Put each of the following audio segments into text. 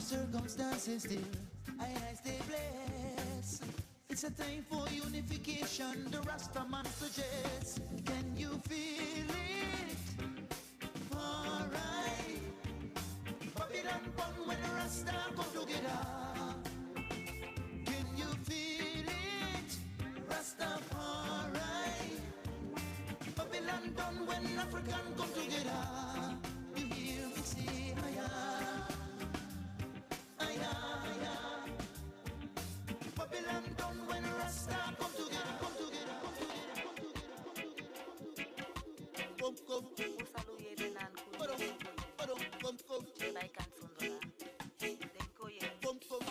circumstances still, I stay blessed. It's a time for unification, the Rastaman suggests. Can you feel it? Alright. Babylon born when the Rasta come together. Can you feel it? Rastafari. Babylon done when African come together. You hear me say, aya, aya, aya. Babylon done when Rasta come together, come together, come together, come together, come together. Come, come. Come, come. Come, come.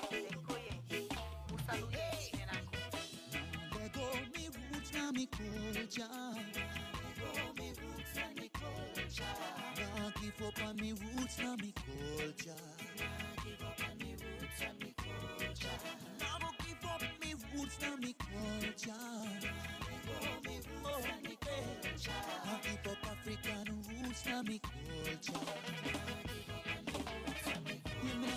Let go me roots now me culture. Nah, give up on me roots now me culture. Nah, go give up me roots now me culture. Nah, give up African roots now me culture. Give me a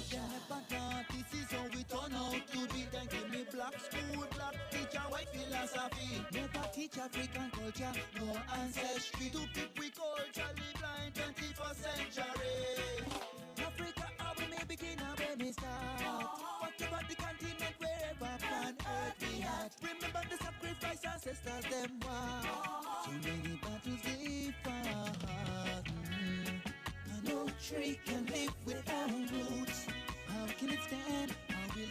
can this is how we turn out to be. Then give me black school, black teacher, white philosophy. Never teach African culture, no ancestry. To keep we culturally blind 21st century. Africa, how we may begin and where we start. What about the continent, wherever on earth we at? Remember the sacrifice ancestors them want. So many battles they fought. No tree can live without roots. How can it stand? How will it?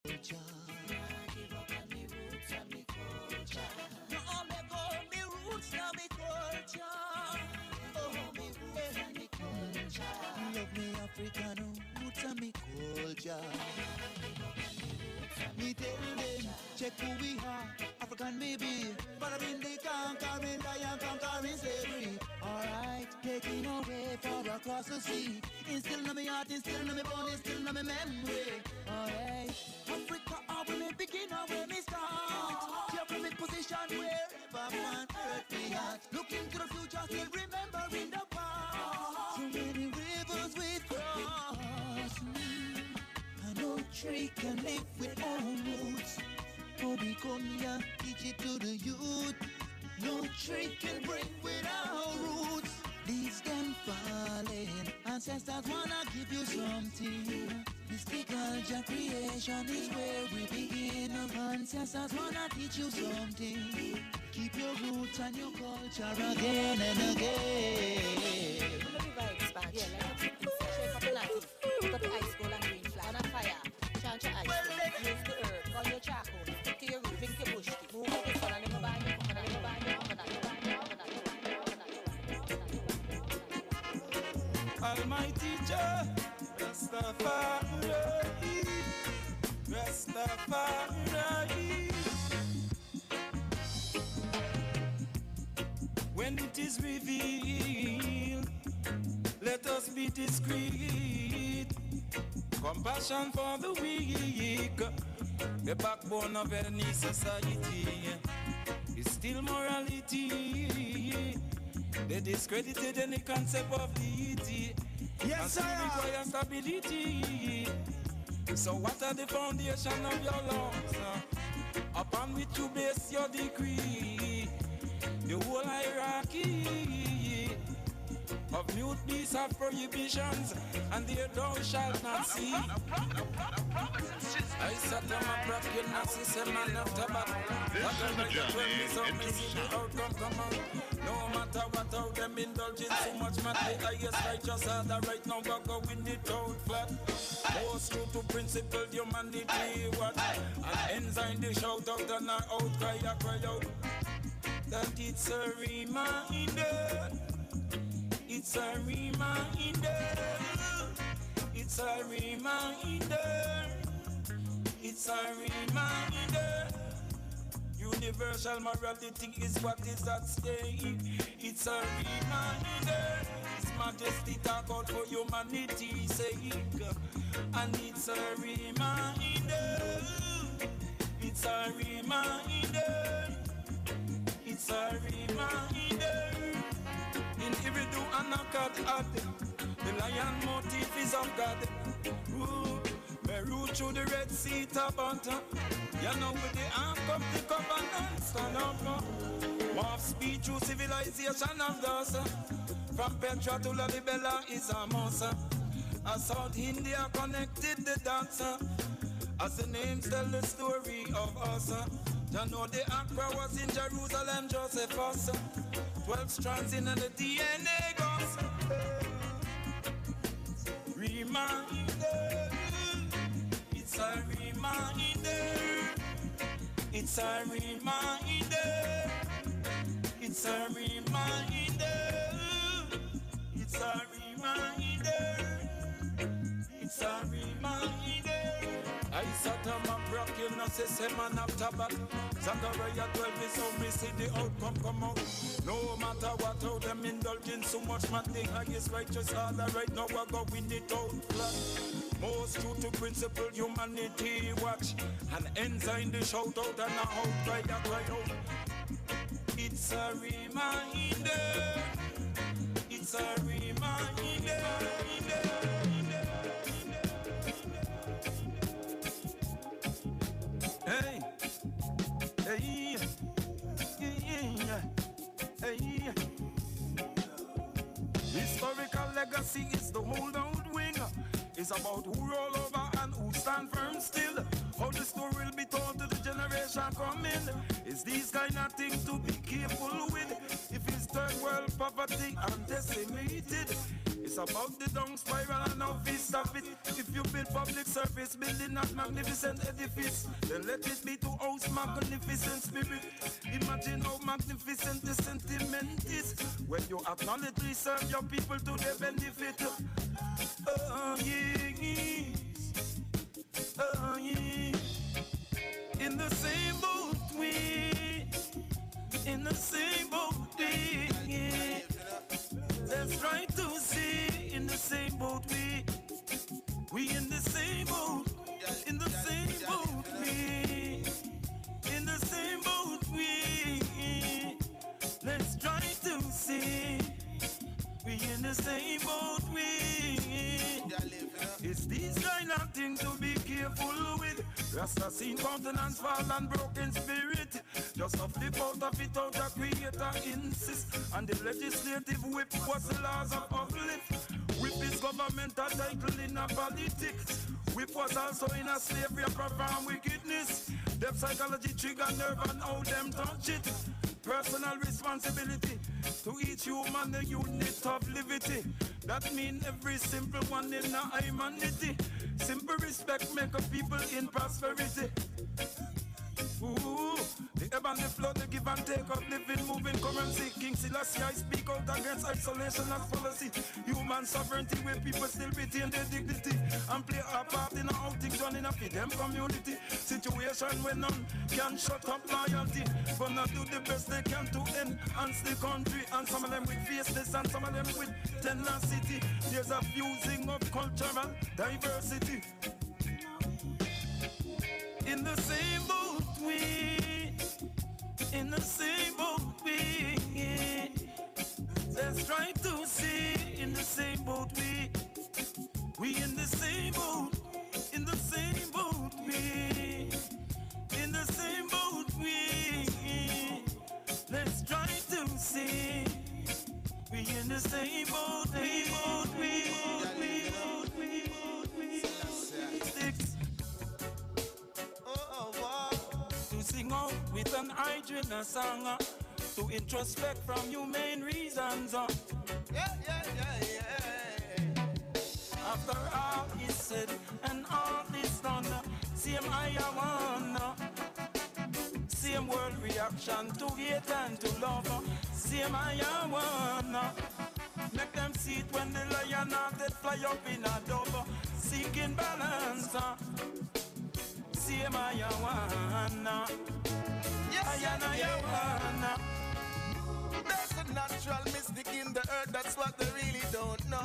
Give up on me roots and me culture. No, let go me roots and me culture. Oh, me roots and me culture. Love me African roots and me culture. Me tell them, check who we are, African maybe, but I've been the conquering lion, conquering slavery. Alright, taking away far across the sea. Instill in my heart, instill in my bone, instill in my memory. Alright, Africa, how will it begin or where me start? Geographic position wherever on earth we at. Looking to the future, still remembering the past. So many rivers we've crossed. And no tree can live without roots. Oh, we come here, teach it to the youth. No tree can break without roots. Leaves them falling. Ancestors wanna give you something. Mystical Jah creation is where we begin. Ancestors wanna teach you something. Keep your roots and your culture again and again. Yeah, like shake up the light, put up the ice cold and green flag on a fire. Chant your ice, use the herb, on your charcoal, stick to your root, drink your bush, move up the sun and never buy you, Almighty Jah, Rastafari, Rastafari. When it is revealed, let us be discreet. Compassion for the weak, the backbone of any society, is still morality. They discredited any concept of deity. Yes, and still require stability. So what are the foundation of your laws, upon which you base your decree? The whole hierarchy of mute beasts of prohibitions, and there thou shalt not see. I sat on my bracket, I see a man of tobacco. This is the journey into the sound. No matter what, how them indulging so much matter. I guess righteous order right now, but go win it out flat. Most true to principle, humanity, what? And ensign the shout out and our outcry, I cry out. That it's a reminder. It's a reminder. It's a reminder. It's a reminder. Universal morality is what is at stake. It's a reminder. His Majesty talk out for humanity's sake. And it's a reminder. It's a reminder. It's a reminder. In Iridu and Akkad, the lion motif is of God. Ooh, me root through the Red Sea Tabanta. You know with the ark of the covenant. Stand up, warp speed through civilization of those. From Petra to Lalibela is a mosa. As South India connected the dancer. As the names tell the story of us. You know the Accra was in Jerusalem, Josephus. 12 strands in the DNA goes. Reminder. It's a reminder. It's a reminder. It's a reminder. It's a reminder. It's a reminder. I sat on my rock, you know, say man after back. Zachariah 12 is how we see the outcome come out. No matter what, how them indulging so much, man, the highest righteous order right now, we're going it out flat. Most true to principle, humanity watch. And ensign the shout out and a outcry that cry out. It's a reminder. It's a reminder. Hey, hey, hey. Historical legacy is the holdout wing. It's about who roll over and who stand firm still. How the story will be told to the generation coming. It's these kind of things to be careful with. If it's third world poverty and decimated, it's about the down spiral and how we stop it. If you build public service, building a magnificent edifice, then let it be to house magnificent spirit. Imagine how magnificent the sentiment is when you acknowledge serve your people to their benefit. Oh yes, oh yes. In the same boat we, in the same boat we, yeah. Let's try to see in the same boat we in the same boat, in the same boat we, in the same boat we. Let's try to see we in the same boat we. It's these kind of things to be careful with. Rasta seen countenance fall and broken spirit. Just to flip out of it out the creator insist. And the legislative whip was the laws of uplift. Whip is governmental title in a politics. Whip was also in a slavery of profound wickedness. Them psychology trigger nerve and how them touch it. Personal responsibility to each human the unit of liberty. That mean every simple one in a humanity. Simple respect make a people in prosperity. Ooh, the ebb and the flow, the give and take of living, moving currency. King Selassie, I speak out against isolation as policy. Human sovereignty where people still retain their dignity and play a part in how things done in a fit them community. Situation where none can shut up loyalty, but not do the best they can to enhance the country. And some of them with faceless and some of them with tenacity. There's a fusing of cultural diversity. In the same boat we, in the same boat we. Let's try to see in the same boat we in the same boat, in the same boat we, in the same boat we. Let's try to see we in the same boat we. Sing out with an hygiene a song to introspect from humane reasons. After all is said and all is done, same I one, same world reaction to hate and to love. Same I one. Make them see it when the lion have that fly up in a dove, seeking balance. Same I wanna. Yes, I wanna. there's a natural mystic in the earth, that's what they really don't know.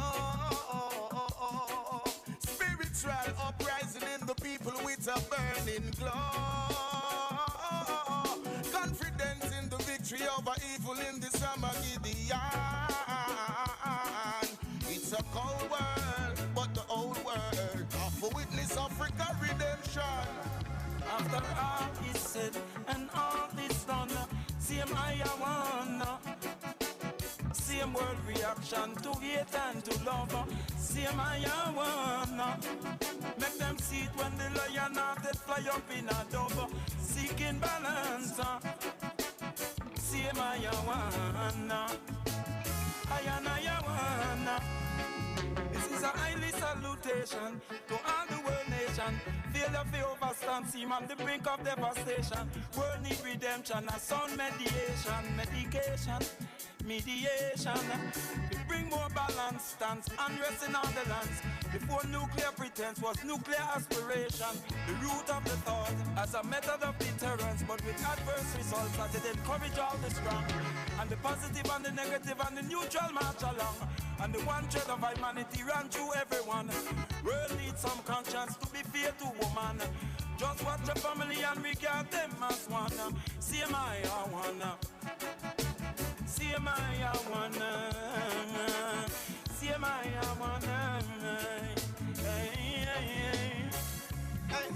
Spiritual uprising in the people with a burning glow. Confidence in the victory over evil in the summer Gideon. It's a cold world, but the old world offer witness Africa redemption. After all is said and all is done, same I wanna. Same world reaction to hate and to love. Same I wanna. Make them see it when the lion hearted fly up in a dove. Seeking balance. Same I wanna. I wanna. This is a highly salutation to all the world nation. Feel the fear overstand, seem on the brink of devastation. World need redemption, a sound mediation, medication. Mediation, we bring more balance, stance, unrest in all the lands. Before nuclear pretense was nuclear aspiration, the root of the thought as a method of deterrence, but with adverse results as it encourage all the strong, and the positive and the negative and the neutral march along, and the one thread of humanity ran through everyone. World needs some conscience to be fair to woman. Just watch your family and regard them as one. See my wanna. See my wanna, see my wanna, hey, hey, hey.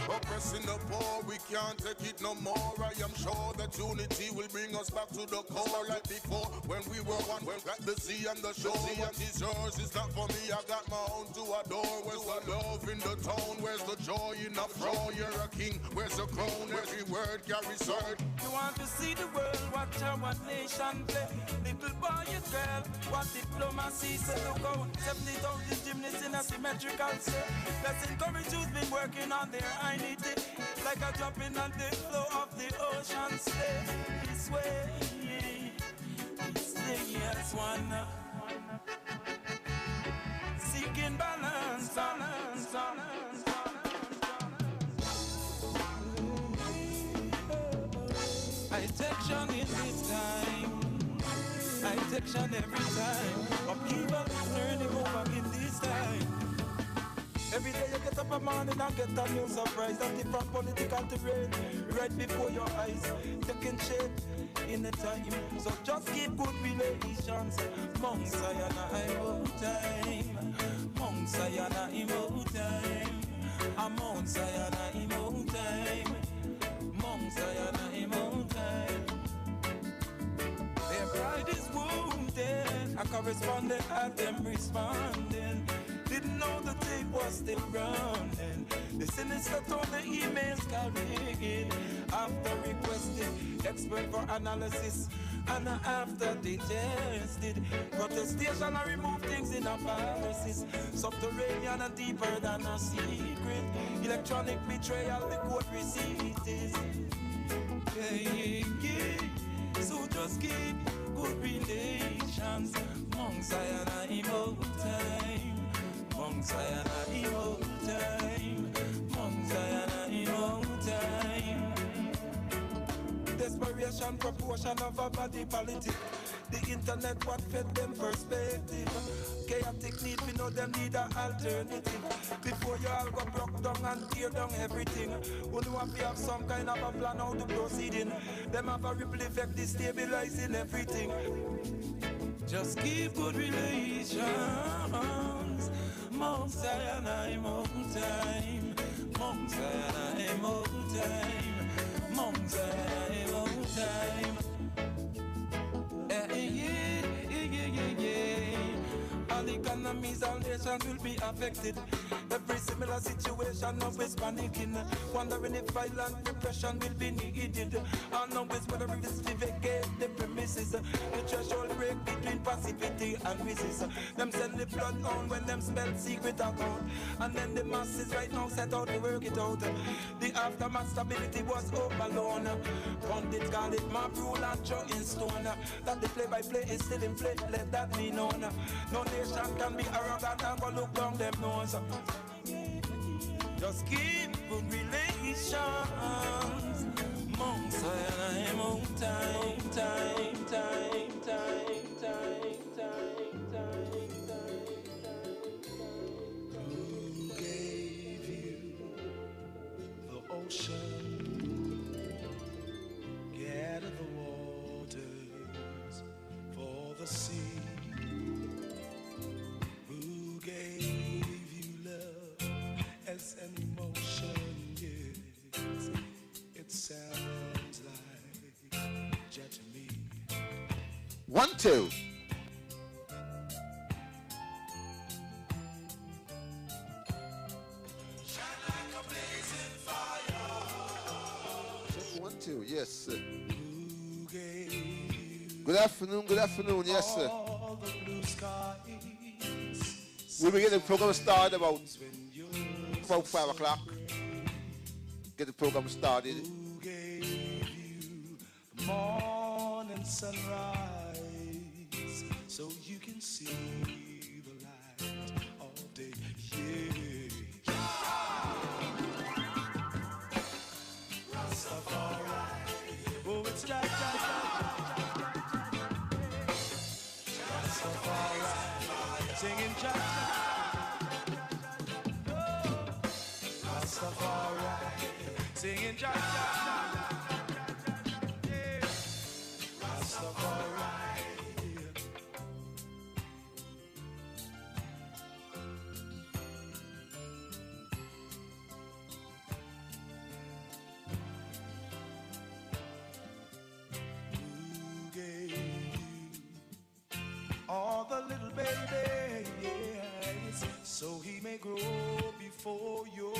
Oppressing the poor, we can't take it no more. I am sure that unity will bring us back to the core like before. When we were one, when got the sea and the shore. What is yours is not for me, I got my own to adore. Where's the love in the tone? Where's the joy in the flow? You're a king, where's the crown? Every word carries sword. You want to see the world, watch our what nation play. Little boy and girl, what diplomacy say. Look out, 70,000 gymnasts in a symmetrical set. Let's encourage youth been working on their identity. Like a drop in on the flow of the ocean. Stay this way, stay as one. Seeking balance, balance, balance. I section in this time. I section every time. Upheaval is turning over in this time. Every day you get up a morning and get a new surprise. That different political terrain right before your eyes, taking shape in the time. So just keep good relations. Mount Sayana Imo time. Mount Sayana Imo time. A Mount Sayana Imo time. Mount Sayana Imo time. Their pride is wounded. I corresponded at them responding. Didn't know the tape was still running. The sinister tone the emails carried. After requesting expert for analysis, and after they tested protestation and remove things in a policies. Subterranean and deeper than a secret. Electronic betrayal, the court receipt is. So just keep good relations. Mount Sayana Imo time. Mount Sayana Imo time. Mount Sayana Imo time. Desperation, proportion of a body politic. The internet what fed them perspective. Chaotic need, we know them need an alternative. Before you all go broke down and tear down everything. We know if you have some kind of a plan how to proceeding. Them have a ripple effect destabilizing everything. Just keep good relations. Mount Sayana Imo time. Mount Sayana Imo time. Mount Sayana Imo time. All economies, all nations will be affected. Every similar situation, always panicking. Wondering if violent repression will be needed. And always whether it is to vacate the premises. The threshold break between passivity and resist. Them send the blood on when them spell secret account. And then the masses right now set out to work it out. The aftermath stability was overblown. Pundits call it mob rule and throw in stone. That the play-by-play is still in play, let that be known. No nation can be arrogant and go look down them nose. Just keep good relations. Mount Sinai, Mount time. Who gave you the ocean? Gather the waters for the sea. Who gave you love as an emotion? Yes, it sounds like jet to me. 1, 2. Check 1, 2. Yes, sir. Good afternoon, yes, sir. We'll be getting the program started about 5 o'clock. Get the program started. Who gave you the morning sunrise so you can see the light of day? Yeah. Rastafari. Oh, it's Rastafari. Singing Rastafari. Singing Jah yeah. Rastafari. Who gave you all the little baby, yes, so he may grow before your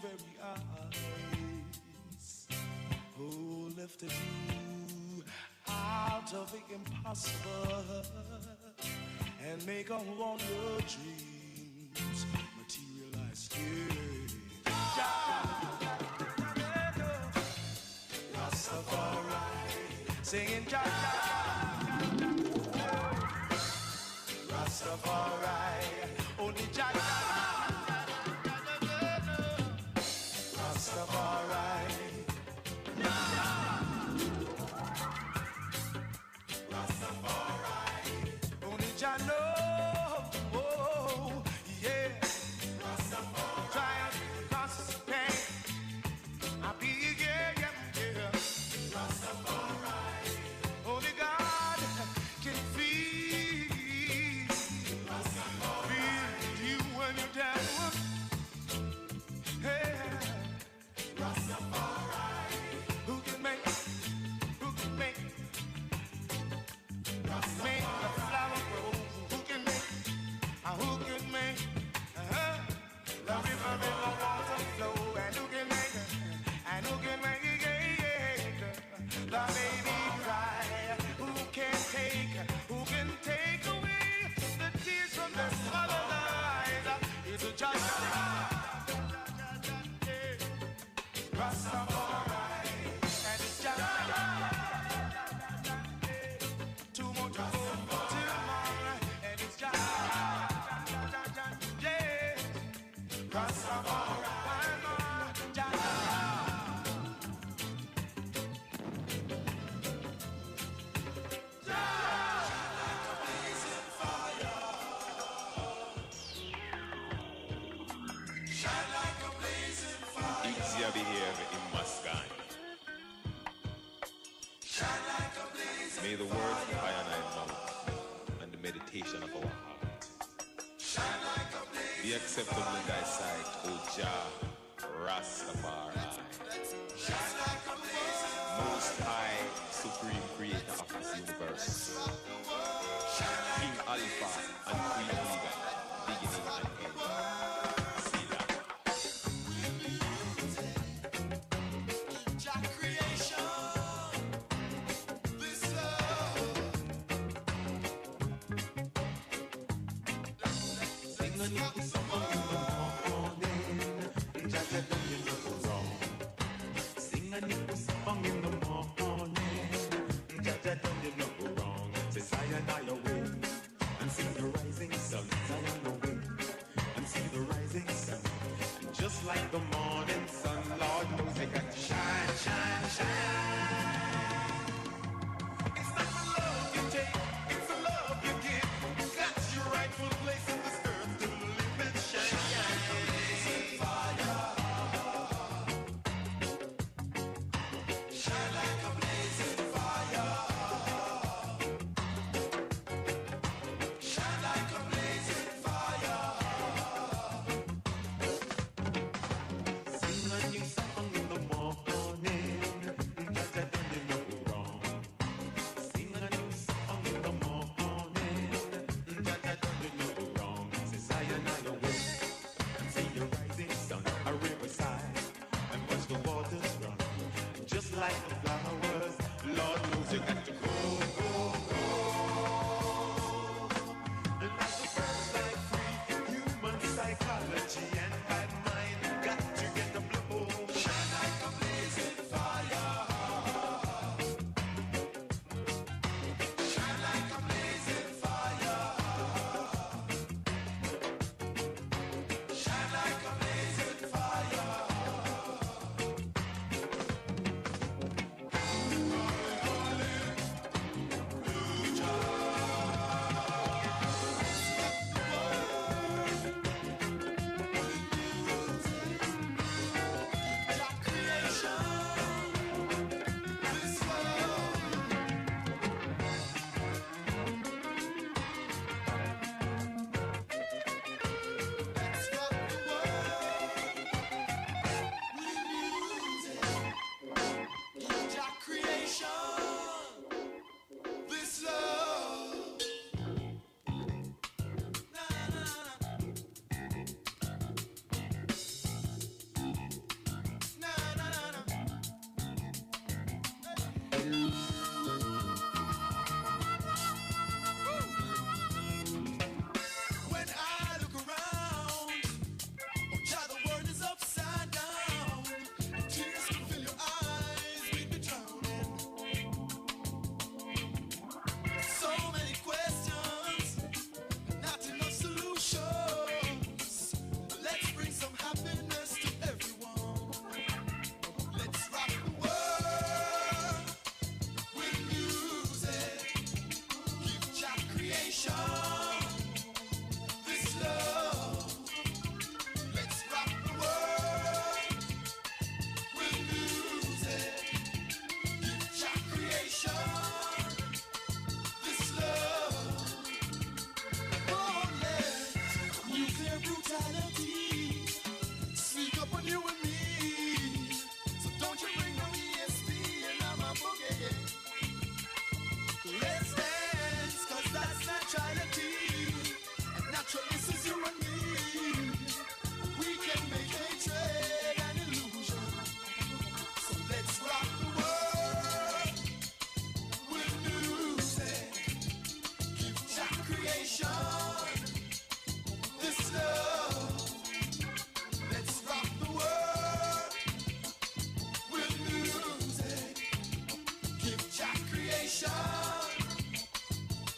very eyes? Who lifted you out of the impossible and make all your dreams materialize? Rastafari, singing Jah. Rastafari, only Jah. Rastafari. Only Jah knows, oh, yeah. Triumph, cross, pain. I'll be, yeah. Only God can feel you when you're down. Hey. Who can make a flower grow? Who can make the river water flow? And who can make the baby cry? Who can take away the tears from their smiling eyes? It's a just Rastafari, and it's just too much to go tomorrow, and it's just yeah, Rastafari, Easier behave in Muscan. May the words of I and I mouth and the meditation of our heart be acceptable in thy sight, O Jah Rastafari. Most High, Supreme Creator of this universe, King Alpha and Queen Omega, beginning and end. See that. Sing a nickel song in the morning. Jaja don't you know wrong? Say Zion I away and see the rising sun. Zion away and see the rising sun. And just like the morning sun, Lord knows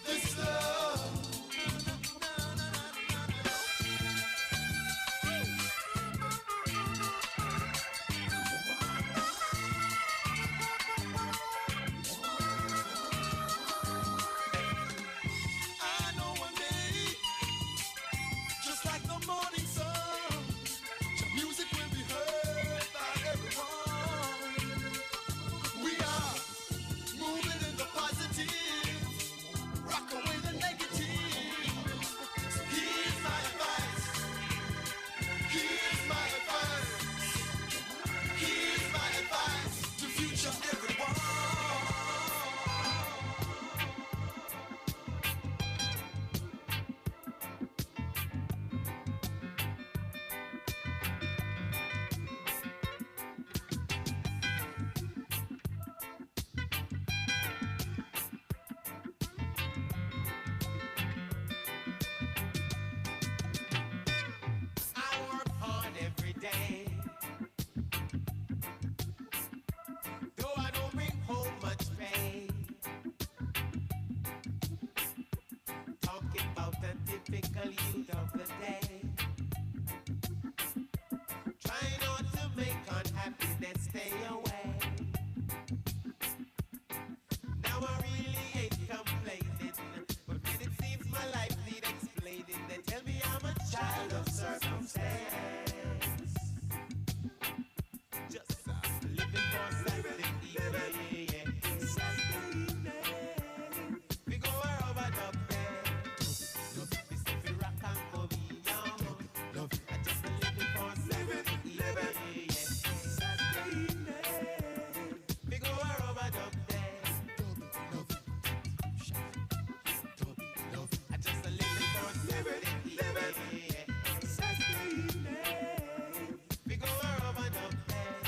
this love. I know one day, just like the morning sun, your music will be heard by everyone. We are moving in the positive, rock away the negative. So here's my advice, here's my advice, here's my advice to future everyone. I work hard every day, though I don't bring home much pay. Talking about the typical youth of the day, trying not to make unhappiness stay away. Now I really ain't complaining, but when it seems my life need explaining, they tell me I'm a child of circumstance. Just living for Saturday evening, Saturday evening. We go over the bed, we say we rock and go beyond. I just living for Saturday evening, Saturday evening. We go over the bed, I just living for Saturday evening, Saturday evening. We go over the bed,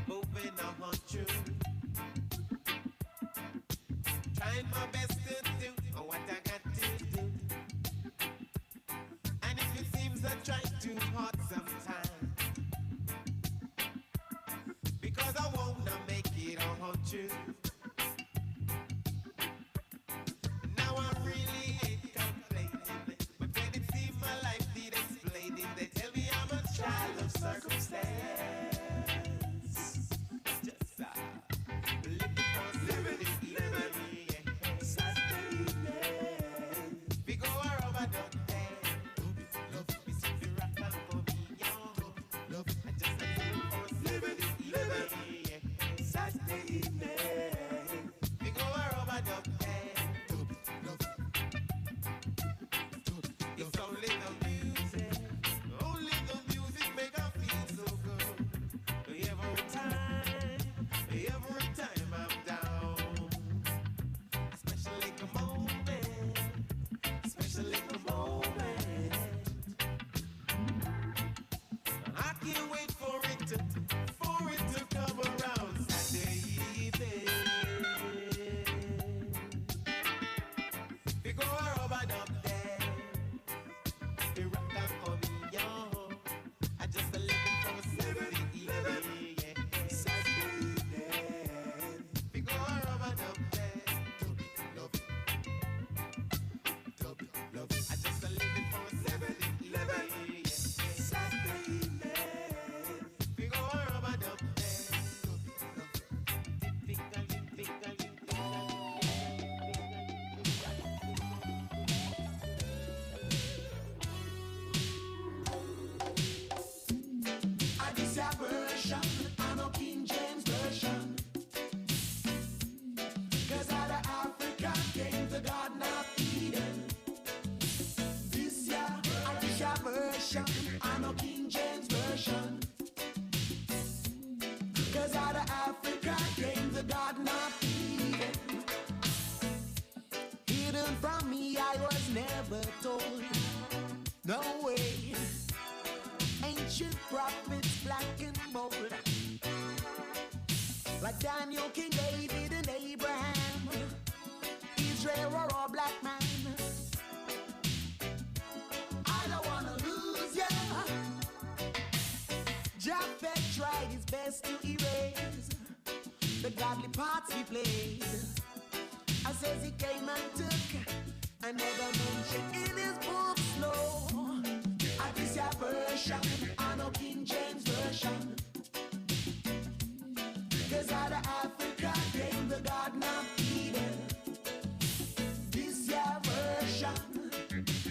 moving on through, trying my best to do what I got to do. And if it seems I try too hard sometimes, because I wanna make it all true. Now I really ain't complaining, but when it seems my life need explaining, they tell me I'm a child of circumstance. Just living for Saturday evening, Saturday evening. We go over the bed, we see the rock and go beyond. I just living for Saturday evening, Saturday evening. We go over the bed, it's only the music make us feel so good. Every time I'm down, especially the moment, I can't wait for it to come around Saturday evening. We go over the bed, we rock and come young. I just living for Saturday evening, Saturday evening. We go over the bed, I just living for Saturday evening, Saturday evening. We go over the bed, I this a version, I know King James version. 'Cause out of Africa came the Garden of Eden. This year, I this a version, I know King James version. 'Cause out of Africa came the Garden of Eden. Hidden from me, I was never told. No way. Ancient prophets, black and bold, like Daniel, King David, and Abraham. Israel or a black man. I don't wanna lose ya. Japheth, tried his best to erase the godly parts he played. I says he came and took, I never mentioned in his books, no. I this your version, I know King James version. Cause out of Africa came the garden of Eden. This your version,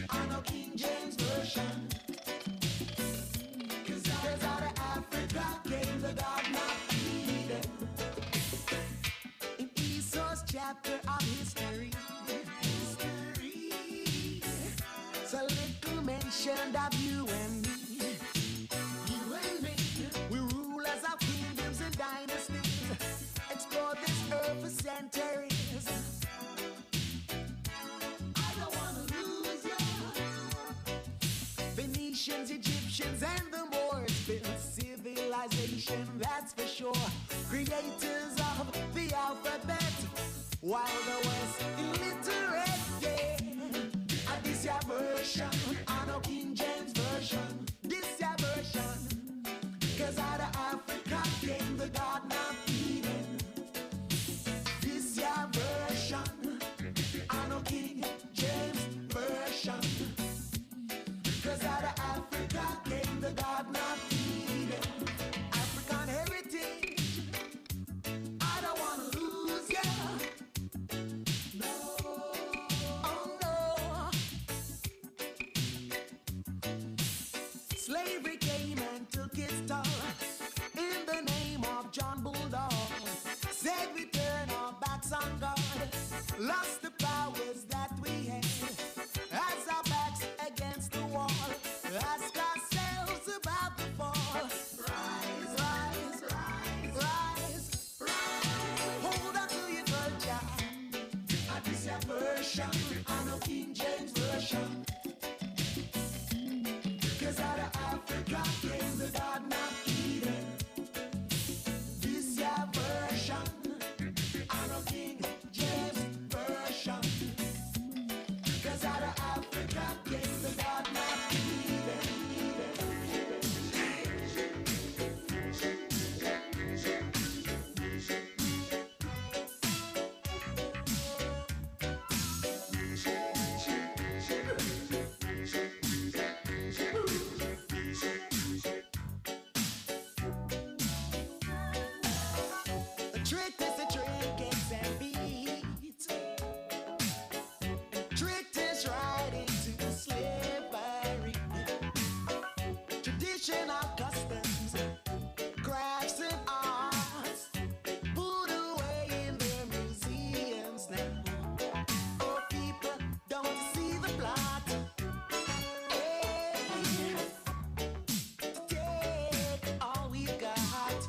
I know King James version. Cause out of Africa came the garden of Eden. In Esau's chapter of history, so little mentioned of you and me. You and me. We rulers of kingdoms and dynasties, explore this earth for centuries. I don't wanna lose you. Venetians, Egyptians, and the Moors built civilization, that's for sure. Creators of the alphabet, while the West illiterate, yeah. And this your version, I know King James version. This your version, cause out of Africa came the garden of Eden. This your version, I know King James version. Cause out of Africa came the garden of Eden. African heritage, I don't wanna lose ya. No, oh no. Slavery came and took its toll. In the name of John Bulldog, said we turn our backs on God. Lost the powers that we had. As our backs against the wall, ask ourselves about the fall. Rise, rise, rise, rise, rise. Hold on to your culture. And this your version, I know King James version. Cause out of Africa came the garden of Eden. This your version, I know King James version. Cause out of Africa came the garden of Eden. The trick is the trinkets and beats. Tricked us right into slavery. Traditional customs, crafts and arts, put away in their museums now. Oh, people don't see the plot. Hey, to take all we got.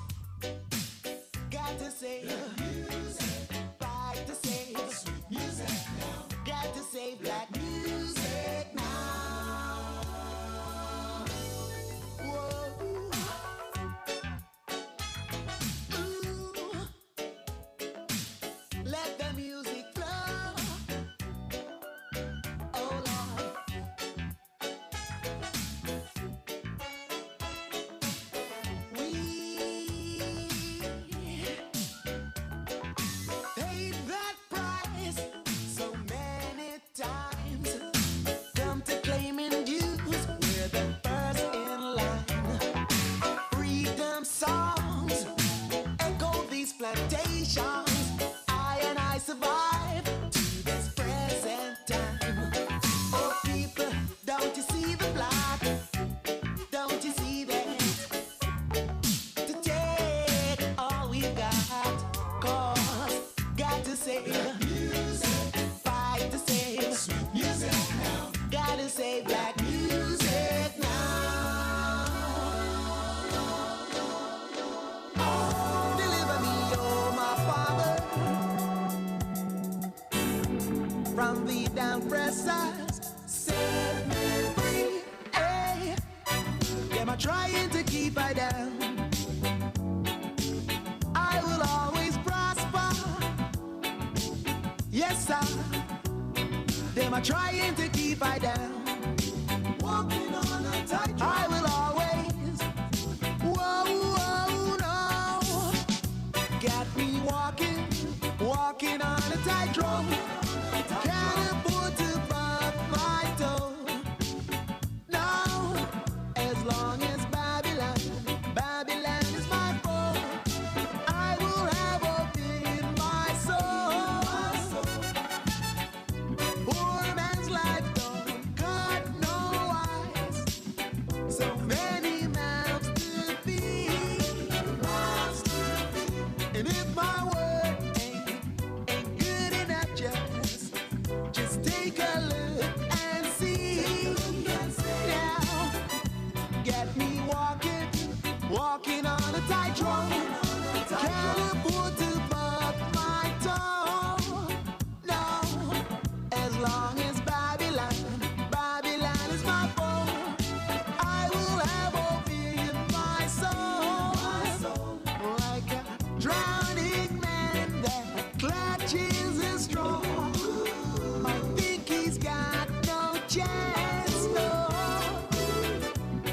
Got to save music, fight to save sweet music now. Got to save black music now. Whoa. Ooh. Let the music flow. Oh Lord. We paid that price so many times. Come to claiming dues, we're the first in line. Freedom songs echo these plantations. I survive to this present time. Oh people, don't you see the block? Don't you see that? To take all we got, cause got to save music, fight to save sweet music now. Gotta save black music now. Deliver me, oh my Father, from the down pressers, set me free. Hey, am I trying to keep I down? I will always prosper. Yes, sir. Them are trying to keep I down. Walking on a tight rope. I will always. Whoa, whoa, Got me walking, walking on a tightrope. Can't afford to bump my toe. No, as long as Babylon, Babylon is my foe, I will have hope in my soul. Poor man's life don't got no eyes. So many mouths to feed. And if my word ain't good enough, just take a look and see. Now, get me walking, walking on a tightrope. Can't afford to bump my toe. No, as long as Babylon, Babylon is my foe, I will have hope in my soul. Like a drowning man that clutches a straw, I think he's got no chance, no.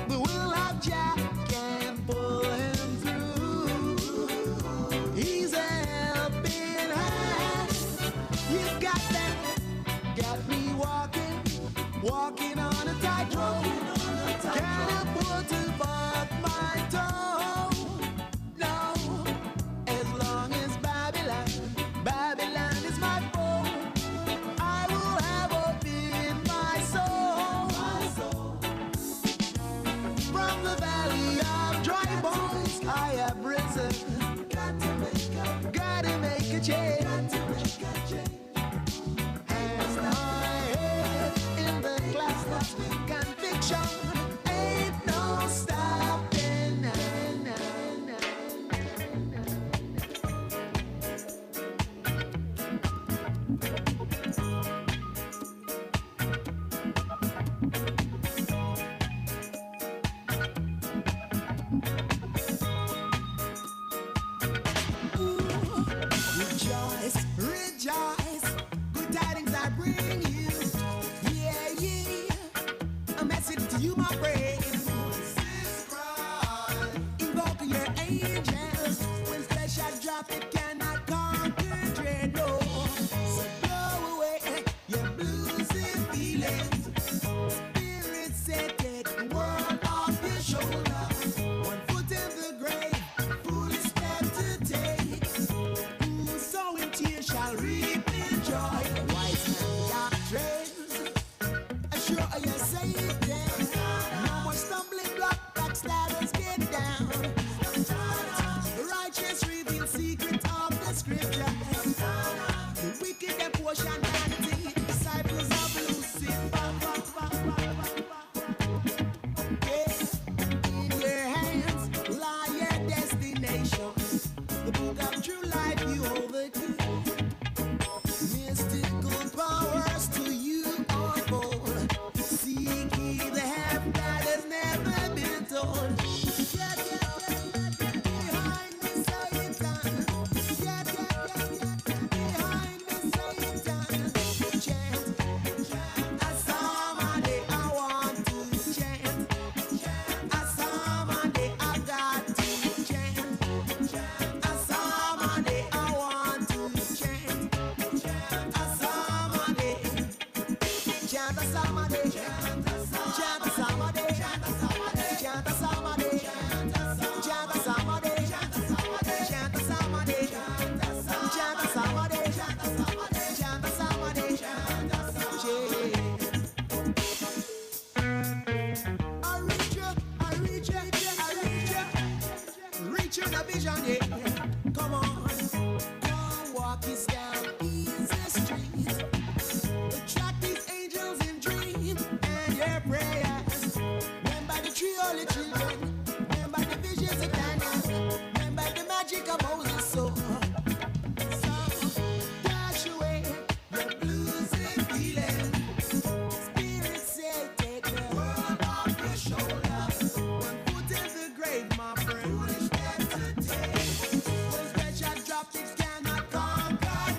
But we'll have Jack and pull him through. He's a helping hand. You got that? Got me walking, walking on a tightrope. Can't afford to bump my toe. No, as long as Babylon, Babylon is my foe, I will have hope in my soul. From the valley of dry bones, I have risen. Gotta make a change. And my head in the clouds, conviction ain't no stopping. Rejoice, rejoice, good tidings I bring you. Yeah, yeah, a message to you, my friend. Invoke your angels. When special drop, it cannot conquer dread, no. So blow away your blues and feelings. Spirit said, take the world off your shoulder. One foot in the grave, foolish step to take. Sowing tears shall reap in joy. Wise man doctrines assure your safety. No more stumbling block, backstabbers get down. The righteous reveal secret of the scripture. The wicked and portion vanity, disciples of Lucifer. Yeah. In your hands lie your destination. The book of true life you hold the key. Mystical powers to you unfold. Seek ye the half that has never been told. Get behind me, Satan. Get behind me, Satan. Chant a psalm day I want to chant. A psalm day I got to chant. A psalm day I want to chant. A psalm day. Chant a psalm day. Chant a psalm day. Chant a psalm day. Chant a psalm day. Chant a psalm day. Chant a psalm day. Chant a psalm day. Chant a psalm day. Chant a psalm day. I reach you, I reach you, I reach you. Reach you the vision, yeah. Come on, come walk this down easy street. Attract these angels in dreams and your prayers. Remember the tree, all the children. Remember the visions of Daniel. Remember the magic of Moses. So dash away your blues and feelings. Spirit say take the world off your shoulders. One foot in the grave, my friend. Foolish step to take. When special drop, it cannot conquer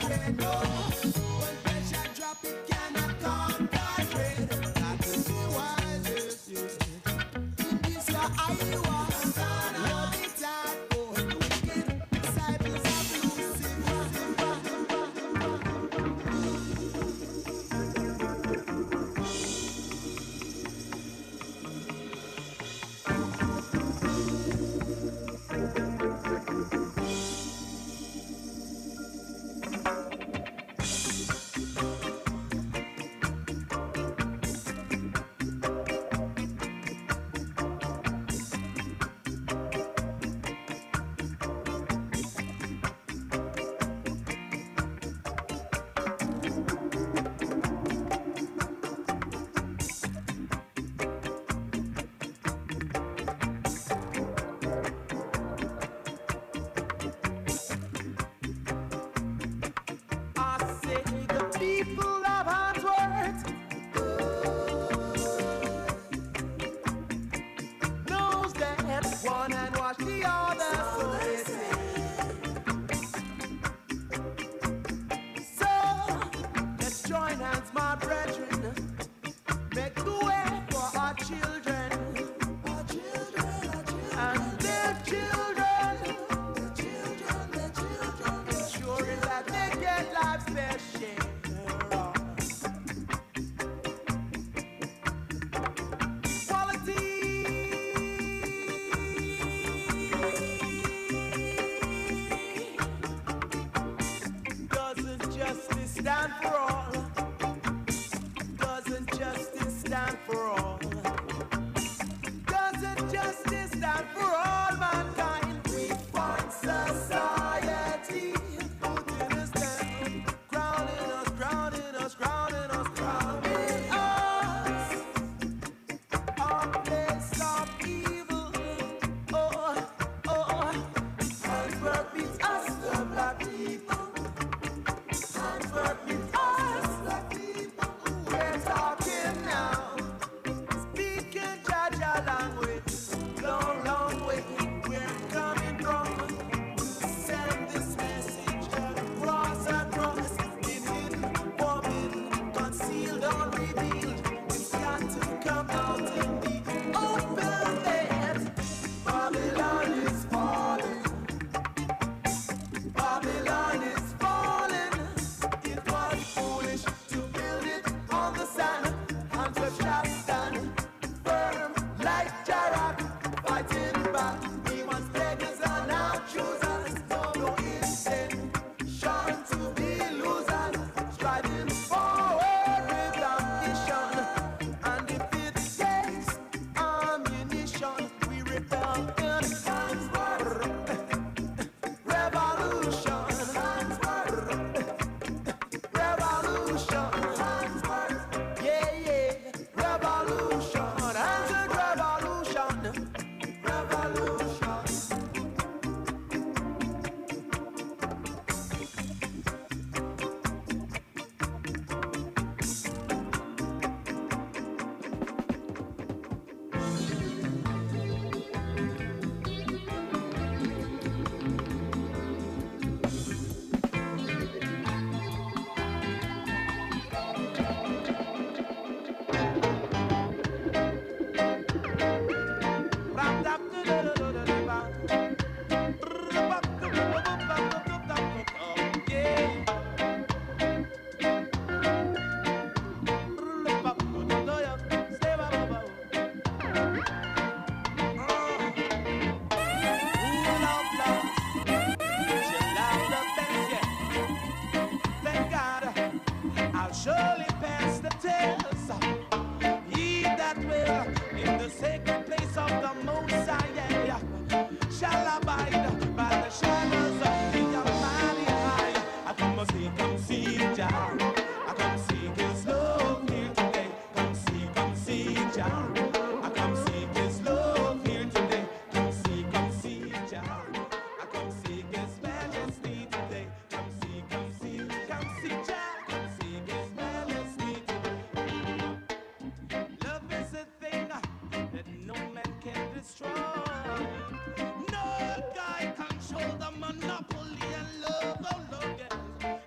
the monopoly and love, oh Lord, yes.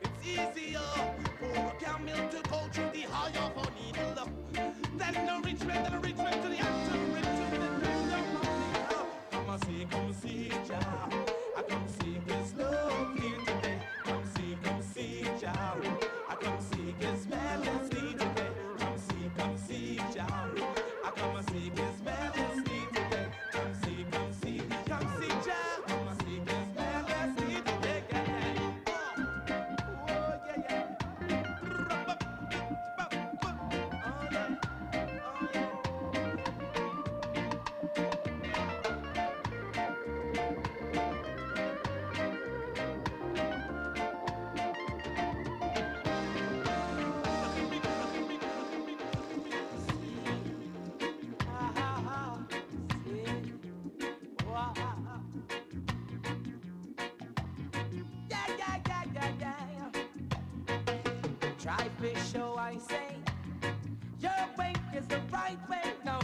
It's easier for a camel to go through the eye of a needle than a rich man to the actor rich to the tender. Come see, Jah. I come see this love here today. Come see, Jah. I come see His majesty today. Come see, Jah. I come see His majesty today. Come see, Jah. Come see His majesty today. Oh yeah. Try fish show, I say. Your way is the right way. No.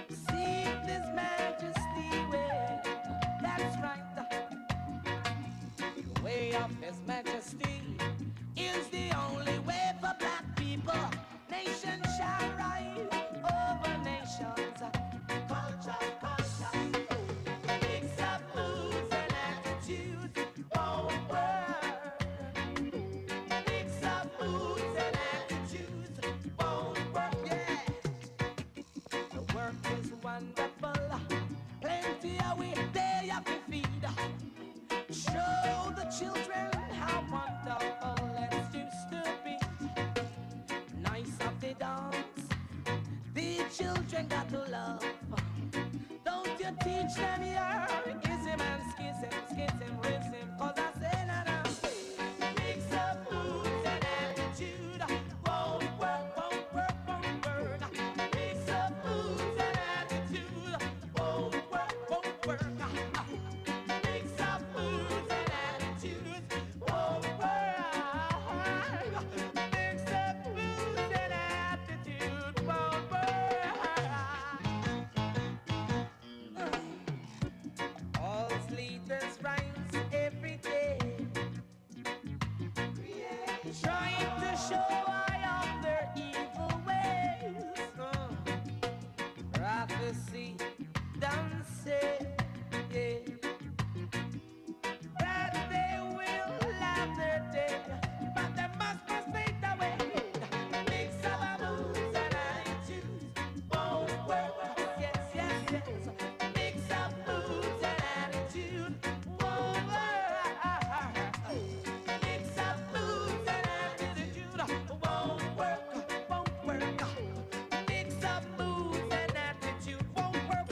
Seek this majesty way. That's right. The way of His majesty is the only way for black people. Nation shall rise over nations. Culture. Mix up moods and attitudes. Won't work. Mix up moods and attitudes. Won't work, yeah. The work is wonderful. Plenty of we there you can feed. Show the children how wonderful it used to be. Nice of the dance, the children got to love. Don't you teach them your ism and schism, rhythm, 'cause I say na. Mix up moods and attitude. Won't work. Mix up moods and attitude. Won't work. Mix up moods and attitudes. Won't work. Mix up moods and attitudes. Won't work. All leaders rise every day, trying to show eye of their evil ways. Prophecy done say, yeah, that they will have their day, but they must fade away. Mix up our moods and attitudes. Won't work. Yes. Mix up moods and attitude. Won't work. Mix up moods and attitude. Won't work. Mix up moods and attitude. Won't work.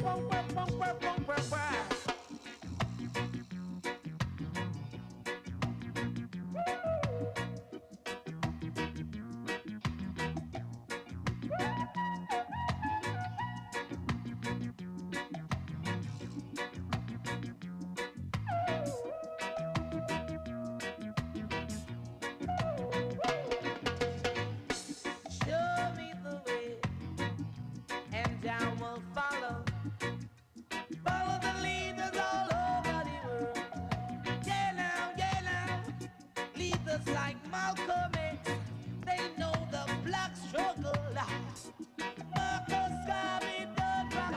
Show me the way, and I will follow. Follow the leaders all over the world. Yeah now. Leaders like Malcolm X, they know the black struggle. Marcus Garvey, the black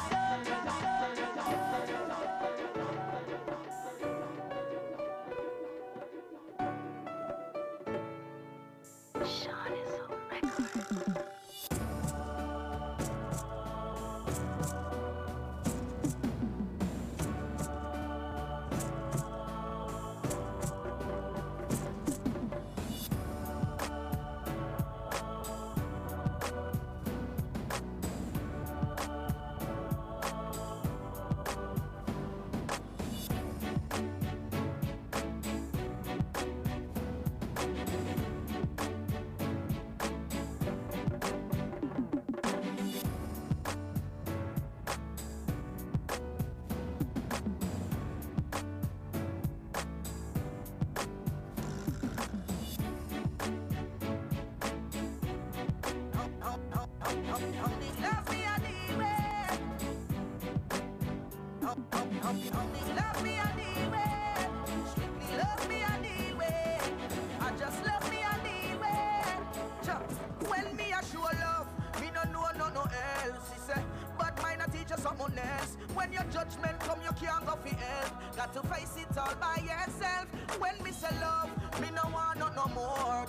Sean is on record. Only love me anyway. face it all by yourself. When me say love, me no want no more.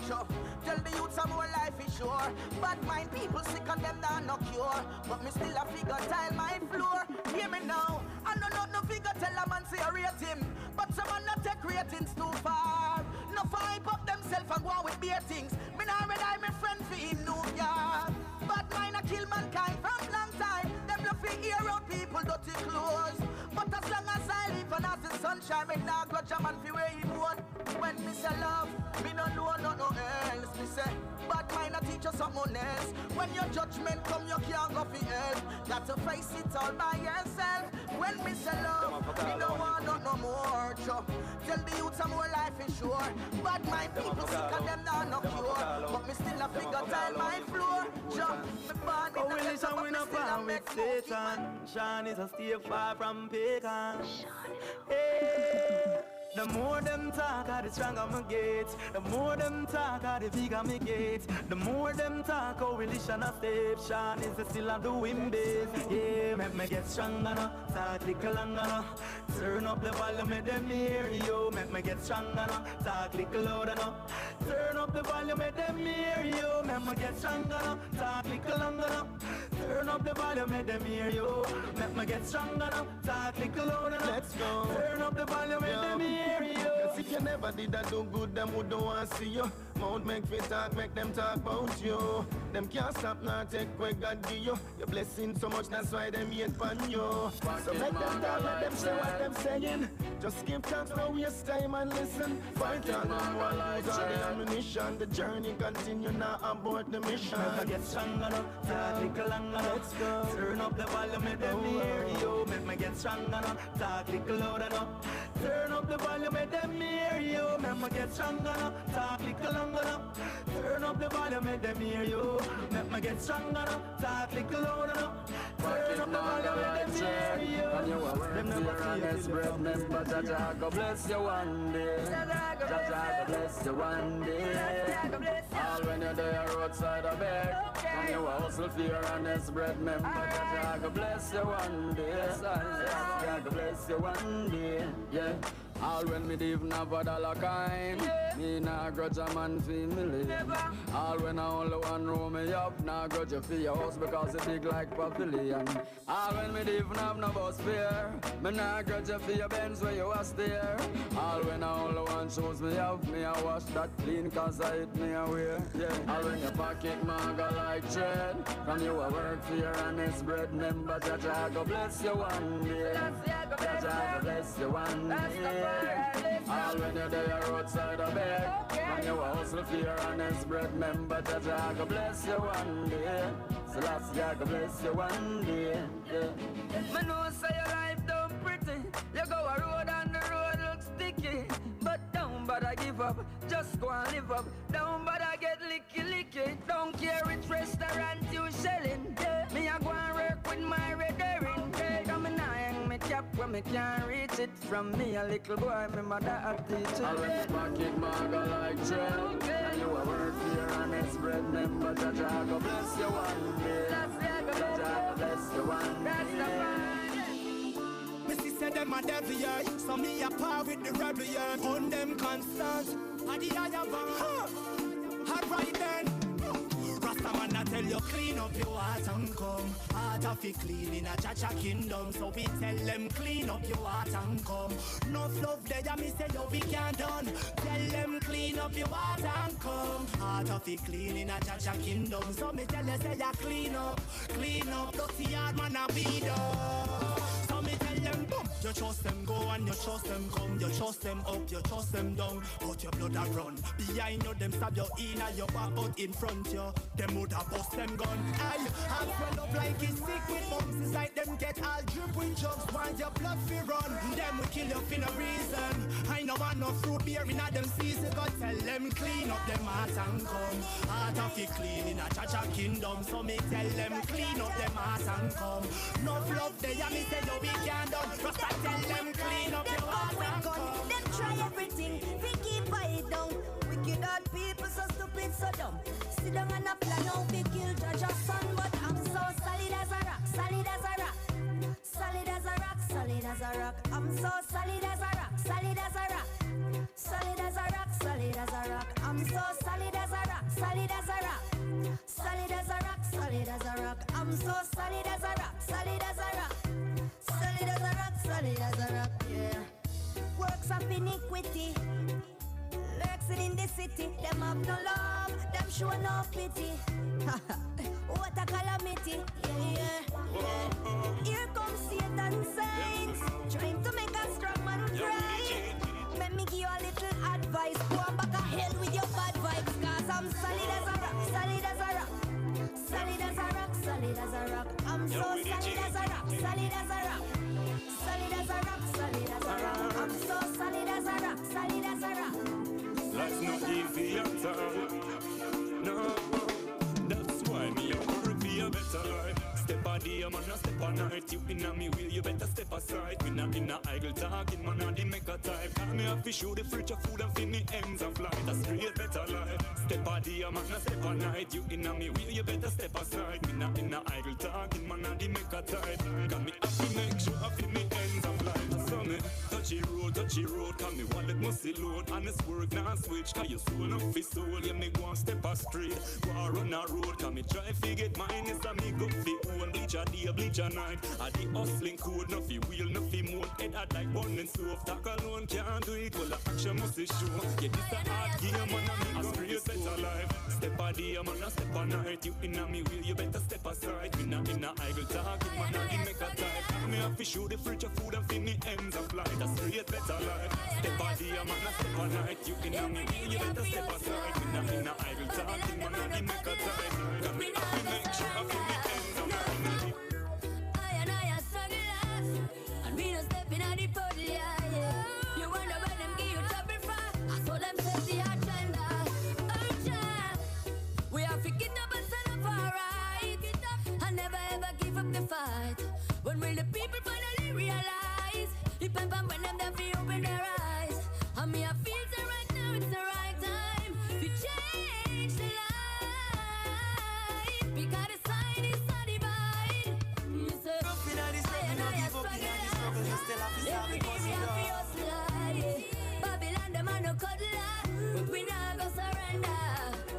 Tell the youths some more life is sure. Bad mind people sick and them not no cure. But me still a figure tile my floor. Hear me now, I know not no figure tell a man say I rate him. But some man not take ratings too far. No hype up themselves and go on with beer things. Me nah red eye me friend for him New York. Bad mind a kill mankind from long time. Them love to hear out people dirty clothes. But as long as I live and as the sunshine, me nah grudge a man fi where he born. When me say love, me no know no else. Me say bad mind a teach us something else. When your judgment come, you can't go fi help. Got to face it all by yourself. When me say love, me no want no more. Tell the youth some more life is sure. Bad mind people sick and them not no cure. But me still a figure tile my floor. Me born in a ghetto, but me still a make Satan. Sean is a stay far from pagan. Hey. The more them talk, the stronger my gates. The more them talk, the bigger my gates. The more them talk, how religion a step. Sean is still a doing this. Yeah, make me get stronger now. Talk little longer now. Turn up the volume, make them hear you. Make me get stronger now. Talk little louder now. Turn up the volume, make them hear you. Make me get stronger now. Talk little longer now. Turn up the volume, make them hear you. Make me get stronger now. Talk little louder now. Let's go. Turn up the volume, make them hear you. Cause if you never did that do good, them would don't want to see you. Mount make fit talk, make them talk about you. Them can't stop now, take what God give you. Your blessing so much, that's why them hate upon you. So make them talk, let them say what them saying. Just give thanks, no waste time and listen. Fight on one lose all the ammunition. The journey continue now, abort the mission. Make me get stronger now, talk little longer now. Let's go. Turn up the volume, make them hear you. Make me get stronger now, talk little louder now. Turn up the volume, make them hear you. Make me get stronger now, talk little longer now. Turn up the volume, make them hear you. Make me get stronger now, talk little louder now. Turn up the volume, make them hear you. And you are working on this bread, remember Jaja go bless you one day. Jaja go bless you one day. All when you're there outside of bed, and you are hustle for your honest bread, remember Jaja go bless you one day. Jaja go bless you one day. Yeah. All when me even have a dollar kind, me nah grudge a man for me live. All when I only one room me up, nah grudge you for your house because it big like pavilion. All when me even have no bus fare, me nah grudge you for your Benz where you was there. All when I only one shoes me have, me I wash that clean cause I hit me away. Yeah. All when your pocket maga like tread, from you a work for your honest bread, remember Jaja go bless you one day. Jaja go bless you one day. All when you're there outside of bed, and you hustle for your honest bread, remember Jaja go bless you one day. So last year go bless you one day. Yeah. Me know say your life don't pretty. You go a road and the road looks sticky. But don't bother give up, just go and live up. Don't bother get licky. Don't care which restaurant you shelling. Yeah. Me a go and work with my red herring. Come in hang me cap when me can't reach it. From me a little boy, me mother a teacher. All when your pocket maga like tread, and you a work for your honest bread, remember Jaja go bless you one day. Jaja go bless you one day. Me see say them a devil, yeah. So me a par with the rebel, yeah. On them constant, and the higher van. Alright then. Rastaman I tell you clean up your heart and come. Heart of it clean in a Jaja kingdom. So we tell them clean up your heart and come. No love there, me say yo we can't done. Tell them clean up your heart and come. Heart of it clean in a Jaja kingdom. So me tell you say ya clean up. Dirty hard man a beat up. So me tell them boom. You trust them go and you trust them come. You trust them up, you trust them down. But your blood a run. Behind you them stab your in and your back out in front you. Them would have bust them gun. Aye, heart swell up like it's sick with bumps. It's like them get all drip with drugs. Want your blood fi run. Them will kill you for no reason. I know want no fruit beer in a them season. God tell them clean up them heart and come. Heart of it clean in a Jaja kingdom. So me tell them clean up them heart and come. No love there, me say no we can't done. Just I tell them clean up your heart and come. Them try everything, we keep it down. Wicked hard people so stupid so dumb. Sit down and a plan how we kill Jaja's son. But I'm so solid as a rock, solid as a rock. Solid as a rock, solid as a rock. I'm so solid as a rock. solid as a rock. Solid as a rock, solid as a rock. I'm so solid as a rock, solid as a rock. Solid as a rock, solid as a rock. I'm so solid as a rock, solid as a rock. Solid as a rock, solid as a rock, yeah. Works of iniquity, lurking in the city. Them have no love, them show no pity. What a calamity, yeah, yeah. Here comes Satan's signs, trying to make a strong man cry. Let me give you a little advice. Go back to hell with your bad vibes, cause I'm solid as a rock, solid as a rock. Solid as a rock, solid as a rock. I'm so solid as a rock, solid as a rock. Solid as a rock, solid as a rock. I'm so solid as a rock, solid as a rock. Life's not easy at all. No, that's why me a work for a better life. Step a day, man, a step a night. You inna me way, you better step aside. Me not in a idle talking, man, a the make a type. Call me a fish, show the future food and feed me ends of life. A straight better life. Step a day, man, a step a night. You inna me way, you better step aside. Me not in a idle talking, man, a the make a type. Got me have to make sure I feed me ends of life. So me touchy road, call me wallet musty load. Honest work, now switch, cause you soul no fi soul. Yeah, me go and step a street, go and run a road. Cause me try fi get mine, is a me go fi own. Bleach a day, bleach a night. A the hustling code, no fi wheel, no fi mold. Head hard like burning stove, talk alone can't do it. Well, the action must be show. Yeah, this a hard game, man, a me a straight better life. Step a day, man, a step a night. You inna me wheel, you better step aside. Me not in a idle talking, man, a the make a type. Me have to show the fridge of food and feed me ends of life. A straight better life. Step a day, man, a step a night. You inna me wheel, you better step aside. Me not in a idle talking, man, a the make a type. Got me have to make sure I feed me ends of life. I struggle, and we don't step in on the puddle, yeah. You wonder where them give you trouble from. I saw them set the agenda, we have to get up and stand up for right, and never ever give up the fight. When will the people finally realize? The pump when them fi open their eyes. And me I feel so right now it's the right time to change the life, because the sign is so divine. You say, Rough inna the struggle, no give up inna the struggle. You still have to solve the puzzle. Babylon them a no cuddler, but we not go surrender.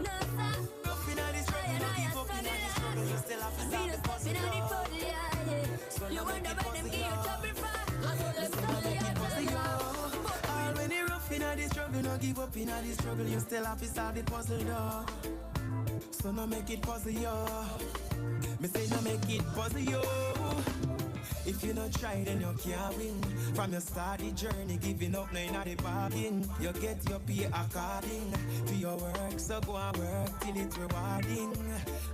No sir. Rough inna the struggle, no give up inna the struggle. You still have to solve the puzzle. You wonder when them give you trouble from. All when you rough inna the struggle, no give up inna the struggle. You still have to solve the puzzle, dog. So no make it puzzle, yo. Me say no make it puzzle, yo. If you not try, then you can't win. From your start the journey, giving up, no inna the bargain. You get your pay according to your work, so go and work till it's rewarding.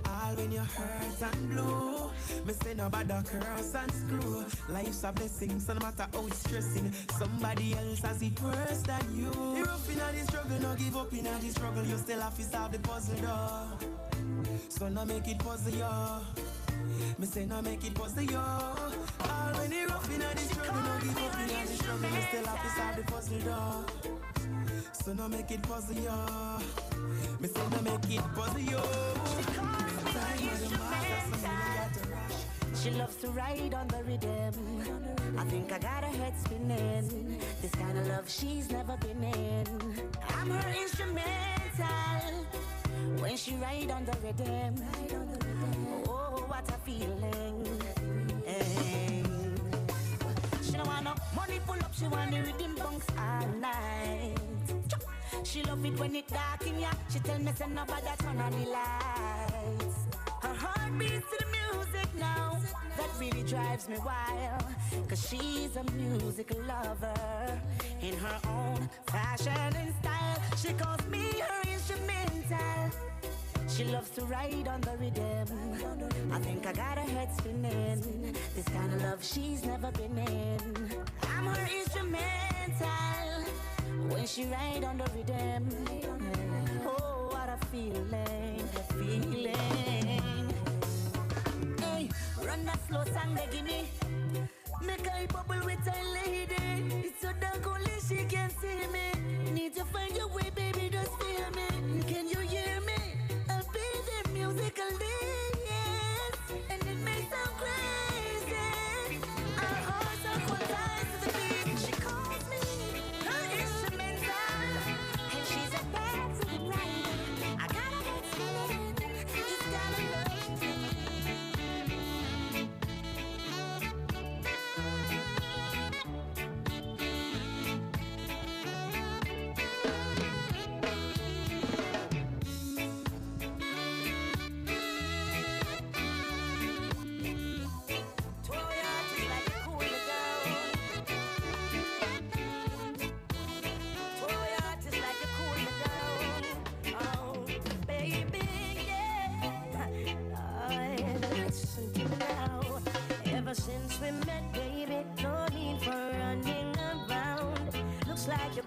All when you hurt and blue, me say no bother curse and screw. Life's a blessing, so no matter how it's stressing, somebody else has it worse than you. You rough inna the struggle, no give up inna the struggle. You still have to solve the puzzle, dog. So no make it puzzle, yo. Me say no make it puzzle, yo. All when you rough inna the struggle, no give up inna the struggle. You still have to solve the puzzle, dog. So no make it puzzle, yo. Me say no make it puzzle, yo. She loves to ride on the rhythm. I think I got her head spinning. This kind of love she's never been in. I'm her instrumental when she ride on the rhythm. Oh, what a feeling. Hey. She don't want no money pull up, she want the rhythm bunks all night. She love it when it dark in ya. She tell me say nobody turn on the lights. Her heart beats to the music now. That really drives me wild. Cause she's a music lover in her own fashion and style. She calls me her instrumental. She loves to ride on the rhythm. I think I got her head spinning. This kind of love she's never been in. I'm her instrumental when she ride on the rhythm. Oh, what a feeling, a feeling. Hey, run that slow song they give me. Make I bubble with a lady. It's so dark only she can see me. Need to find your way, baby, just feel me. Can you hear me? I'll be the musical dance, and it may sound crazy. Our hearts are one ties to the beat. She calls me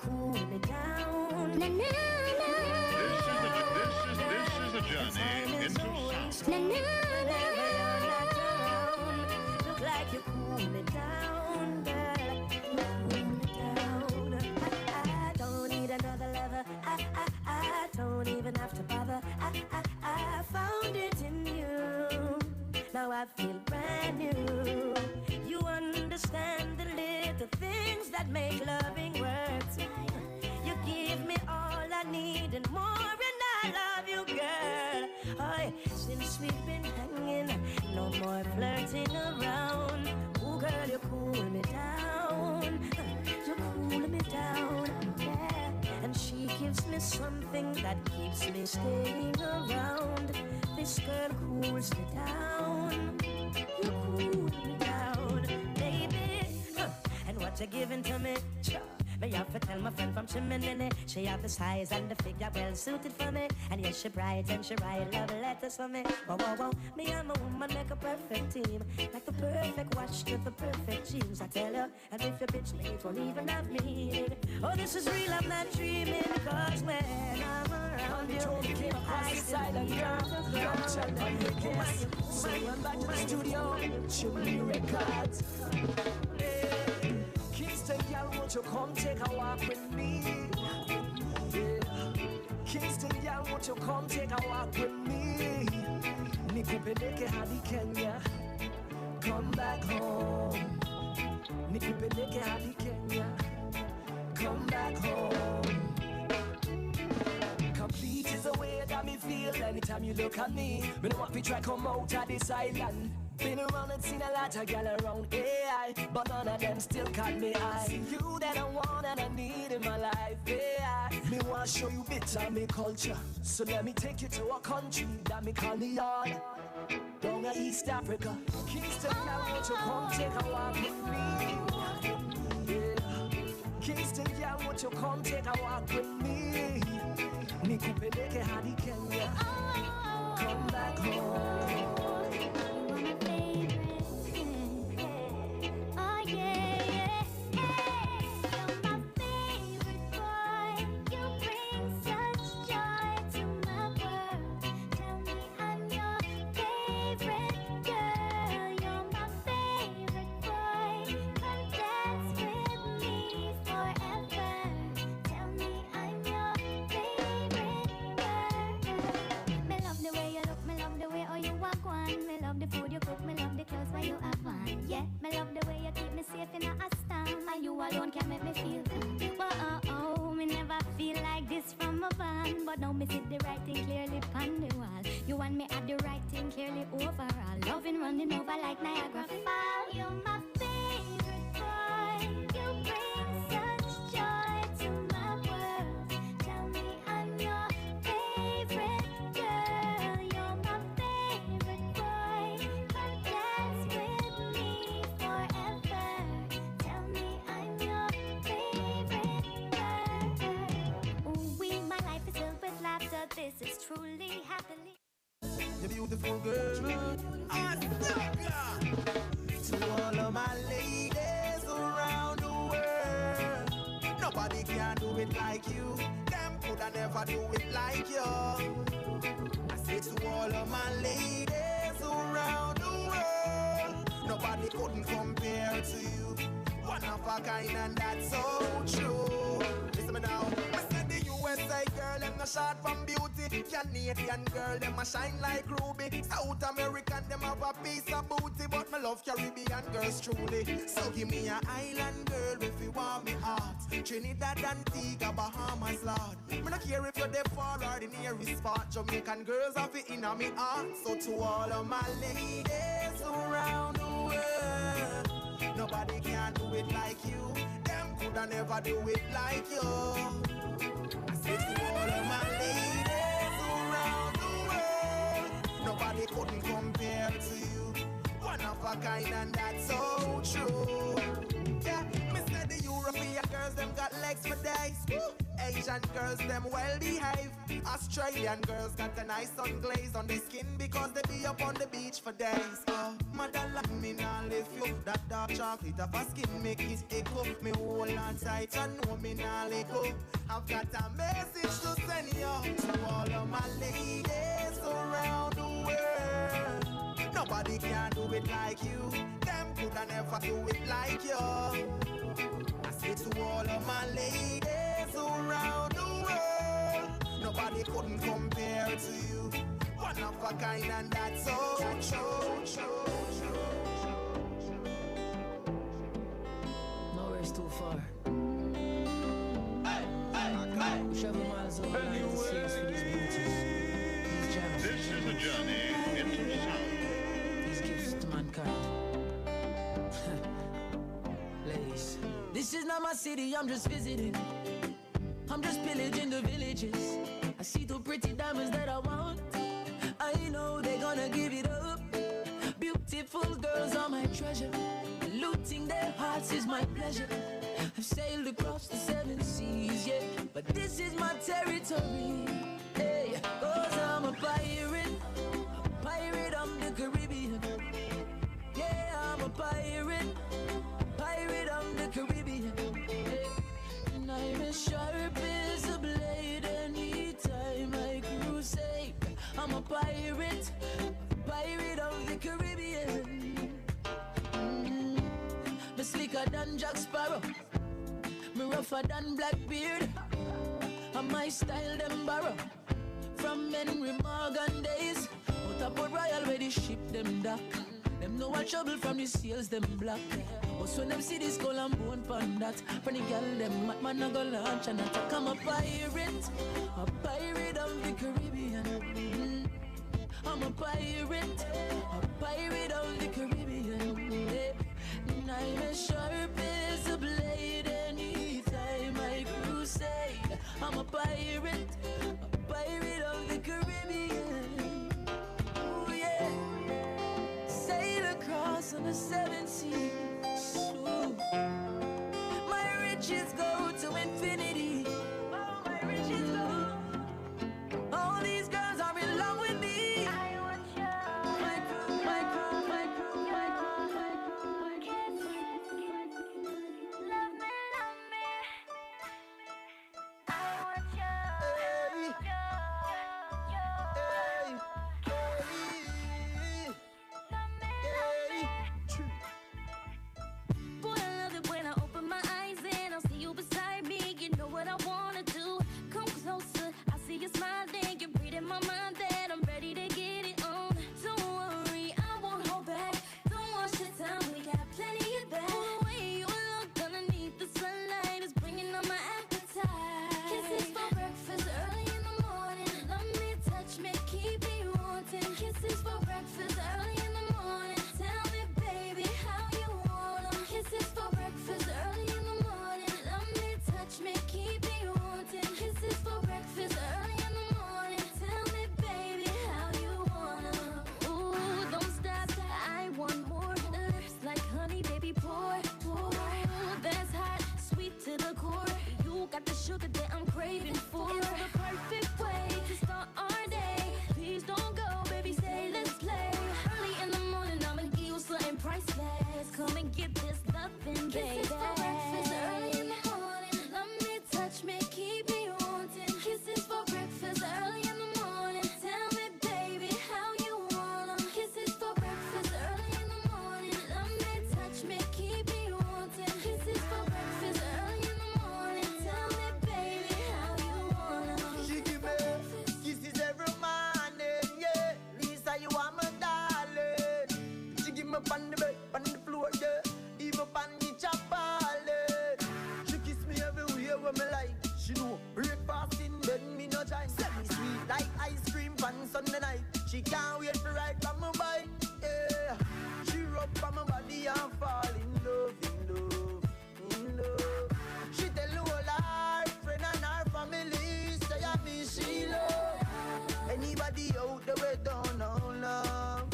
cool me down. Na, na, na. This is a journey into sound. Na, na, na. Look like you cool me down, girl. You cool me down. I don't need another lover. I don't even have to bother. I found it in you. Now I feel brand new. You understand the little things that make loving work. You give me all I need and more, and I love you, girl. Oh, since we've been hanging, no more flirting around. Oh, girl, you cool me down. You cool me down, yeah. And she gives me something that keeps me staying around. This girl cools me down. You cool me down, baby. And what you giving to me? Me have to tell my friend from Chimney. She have the size and the figure well suited for me. And yes, she bright and she write love letters for me. Whoa, whoa, whoa. Me and my woman make a perfect team. Like the perfect watch to the perfect jeans. I tell you, and if your bitch mate won't even have me. Oh, this is real, I'm not dreaming. Cause when I'm around you, I silent girl. Young child on your guess. So I'm back to the studio. Chimney Records. Kingston, girl, won't you come take a walk with me? Yeah. Kingston, girl, won't you come take a walk with me? Nikupeleke hadi Kenya, come back home. Nikupeleke hadi Kenya, come back home. Complete is the way that me feel anytime you look at me. Me know what we try come out of this island. Been around and seen a lot of gal around AI, but none of them still caught me eye. You that I want and I need in my life, yeah. Me wanna show you bits of me culture, so let me take you to a country that me call the yard. Down in East Africa, Kingston, girl, won't you come take a walk with me? Yeah. Kingston, girl, won't you come take a walk with me? Nikupeleke hadi Kenya, come back home. Alone can make me feel good. Whoa, me never feel like this from a band. But now me see the right thing clearly on the wall. You want me at the right thing clearly overall. Loving running over like Niagara Falls. You're my favorite boy. You bring such joy to my world. Tell me I'm your favorite girl. You're my favorite boy. Come dance with me forever. Tell me I'm your favorite girl. Ooh, my life is filled with laughter. This is truly happily. You beautiful girl. To all of my ladies around the world, nobody can do it like you. Them coulda never do it like you. I say to all of my ladies around the world, nobody couldn't compare to you. One of a kind and that's so true. Listen me now. USA girl, them not short from beauty. Canadian girl, them a shine like ruby. South American, them have a piece of booty. But me love Caribbean girls truly. So give me an island girl if you want me heart. Trinidad, Antigua, Bahamas, Lord. Me not care if you're there far or the nearest spot. Jamaican girls have it in a me heart. So to all of my ladies around the world, nobody can do it like you. Them coulda never do it like you. It's to all of my ladies around the world, nobody couldn't compare to you. One of a kind and that's so true. Yeah, me say the European girl girls, them got legs for days. Asian girls, them well behaved. Australian girls got a nice sun glaze on the skin because they be up on the beach for days. Mother like me now live you. That dark chocolate of a skin make it echo. Me hold on tight and know me now let go. I've got a message to send you to all of my ladies around the world. Nobody can do it like you. Them coulda never do it like you. I say to all of my ladies around the world, nobody couldn't compare to you. One of a kind and that's so true. Nowhere's too far. We travel miles over line to see us for these beauties. These gems. This is a journey into sound. These gifts to mankind. Ladies, this is not my city, I'm just visiting. I'm just pillaging the villages. I see two pretty diamonds that I want. I know they're gonna give it up. Beautiful girls are my treasure. Looting their hearts is my pleasure. I've sailed across the 7 seas, yeah, but this is my territory. Hey, cause I'm a pirate of the Caribbean. Yeah, I'm a pirate of the Caribbean. Hey, and I'm as sharp as a blade anytime I crusade. I'm a pirate of the Caribbean. Me slicker than Jack Sparrow, me rougher than Blackbeard. And my style them borrow from Henry Morgan days. Out of Port Royal where the ship them dock. Them know what trouble from the sails them black. But when them see the skull and bone pan that, from the girl them man a go launch and attack. I'm a pirate of the Caribbean. I'm a pirate of the Caribbean. Yeah. And I'm as sharp as a blade anytime I crusade. I'm a pirate of the Caribbean. Oh yeah. Sail across on the 7 seas. Ooh. My riches go to infinity. Oh, my riches go. All these girls are in love with me. I want you. My crew. Love me. I want you. Boy, I love it when I open my eyes and I'll see you beside me. You know what I wanna do. Come closer, I see you smiling. You're reading my mind that I'm ready to get it on. Don't worry, I won't hold back. Don't waste your time, we got plenty of that. The way you look underneath the sunlight is bringing on my appetite. Kisses for breakfast early in the morning. Love me, touch me, keep me wanting. Kisses for breakfast early in the morning. Tell me, baby, how you want 'em. Kisses for breakfast early in the morning. Love me, touch me, keep me wanting. Kisses for breakfast early in the morning. Tell me, baby, how you want 'em. Ooh, don't stop, I want more. Lips like honey, baby, pour. That's hot, sweet to the core. You got the sugar that I'm craving for. It's the perfect way to start our day. Please don't go, baby, say let's play. Early in the morning, I'ma give you something priceless. Come and get this loving, baby. Kisses for breakfast early in the morning. Love me, touch me, keep me wanting. Kisses for breakfast early in the morning. Tell me, baby, how you want 'em. Kisses for breakfast early in the morning. Love me, touch me, keep me wanting. Kisses for breakfast early in the morning. Tell me, baby, how you want 'em. She give me kisses every morning, yeah. Lisa, you are my darling. She give me on the bed, on the floor, yeah. Even on the chapel. She kiss me everywhere when me like. She know breakfast in bed, me no join. Semi-sweet like ice cream on Sunday night. She can't wait to ride on my bike, yeah. She rub on my body and fall in love. She tell the whole her friend and her family, say I miss she love. Anybody out there we don't know love,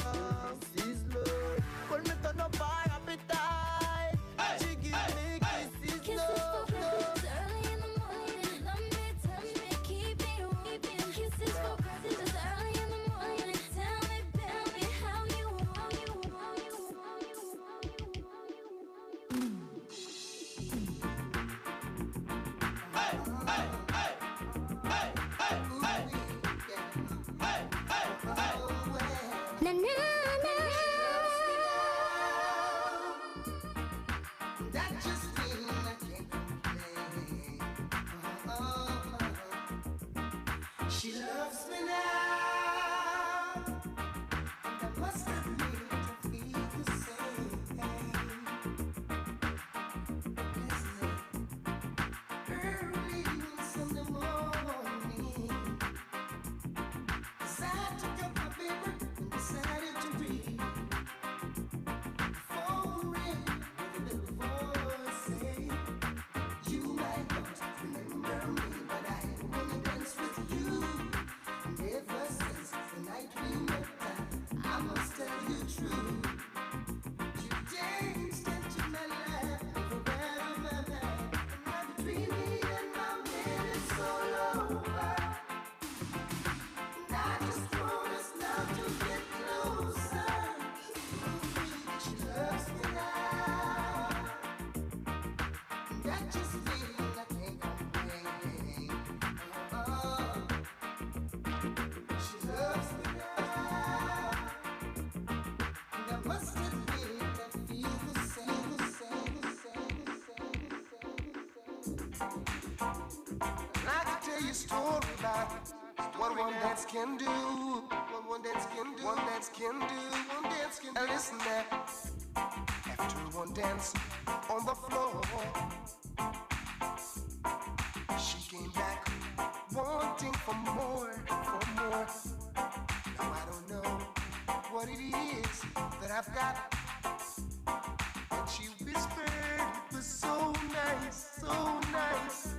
this is love. When me turn up her appetite, she give me kisses, love. I can tell you a story about what one dance can do. What one dance can do. One dance can do. One dance can do. And listen there. After one dance on the floor, she came back wanting for more, for more. Now I don't know what it is that I've got. And she whispered it was so nice, so nice.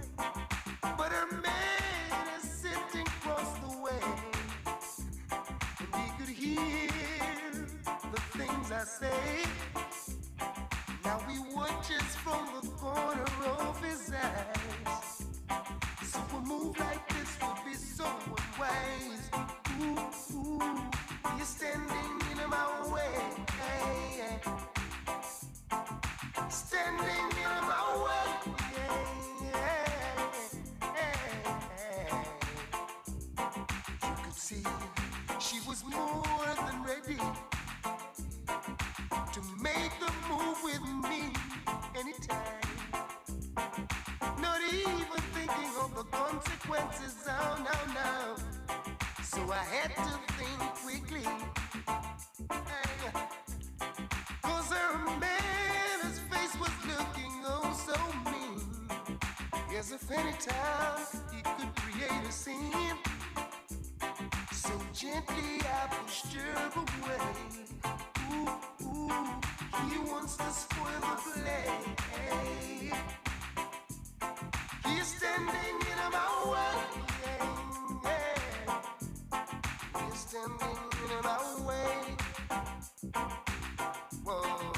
But her man is sitting across the way, and he could hear the things I say. Now he watches from the corner of his eyes. So a move like this would be so unwise. Ooh, ooh, you're standing in my way. Standing in my way. You could see she was more than ready to make the move with me anytime. Not even thinking of the consequences, oh no, no. So I had to think quickly. Cause her man, his face was looking oh so mean. As if any time he could create a scene. So gently I pushed her away. Ooh, ooh, he wants to spoil the play. He's standing in my way. He's standing in my way. Whoa.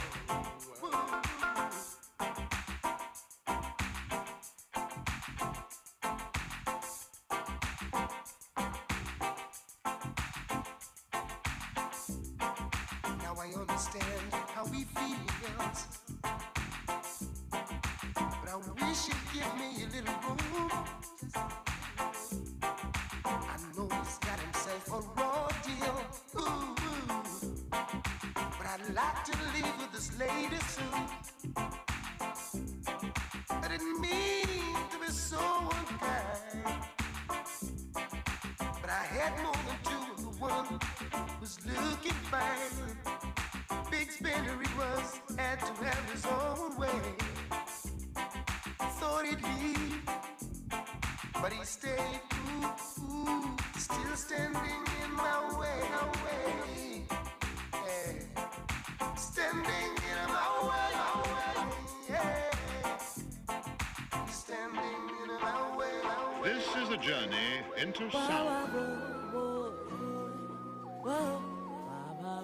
Now I understand how he feels, but I wish he'd give me a little room. I know he's got himself a raw deal, ooh, but I'd like to leave with this lady soon. I didn't mean to be so unkind, but I had more than two, and the one was looking fine. Big spender he was, had to have his own way. Thought he'd leave, but he stayed, ooh, ooh, still standing in my way, yeah. Standing in my way, yeah. Standing in my way. This is a journey into sound.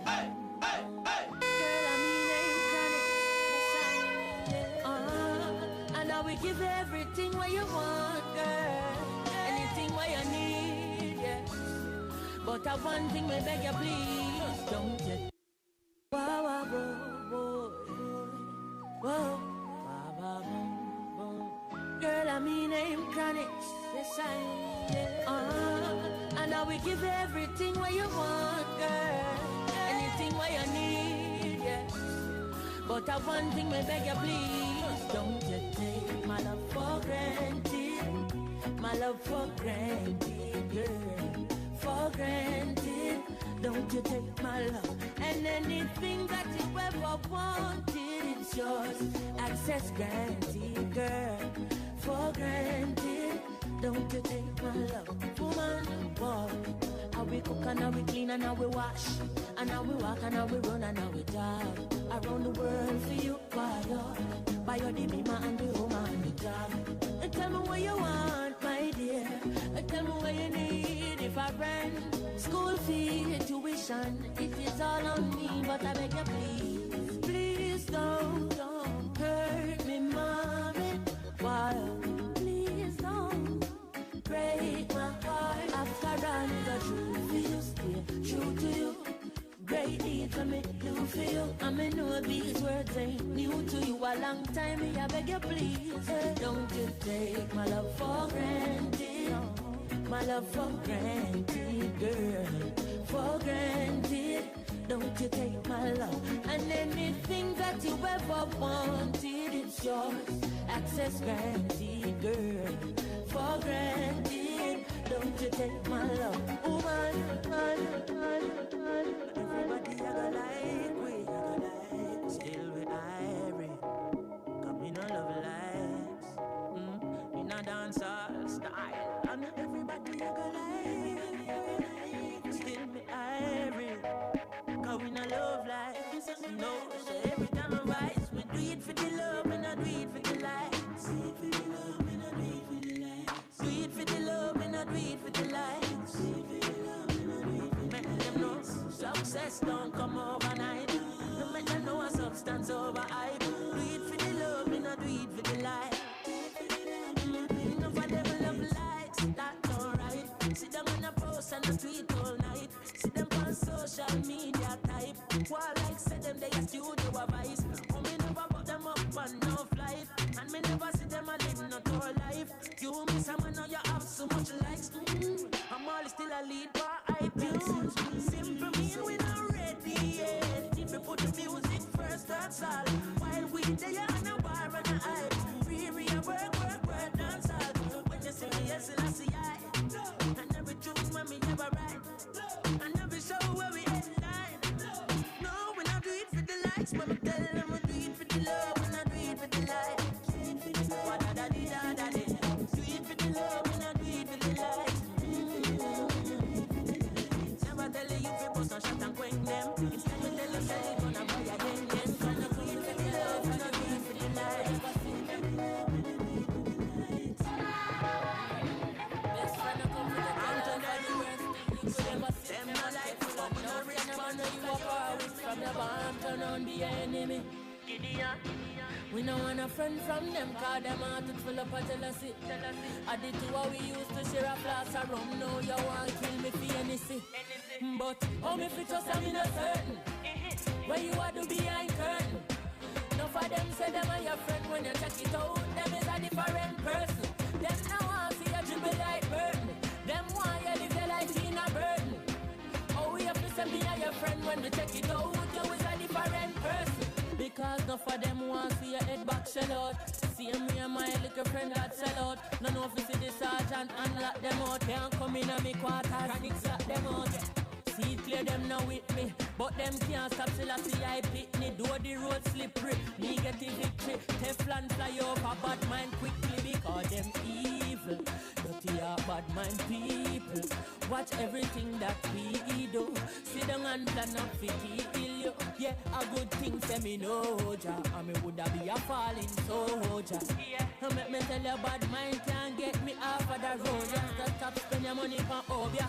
Hey, hey, hey. Girl, I mean, ain't and I will give everything what you want, girl. Anything what you need, yeah. But I one thing, may beg you, please, don't you. Whoa, whoa, whoa, whoa, whoa. Girl, I mean, I'm chronic, yes, I am. And I will give everything what you want, girl. Anything what you need, yeah. But I one thing, may beg you, please, don't you take my love for granted. My love for granted, girl. For granted, don't you take my love. And anything that you ever wanted, it's yours. Access granted, girl. For granted, don't you take my love. Woman, boy, how we cook and how we clean and how we wash, and how we walk and how we run and how we jog around the world for you, why you buy your dimima and the home and the job. And tell me what you want, my dear. And tell me what you need. If I rent, school fee, tuition, it is all on me. But I beg you, please, please don't hurt me, mommy. Why? Please don't break my heart. After all, the truth for you, stay true to you. Great deeds for me, do for you. I may know these words ain't new to you. A long time, me I beg you please, don't you take my love for granted. My love for granted, girl. For granted, don't you take my love. And anything that you ever wanted, it's yours. Access granted, me, girl, for granted. Don't you take my love, woman. Everybody I go like we, still we irie. Come in a love likes, in a dancehall style. And everybody I go like, still me irie. Come in a love likes, no. So every time I rise, we do it for the love, and I do it for the lights. Do it for the love, and I do it for the lights. Do it for the love, and I do it for the lights. Make them know success don't come overnight. No make them know a substance over hype. Do it for the love, and I do it for the light. Enough of them love likes, that's alright. See them on a post and a tweet all night. See them on social media type. While like say them they a studio advice. Oh, me never put them up on no flight. And me never see them a live no tour life. You miss a man, now you have so much likes. I'm all still a lead by iTunes. Simple me, we not ready yet. If you put the music first, that's all. While we there on a bar and a hype. Free, work, dance all. When you see me, yes, I see I. And every tune when me never write. And every show where we headline. No, we not do it for the likes, but we tell them we do it for the love. We not do it for the light. Wa-da-da-dee-da-da-dee. Do it for the love, we not do it for the light. Never tell you if you bust a shot and quench them. Instead me tell you sell it on a buy again. Yes, gonna do it for the love, we not do it for the light. Best friend come for the content of the rest. Them no like to up, no respond. You walk away from the bomb, turn on the enemy. Gideon. We no want a friend from them, cause them heart it full up of jealousy. I did to what we used to share a glass of rum. Now you want to kill me for anything. But how me fit just I'm not certain. Where you are to behind curtain. No for them say them are your friend. When you check it out, them is a different person. Them now want to see you dribble like burden. Them want you live your life in a burden. Oh, we have to say me are your friend. When we check it out, you is a different person. Because none of them want to see your head back shell out. See me and my little friend that sell out. None of us see the sergeant and lock them out. Can't come in on me quarters and lock them out. See it clear them now with me. But them can't stop till I see I pick me. Do the road slippery. Me get the victory. Teflon fly over bad mind quickly. Because them evil. Dirty are bad mind people. Watch everything that we do. Sit down and plan up for kill you. Yeah, a good thing say me no ja. And me woulda be a falling soldier. Yeah, make me tell you bad mind can't get me off of the road. Just stop spend your money for obia.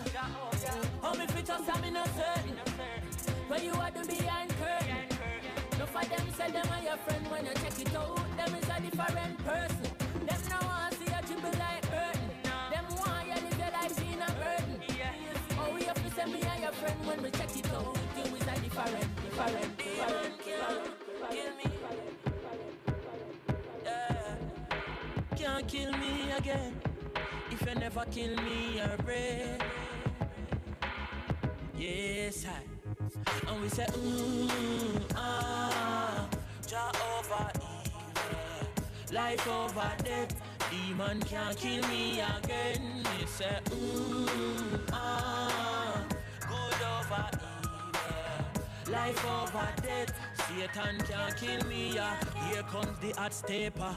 How me fit just I'm not certain. Where you are to behind curtain. No for them say them are your friend. When you check it out, them is a different person. Them now want see you dribble like burden. Them want you live your life in a burden. Oh, we have to say me and your friend. When we check it out, you is a different. Kill me. Can't kill me again. If you never kill me, you're brave. Yes, I. And we say, Jehovah evil, life over death. Demon can't kill me again. We say, good over evil, life over death. Satan can't kill me, yeah. Here comes the hot stepper.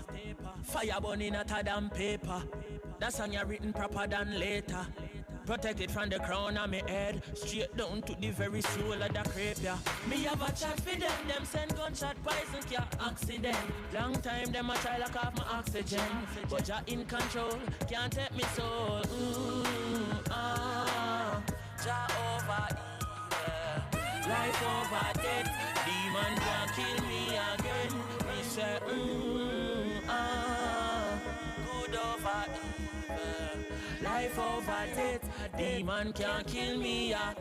Fire burning hotter than paper. That song you written proper than later. Protected from the crown of my head, straight down to the very soul of the crepe, yeah. Me have a chat for them send gunshot poison can't accident. Long time them a try lock off my oxygen, but you're in control, can't take me soul. Jah over evil, life over death. Demon can't kill me again. Me say, good over evil, life over death. Demon can't kill me, yeah.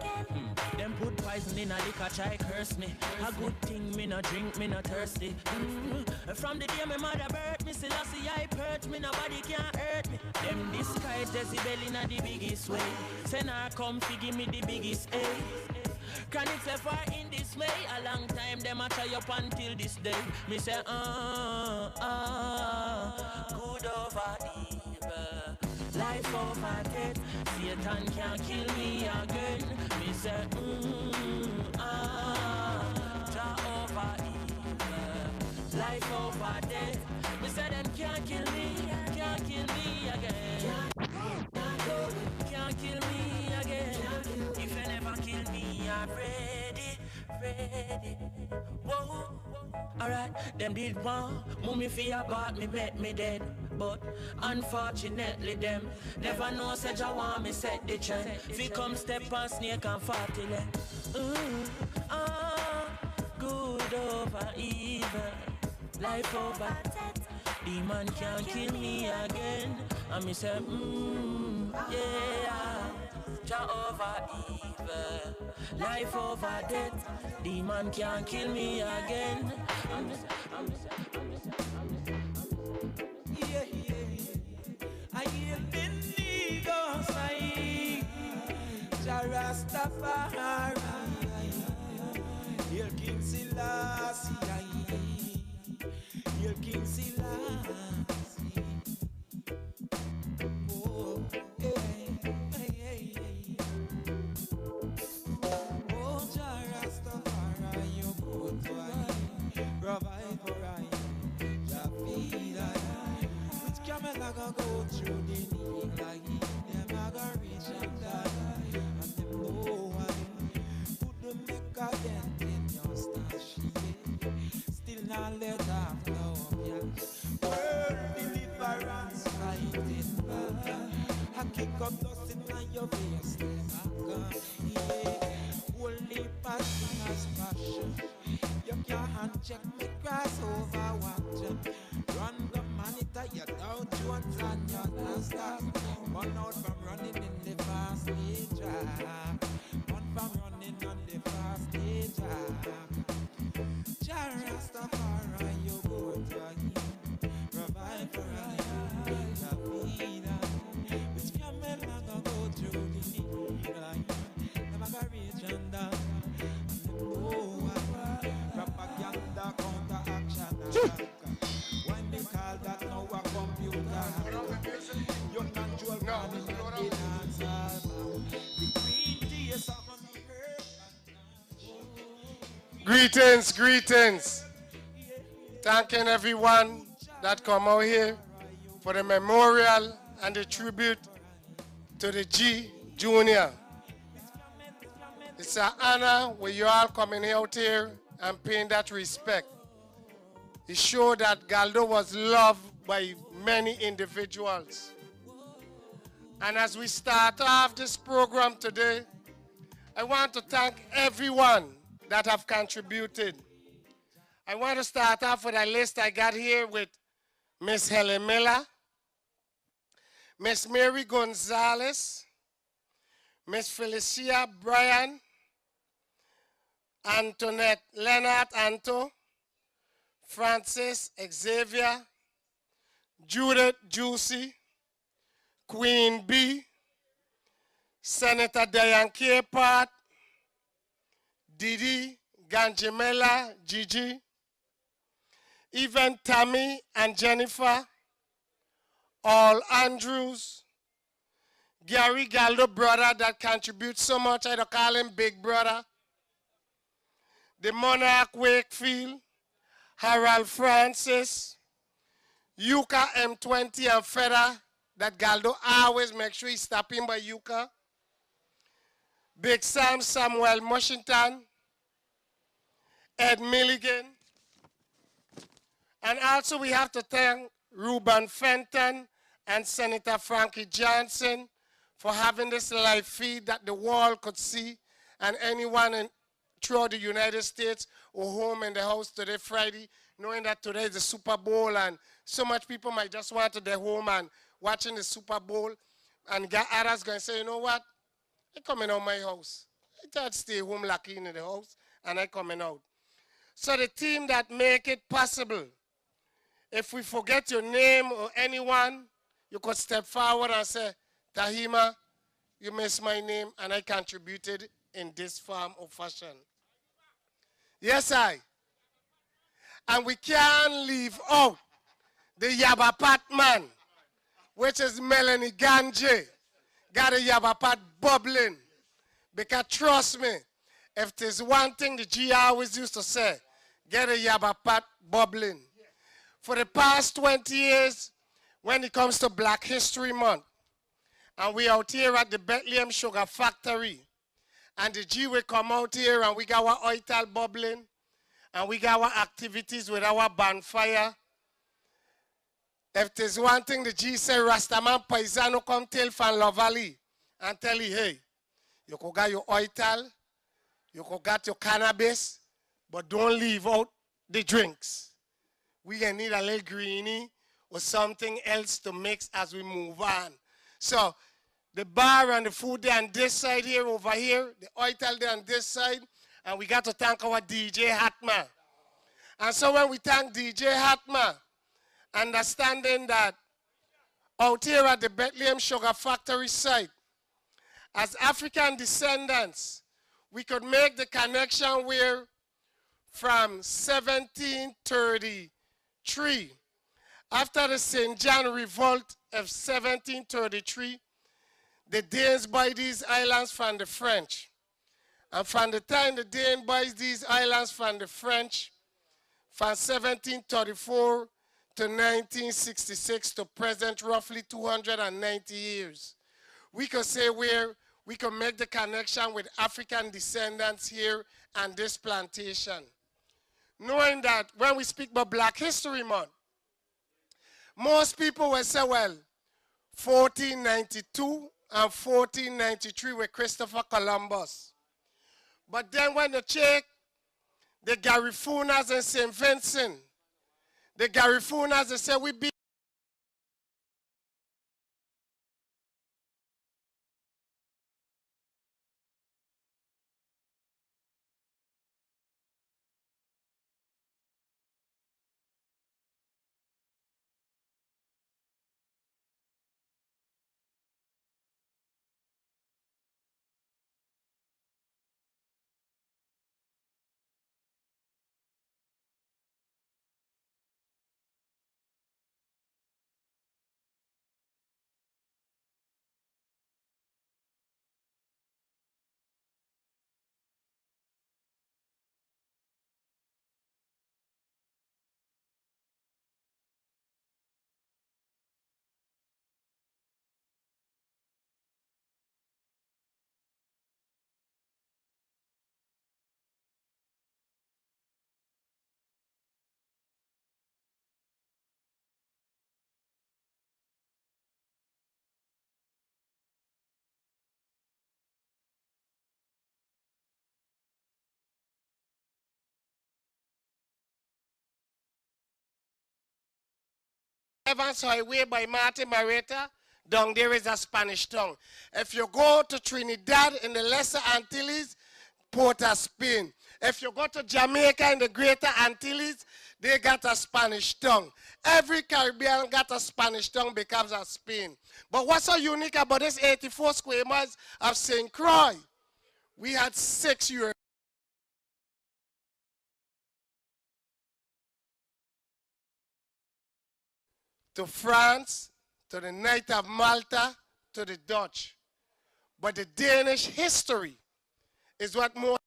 Them put poison in a liquor, try curse me. A good thing, me no drink, me no thirsty. From the day my mother birthed me, still I see I hurt me, nobody can hurt me. Them disguise Decibel in a the biggest way. Send her come fi give me the biggest A. Chronic say far in this way. A long time them a try up until this day. Me say good over evil, life over death. Satan can't kill me again. Me say Jah over evil, life over death. Me say them can't kill me again. Can't kill me again. If you never kill me, I'm ready. Whoa. Alright, them did want mummy fear about me, bet me dead. But unfortunately them never know say Jah want me set the trend. Fi come step on snake and 40 leg. Good over evil, life over death. Demon can't kill me again. And me say, yeah. Jah over evil, life over death. Demon can't kill me again. Yeah. I hear the Negro say, Jah Rastafari, Hail King Selassie, Hail King Selassie. Oh, hey. Oh, Jah Rastafari, you good to I, provide for I, Jah feed I. Which camel I go through the need like them I go reach and die, and them know I put the make a dent in your stash, still not let off no cash. World deliverance fighting back. I kick up dust in your face, them I gone, Only passing as passion. You can't handcheck me cross over watching. Run the monitor, you doubt Jones and your Nasdaq. Run out from running in the fast lane track. Run from running on the fast lane track. Jah Rastafari, you go to him. Provide for a which camel I go through the need like them I go reach and down. And them know propaganda counter action. When they call that now a computer, your natural man in the answer. The green tea is up on the earth. Greetings. Thanking everyone that come out here for the memorial and the tribute to the G Junior. It's an honor with you all coming out here and paying that respect. It showed that Galdo was loved by many individuals. And as we start off this program today, I want to thank everyone that have contributed. I want to start off with a list I got here with Miss Helen Miller, Miss Mary Gonzalez, Miss Felicia Bryan, Antoinette Leonard Anto, Francis Xavier, Judith Juicy, Queen B, Senator Diane Capart, Didi Ganjimela Gigi, even Tammy and Jennifer, all Andrews, Gary Galdo brother that contributes so much, I don't call him big brother, the Monarch Wakefield, Harold Francis, Yuka M20 and Feda, that Galdo always make sure he stop in by Yuka, Big Sam Samuel Washington, Ed Milligan, and also we have to thank Reuben Fenton and Senator Frankie Johnson for having this live feed that the world could see, and anyone throughout the United States or home in the house today, Friday, knowing that today is the Super Bowl and so much people might just want to their home and watching the Super Bowl, and others going to say, you know what, I coming out my house. I can't stay home lucky in the house, and I coming out. So the team that make it possible, if we forget your name or anyone, you could step forward and say, Tahima, you missed my name and I contributed in this form or fashion. Yes, I. And we can't leave out the Yabapat man, which is Melanie Ganje. Got a Yabapat bubbling. Because trust me, if there's one thing the G always used to say, get a Yabapat bubbling. For the past 20 years, when it comes to Black History Month, and we out here at the Bethlehem Sugar Factory, and the G will come out here and we got our oil bubbling, and we got our activities with our bonfire. If there's one thing the G say, Rastaman Paisano come tell from La Valley and tell you, hey, you could get your oil, you could get your cannabis, but don't leave out the drinks. We gonna need a little greenie or something else to mix as we move on. So the bar and the food there on this side here, over here, the oil there on this side, and we got to thank our DJ Hatma. And so when we thank DJ Hatma, understanding that out here at the Bethlehem Sugar Factory site, as African descendants, we could make the connection where from 1733, after the St. John Revolt of 1733, the Danes buy these islands from the French. And from the time the Danes buys these islands from the French, from 1734 to 1966 to present, roughly 290 years, we could say where we can make the connection with African descendants here and this plantation. Knowing that when we speak about Black History Month, most people will say, well, 1492 and 1493 with Christopher Columbus. But then when you check the Garifunas and St. Vincent, the Garifunas, they say we be Evans Highway by Martin Marietta, down there is a Spanish town. If you go to Trinidad in the Lesser Antilles, Port of Spain. If you go to Jamaica in the Greater Antilles, they got a Spanish tongue. Every Caribbean got a Spanish tongue because of Spain. But what's so unique about this 84 square miles of St. Croix? We had 6 Europeans. To France, to the Knight of Malta, to the Dutch. But the Danish history is what more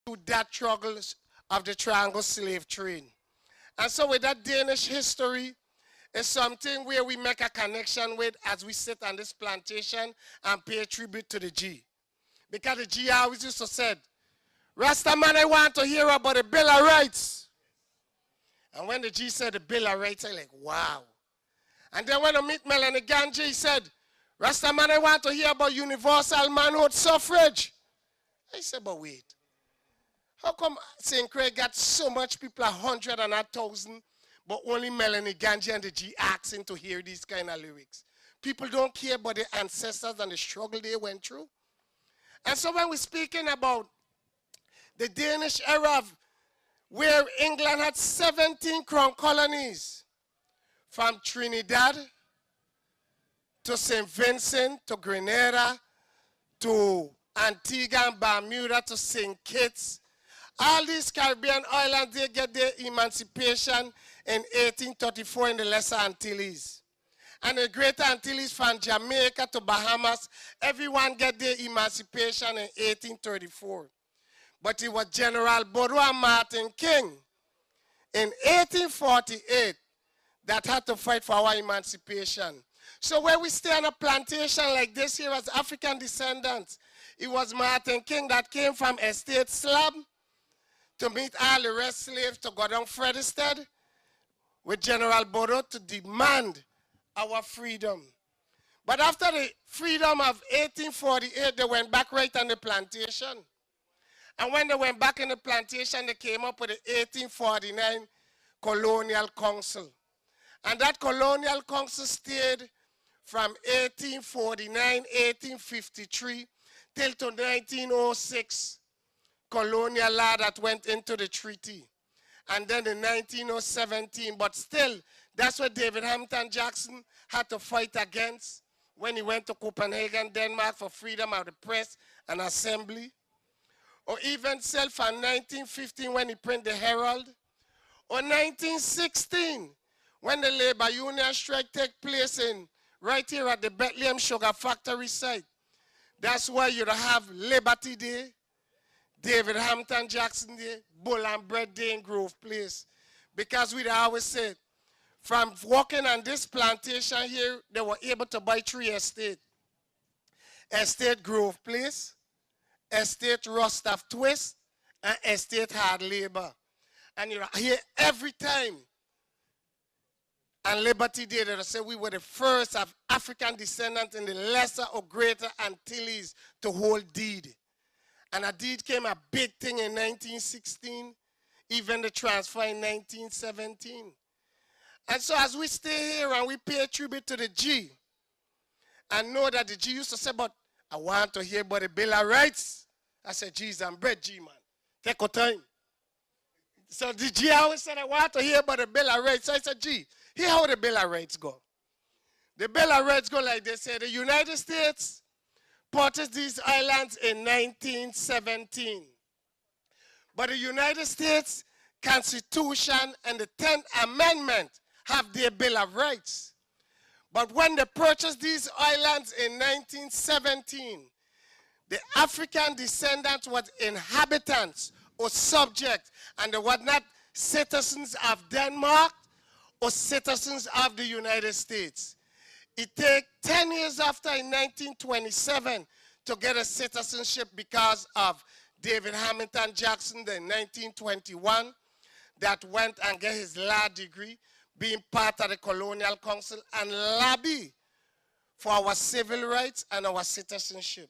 to that struggles of the triangle slave trade. And so with that Danish history, it's something where we make a connection with as we sit on this plantation and pay tribute to the G. Because the G always used to say, Rasta man, I want to hear about the Bill of Rights. And when the G said the Bill of Rights, I like, wow. And then when I meet Melanie Ganje, he said, Rasta man, I want to hear about universal manhood suffrage. I said, but wait. How come St. Croix got so much people, 100 and 1,000, but only Melanie Ganje and the G asking to hear these kind of lyrics? People don't care about their ancestors and the struggle they went through. And so when we're speaking about the Danish era of where England had 17 crown colonies, from Trinidad to St. Vincent, to Grenada, to Antigua and Bermuda, to St. Kitts. All these Caribbean islands, they get their emancipation in 1834 in the Lesser Antilles. And the Greater Antilles, from Jamaica to Bahamas, everyone get their emancipation in 1834. But it was General Bodo and Martin King in 1848 that had to fight for our emancipation. So when we stay on a plantation like this here as African descendants, it was Martin King that came from Estate Slab to meet all the rest slaves to go down Frederistead with General Bodo to demand our freedom. But after the freedom of 1848, they went back right on the plantation. And when they went back in the plantation, they came up with the 1849 Colonial Council. And that Colonial Council stayed from 1849, 1853, till to 1906, colonial law that went into the treaty. And then in 1917, but still, that's what David Hamilton Jackson had to fight against when he went to Copenhagen, Denmark, for freedom of the press and assembly. Or even still from 1915 when he printed the Herald. Or 1916 when the labor union strike took place in right here at the Bethlehem Sugar Factory site. That's why you have Liberty Day, David Hampton Jackson Day, Bull and Bread Day in Grove Place. Because we always said, from working on this plantation here, they were able to buy 3 estates. Estate Grove Place, Estate Rostov Twist, and Estate Hard Labor. And you're here every time. And Liberty Day, they say we were the first of African descendants in the Lesser or Greater Antilles to hold deed. And a deed came a big thing in 1916, even the transfer in 1917. And so as we stay here and we pay tribute to the G, and know that the G used to say, but I want to hear about the Bill of Rights. I said, G's and bread, G, man. Take your time. So the G always said, I want to hear about the Bill of Rights. So I said, G, hear how the Bill of Rights go. The Bill of Rights go like they say, the United States purchased these islands in 1917. But the United States Constitution and the 10th Amendment have their Bill of Rights. But when they purchased these islands in 1917, the African descendants were inhabitants or subjects, and they were not citizens of Denmark or citizens of the United States. It took 10 years after, in 1927, to get a citizenship because of David Hamilton Jackson, in 1921, that went and get his law degree, being part of the Colonial Council, and lobby for our civil rights and our citizenship.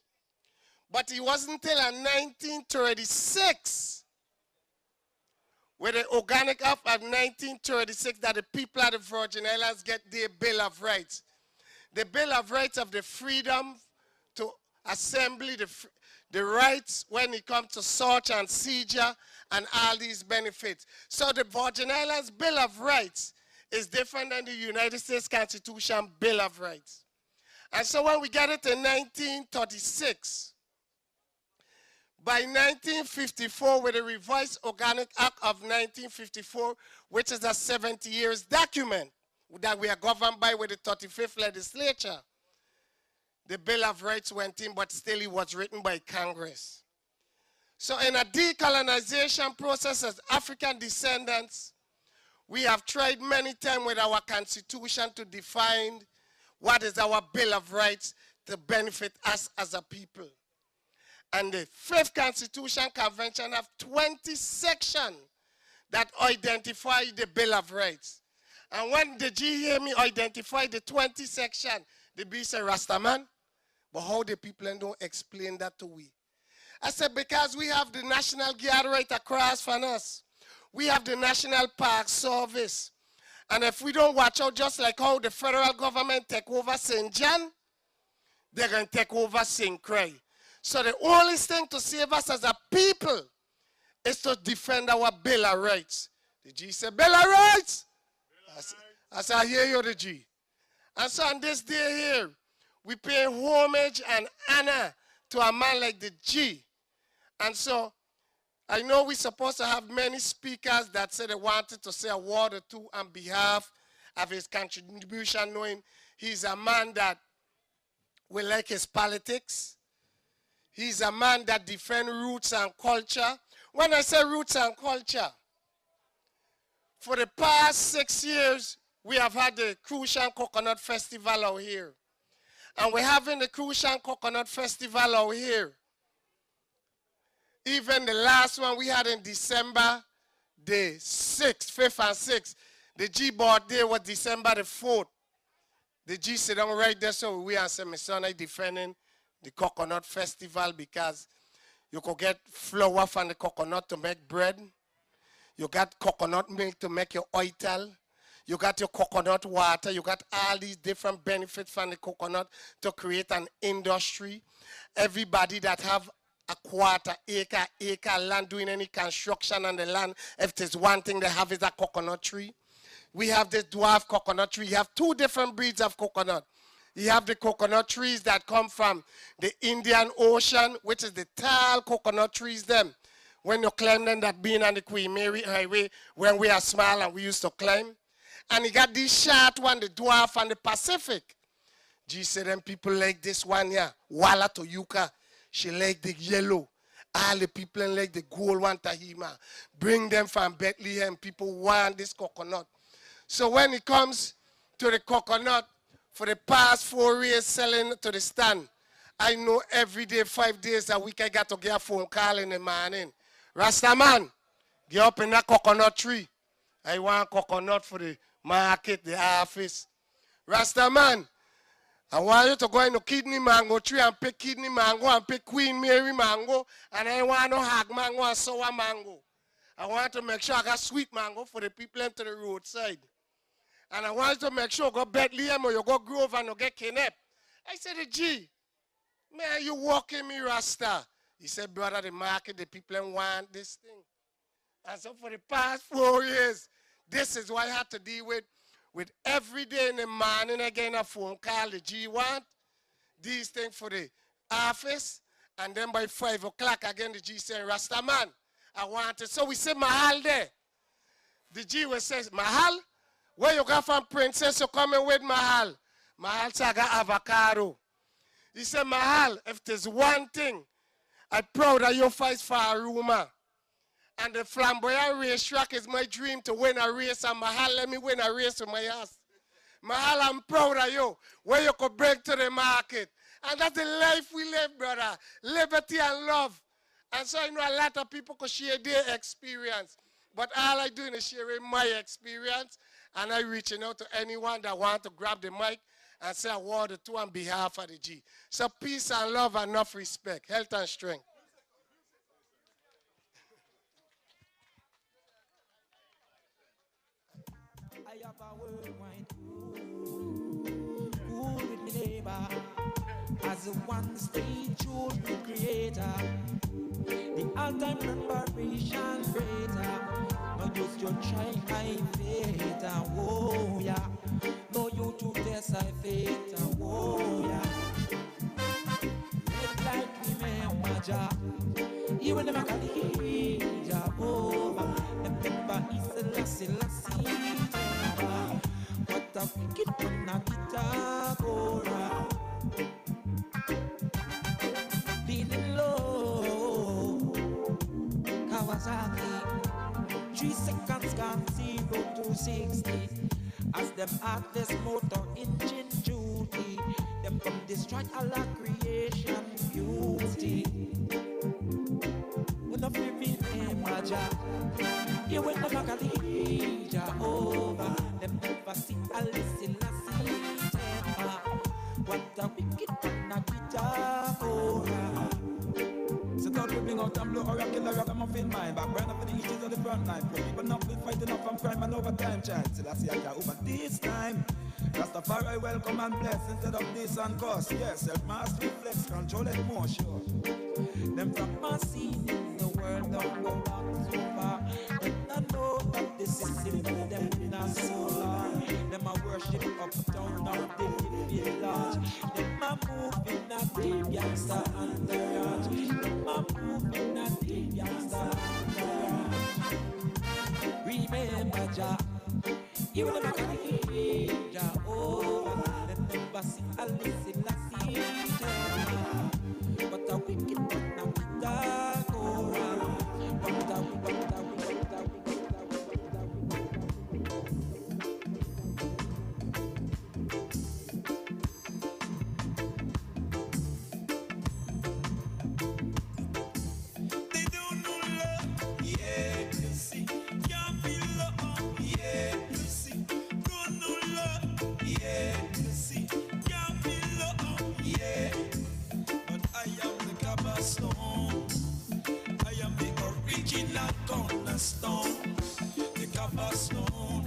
But it wasn't until 1936, with the Organic Act of 1936, that the people of the Virgin Islands get their Bill of Rights. The Bill of Rights of the freedom to assembly, the rights when it comes to search and seizure and all these benefits. So the Virgin Islands Bill of Rights is different than the United States Constitution Bill of Rights. And so when we get it in 1936, by 1954, with the Revised Organic Act of 1954, which is a 70 years document that we are governed by with the 35th legislature, the Bill of Rights went in, but still it was written by Congress. So in a decolonization process as African descendants, we have tried many times with our Constitution to define what is our Bill of Rights to benefit us as a people. And the 5th Constitution Convention have 20 sections that identify the Bill of Rights. And when the G hear me identify the 20 section, the B say, Rastaman, but how the people don't explain that to we? I said, because we have the National Guard right across from us. We have the National Park Service. And if we don't watch out, just like how the federal government take over St. John, they're going to take over St. Croix. So the only thing to save us as a people is to defend our Bill of Rights. The G said, Bill of Rights? I said, I hear you, the G. And so on this day here, we pay homage and honor to a man like the G. And so I know we're supposed to have many speakers that said they wanted to say a word or two on behalf of his contribution, knowing he's a man that will like his politics. He's a man that defends roots and culture. When I say roots and culture, for the past 6 years, we have had the Crucian Coconut Festival out here. And we're having the Crucian Coconut Festival out here. Even the last one we had in December the 6th, 5th and 6th. The G birthday was December the 4th. The G sit down right there, so we and say, my son, I defending the Coconut Festival because you could get flour from the coconut to make bread. You got coconut milk to make your oil. You got your coconut water. You got all these different benefits from the coconut to create an industry. Everybody that have a quarter acre land doing any construction on the land, if there's one thing they have is a coconut tree. We have this dwarf coconut tree. You have two different breeds of coconut. You have the coconut trees that come from the Indian Ocean, which is the tall coconut trees them. When you climb them, that being on the Queen Mary Highway, when we are small and we used to climb. And you got this short one, the dwarf and the Pacific. G said them people like this one here, Walla Toyuka. She like the yellow. All the people like the gold one, Tahima. Bring them from Bethlehem. People want this coconut. So when it comes to the coconut, for the past 4 years selling to the stand, I know every day, 5 days a week, I got to get a phone call in the morning. Rasta man, get up in that coconut tree. I want coconut for the market, the office. Rasta man, I want you to go in the kidney mango tree and pick kidney mango and pick Queen Mary mango. And I want no hog mango and sour mango. I want to make sure I got sweet mango for the people into the roadside. And I want you to make sure you go Bethlehem or you go Grove and you get Kennep. I said, G, man, you walking me, Rasta. He said, brother, the market, the people want this thing. And so for the past 4 years, this is what I had to deal with every day in the morning, again, a phone call, the G want these things for the office. And then by 5 o'clock, again, the G saying, Rasta man, I want it. So we say, Mahal there. The G will say, Mahal? Where you got from Princess, you coming with Mahal? Mahal said, I got avocado. He said, Mahal, if there's one thing, I'm proud of your fight for Aruma. And the flamboyant racetrack is my dream to win a race. And Mahal, let me win a race with my ass. Mahal, I'm proud of you. Where you could bring to the market. And that's the life we live, brother. Liberty and love. And so I know a lot of people could share their experience. But all I do is sharing my experience. And I'm reaching out to anyone that wants to grab the mic and say a word or two on behalf of the G. So peace and love and enough respect. Health and strength. I have a worldwide cool with me neighbor. As a one-stage show with creator, the all-time reparation greater. No use your try I fate, whoa yeah. No you to test I fate, whoa yeah. Red like remember Jah, you will never call Jehovah. Them never is a lassie. What a wicked one a Pitagora. Feeling low, Kawasaki. 3 seconds gone 0 to 60. As them heartless motor engine duty, them come destroy all our creation beauty. When the free remember Jah, you will never call Jehovah. Them never see a listen temper. What a wicked one a Pitagora. So God will bring out and blow or a killer rock and muffin mine. Back burn up for the issues of the front line. People not will fight enough from crime and overtime chance. Till I see I over this time. Rastafari welcome and bless instead of this and cost. Yes, self-mastery, flex, control emotion. Them from my scene in the world don't go back too far. Them not know that this system with them in a solar. Them a worship uptown, now they live large. Them a youngster entourage. My moving that the youngster entourage. Remember Jah, you will never leave Jah over. Let never see a listen, a see Jah. But a wicked man now we talk over. I am the original cornerstone, the cobblestone.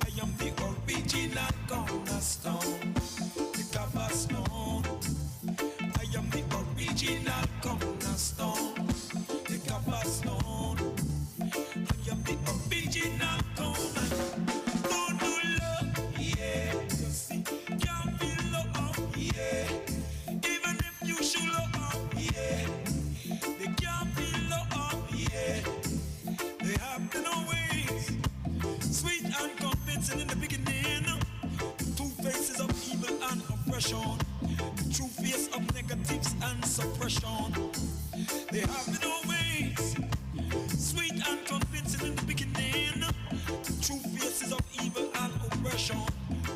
I am the original cornerstone, the cobblestone. I am the original cornerstone, the cobblestone. I am the original cornerstone. Don't do love, yeah. You see, can't feel love, yeah. Even if you should love, yeah. They can't feel love, yeah. They have been always sweet and convincing in the beginning. Two faces of evil and oppression. The true face of negatives and suppression. They have been always sweet and convincing in the beginning. The true faces of evil and oppression.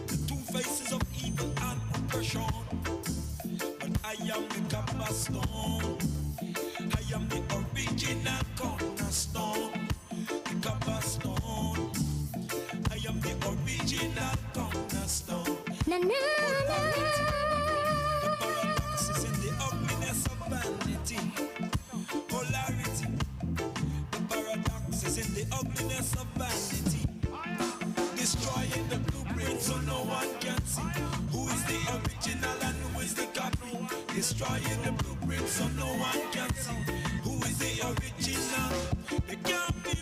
The two faces of evil and oppression. But I am the cornerstone. I am the original cornerstone. The cornerstone. I am the original cornerstone. Na, na, na. The paradox is in the ugliness of vanity. Polarity. The paradox is in the ugliness of vanity. Destroying the blueprint so no one can see who is the original and who is the copy. Destroying the blueprint so no one can see who is the original. They can't be.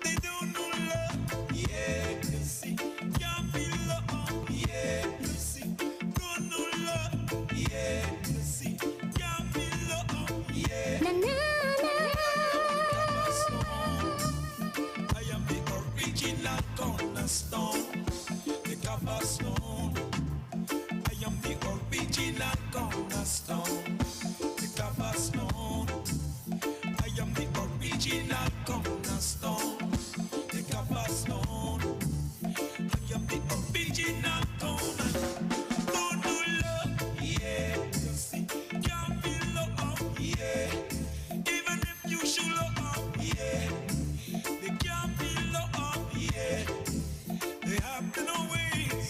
They don't know love, yeah, you see. Can't feel love, yeah, you see. Don't know love, yeah, you see. Can't feel love, yeah. Na, na, na. I am the original cornerstone, the cobblestone. I am the original cornerstone, the cobblestone. I am the original cornerstone, the cobblestone. I am the original cornerstone. Don't do love, yeah, you see. Can't feel love, yeah. Even if you should love, yeah. They can't feel love, yeah. They have been always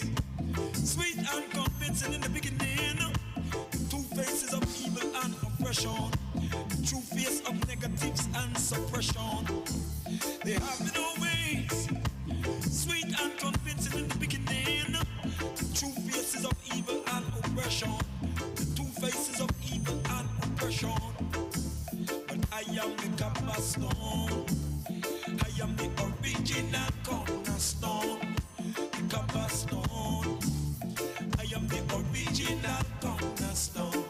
sweet and convincing in the beginning. Two faces of evil and oppression. The true face of negatives and suppression. They have been always sweet and convincing in the beginning. The true faces of evil and oppression. The two faces of evil and oppression. But I am the cornerstone. I am the original cornerstone, the cornerstone. I am the original cornerstone.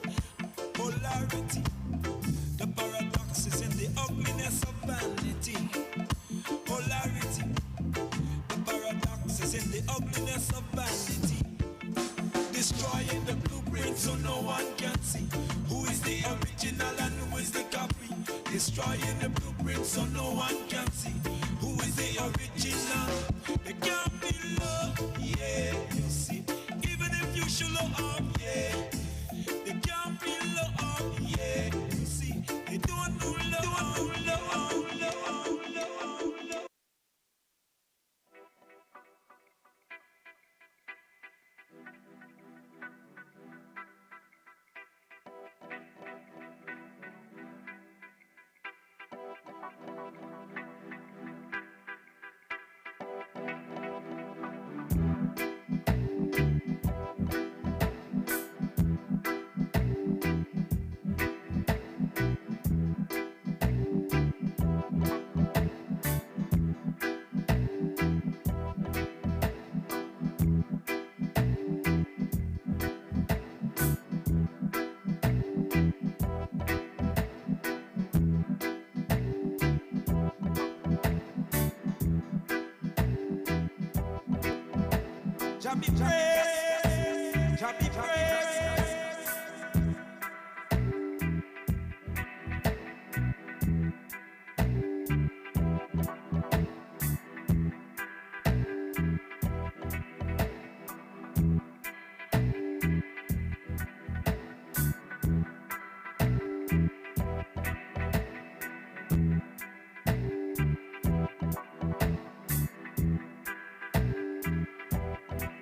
Polarity, the paradox is in the ugliness of vanity. Polarity, the paradox is in the ugliness of vanity. Destroying the blueprint so no one can see who is the original and who is the copy. Destroying the blueprint so no one can see who is the original. They can't be love, yeah, you see. Even if you should love, yeah. They can't be love, yeah, you see. They don't know love, love, love, love. Jah be praised, Jah be praised.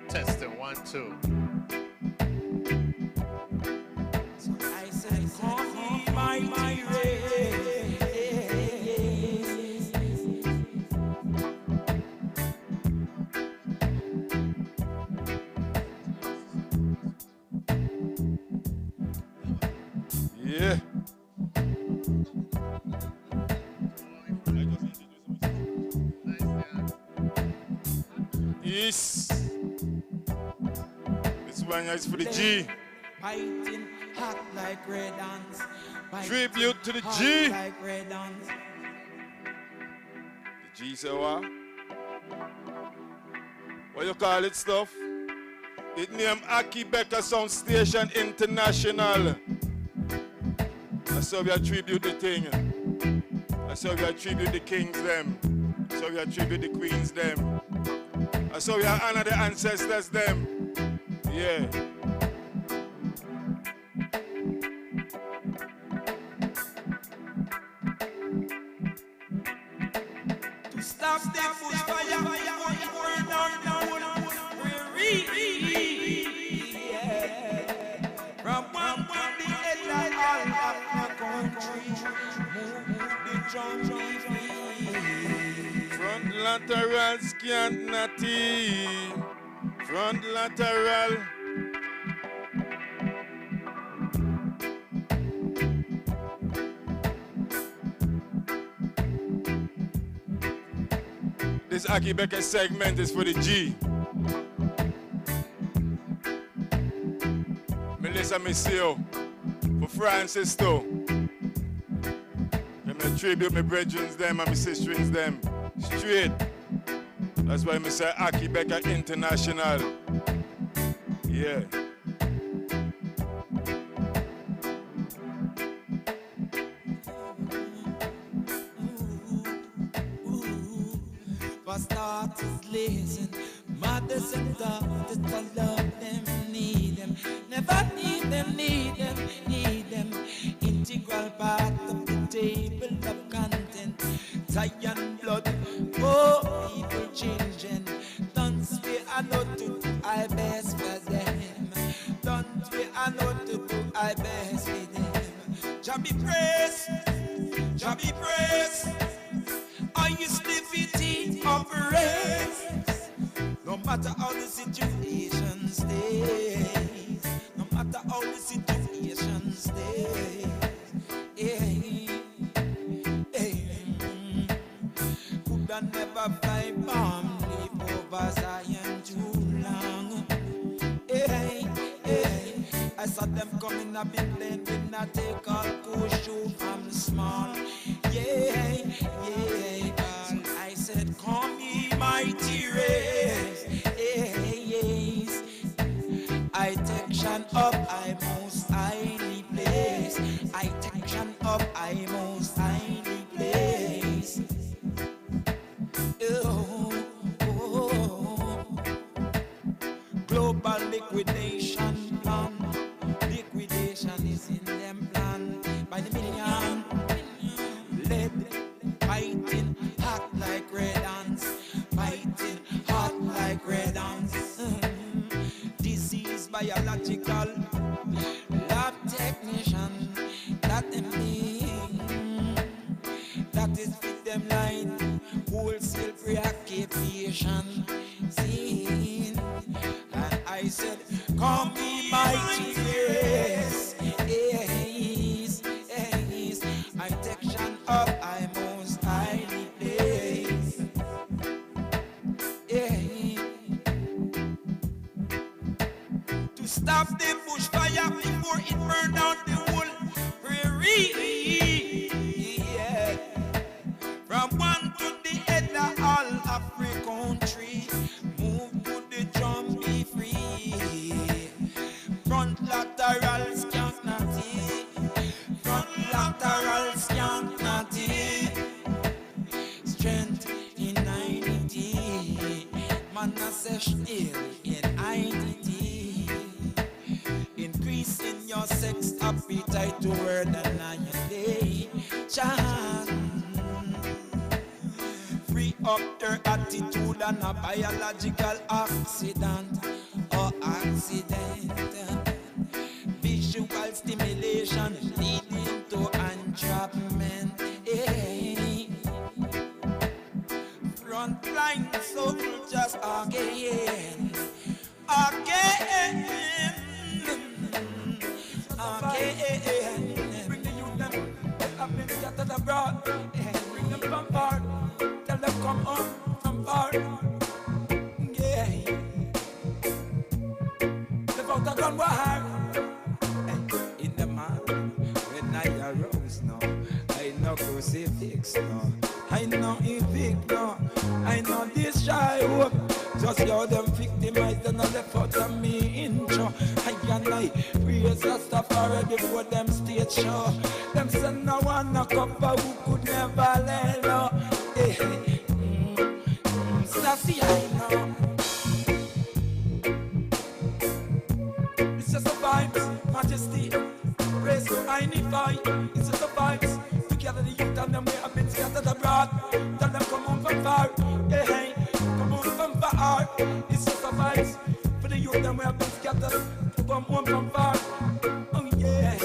Testing 1, 2. So I said, call me mighty race. Yeah. Yes. This one is for the G. Biting hot like red ants. Tribute to the hot G. like red ants. The G say what? What you call it stuff? It named Aki Becker Sound Station International. That's how we attribute the thing. That's how we attribute the kings them. That's how we attribute the queens them. That's how we honor the ancestors them. Yeah. To stop the bushfire, burn down the from one the edge all of the country, move the drum beat. Front laterals can't natty. Front lateral. This Aki Becker segment is for the G. Melissa Missio, for Francis too. I'm gonna tribute my brethren them and my sisters them. Straight. That's why I say Aki Becker International. Yeah. For starters, listen, mothers and daughters, I love them, need them, never need them, need them, need them. Integral part of the table of content. Zion blood, oh, people changing. Don't we are not to do our best for them. Don't we are not to do our best for them. Jah be praised, Jah be praised. Are you stiffity operates? No matter how the situation stays, no matter how the situation stays, hey, hey, could I never fly bomb leap over Zion too long? Hey, hey, I saw them coming up in plane with not take all cool shoe from small. Yeah, yeah, so I said, call me mighty race. Yes, I take Shan up, I most highly place. I take Shan up, I most highly place. Oh, oh. Global liquidation plan. Liquidation is in them plan by the million. Lead, fighting hot like red ants. Fighting hot like red ants. Disease biological. Lab your sex appetite toward annihilation. Free up your attitude and a biological accident or accident. Visual stimulation leading to entrapment. Hey. Frontline soldiers again. Bring the youth them that have been scattered abroad. Bring them from far. Tell them come home from far. Yeah. Live out a gun war. In the morning when I arose now, I no crucifix now, I no evict now, I no destroy hope. Just how them victimized and left out of me intro. I can I praise Rastafari before them stage show. Them say no one a couple who could never lay low. Sassy I know. It's just a vibes, majesty. Praise to I need fight. It's just a vibes. Together the youth and them we have been scattered abroad. Tell them come home from far. Hey, come home from far. It's just a vibes. For the youth and we have been scattered. Come home from far. Oh yeah.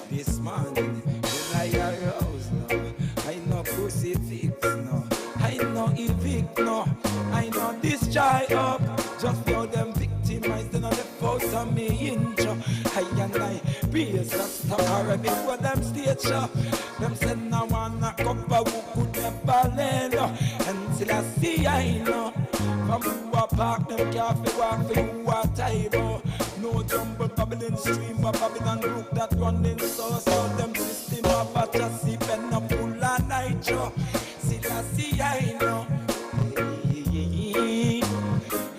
This morning when I arose now, I no crucifix no, I no evict no, I no destroy up. Just how them victimized and left out of me intro. I and I praise Rastafari before them stage show. Them said no one a couple who could never lay low. Until I see I know. From who a park them cafe walk for who a typo. No jumble babbling stream but Babylon brook that running so them system of a chassis pen a full of nitro. Still I see I know.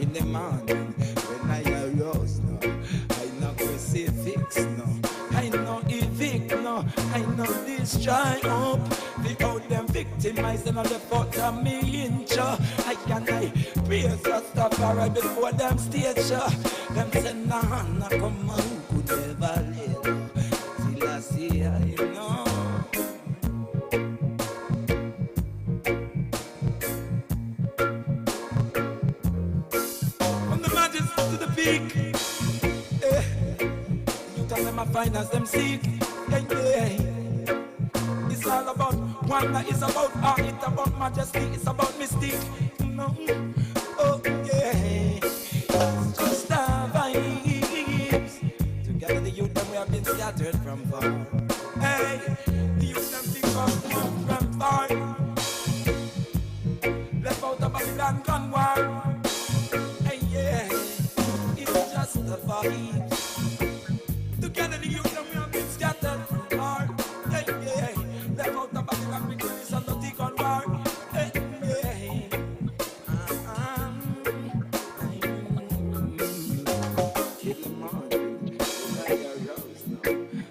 In the morning when I arose no, I no crucifix no, I no evict no, I no destroy up. Without them victimized and all the fault of me intro. I can I praise Rastafari before them stage show. Them say nah, nah come on, who could never lay low. Till I see I know. From the mountains to the peak, you tell them I find as them seek. It's all about wonder, it's about art, it's about majesty, it's about mystique. No, oh yeah, it's just our vibes. Together the youth them we have been scattered from far. Hey, the youth them think of from far. Left out of Babylon gun war. Hey yeah, it's just the vibes. Together the youth them we have been scattered from far. Hey yeah, left out of Babylon because it's a dirty gun war. Hey yeah. In the morning, when I arose now,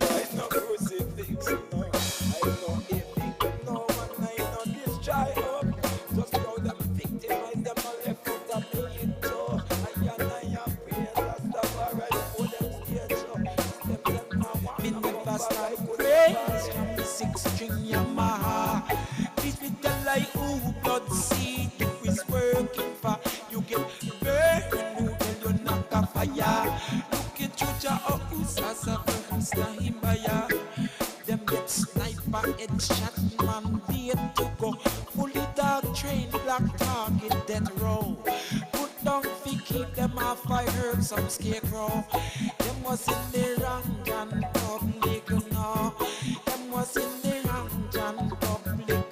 I no crucifix no, I no evict no, and I no destroy up. Just how them victimize them all left out of me intro. I pray Rastafari for them stage show. Them now want to never stop praise from the 6-string Yamaha. This with the light who blood seed you is working for. You get burned, you tell you knock a fire. Look at Chucha or Usasa first time buyer. Them get sniper headshot man beat to go. Fully dark train black target death row. Put down fi keep them off fire some scarecrow. Them was in the rank and public no. Them was in the rank and public.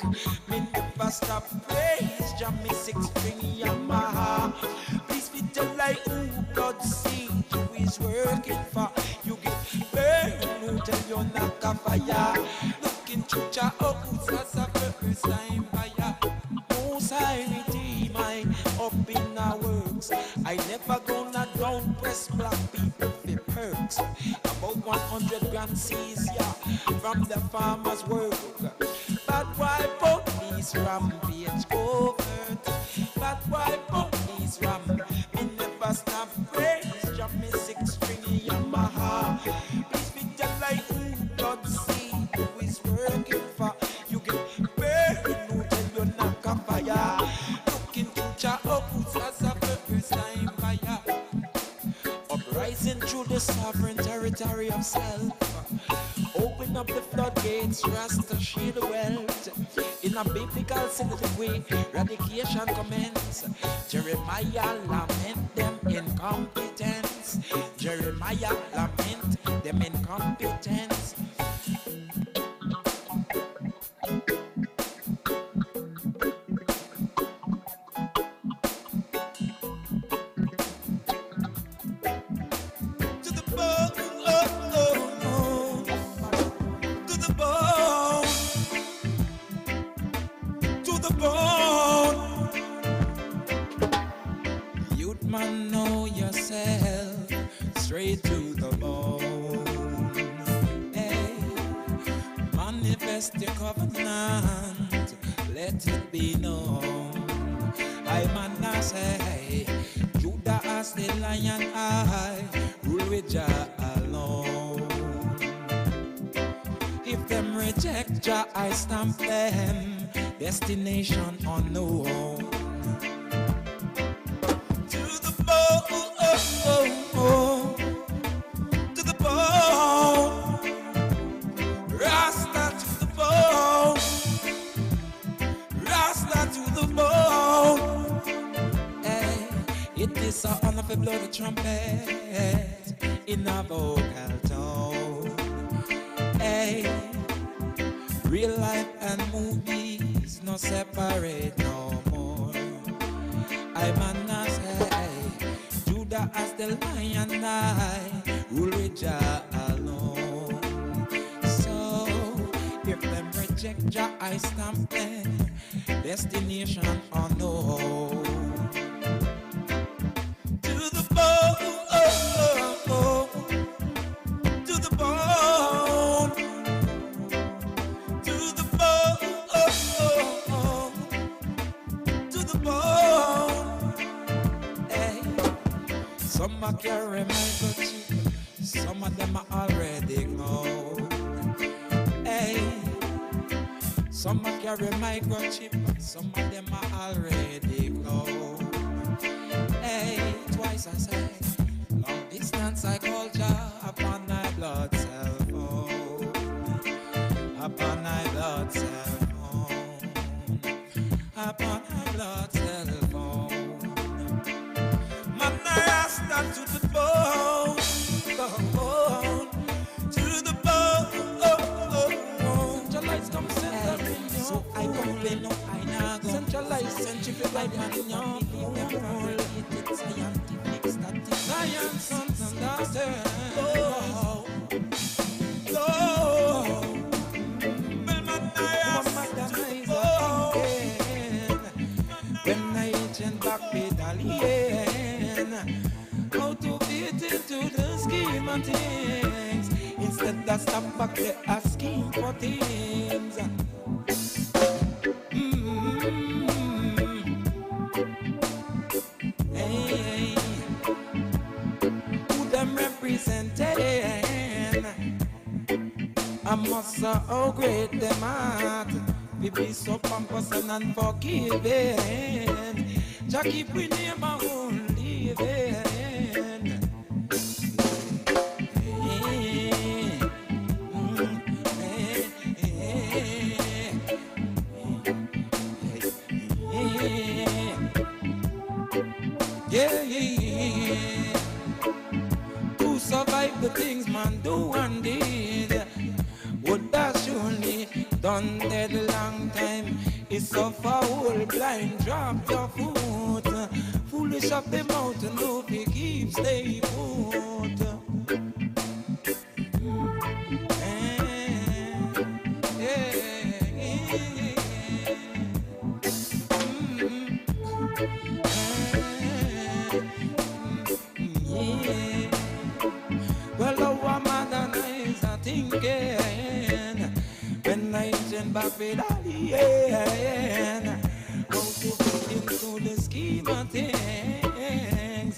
Me never stop praise Jammy 6-string Yamaha. Please be tell like who blood seed you is working for. You get burned, who tell you knock a fire. Looking Chucha oh Usasa first time buyer. Most high redeem I up in our works. I never gonna down press black people for perks. About 100 grand seas, yeah, from the farmer's work. But why police rampage overt? But why police ram? Me never stop praise, drop me 6-string Yamaha. Please visualize who God see, who is working for. You get burned, no tell you knock a fire. Look into your house as a first time fire. Uprising through the sovereign territory of self. Open up the floodgates, Rasta shield the wealth. In a biblical sensitive way, eradication commence. Jeremiah lament them incompetence. Jeremiah lament them incompetence. Man, know yourself straight to the bone. Hey, manifest your covenant, let it be known. I man say, Judah as the lion, I rule with Jah alone. If them reject Jah, I stamp them, destination unknown. To the bone, Rasta to the bone, Rasta to the bone. Hey, it is a honor to blow the trumpet in a vocal tone. Hey, real life and movies no separate no more. I man say, as the lion, I rule with Jah alone. So, if them reject Jah, I stamp them, destination unknown. To the bone, to the bone, to the bone, to the bone. Some are carry my good chip, some of them are already gone. Hey, some are carry my good chip, some of them are already gone. Hey, twice I say, long distance I call Jah upon my blood cell phone, upon my blood cell phone, upon my blood cell phone. Rasta to the bone, bone, to the bone. Centralize come centering, so I complain no I now go. Centralize, centrify man in your people. Scientific statistics, science, sons and daughters. Go, when I agent back battalion. How to fit into the scheme of things. Instead of stop back they are scheme for things. Hey, who them representing? I must how great them are. We be so pompous and unforgiving. Jah keep we name our own living. Yeah, to survive the things man do and did, would that surely done dead long time. It's so foul, blind, drop your foot. Foolish up the mountain, no we keep stay put. Well, our mother is a thinking when I send back with alien. Go to fit into the scheme of things.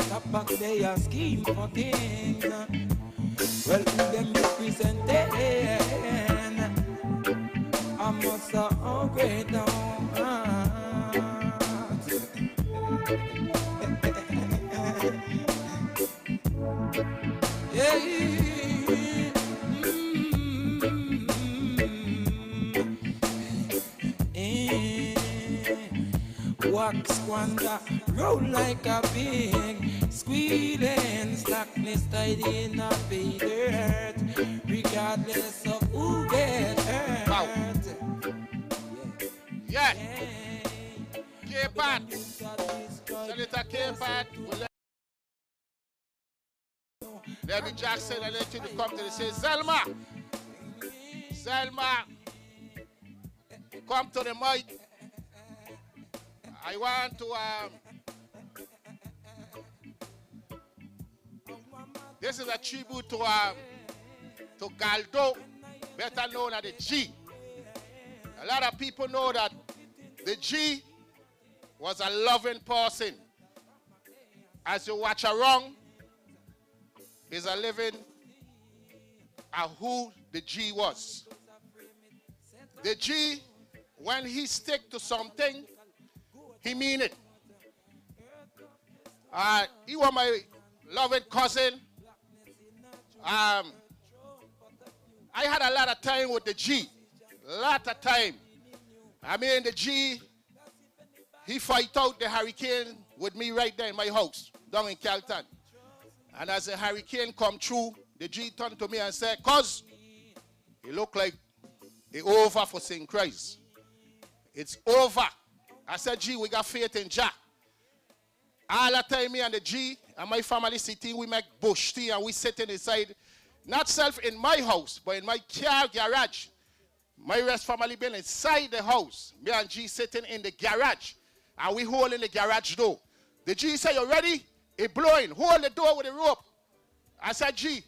Stop back there, scheme for things. Well, them representing, I must have great now. Yeah. Wax squander, roll like a pig, squealing, slackness tied in a big dirt, regardless of who gets hurt. Wow. Yeah. K-Pat. Senator K-Pat. Debbie Jackson, I let you to come to the say, Zelma, come to the mic. I want to, this is a tribute to Galdo, better known as the G. A lot of people know that the G was a loving person. As you watch around, is a living of who the G was. The G, when he stick to something, he mean it. He was my loving cousin. I had a lot of time with the G. Lot of time. I mean, the G, he fight out the hurricane with me right there in my house, down in Calton. And as the hurricane come through, the G turned to me and said, "Cuz, it look like it's over for St. Christ. It's over." I said, "G, we got faith in Jah." All the time, me and the G and my family sitting, we make bush tea and we sitting inside, not self in my house, but in my car garage. My rest family been inside the house. Me and G sitting in the garage. And we holding the garage door. The G said, "You ready? It blowing. Hold the door with the rope." I said, "G,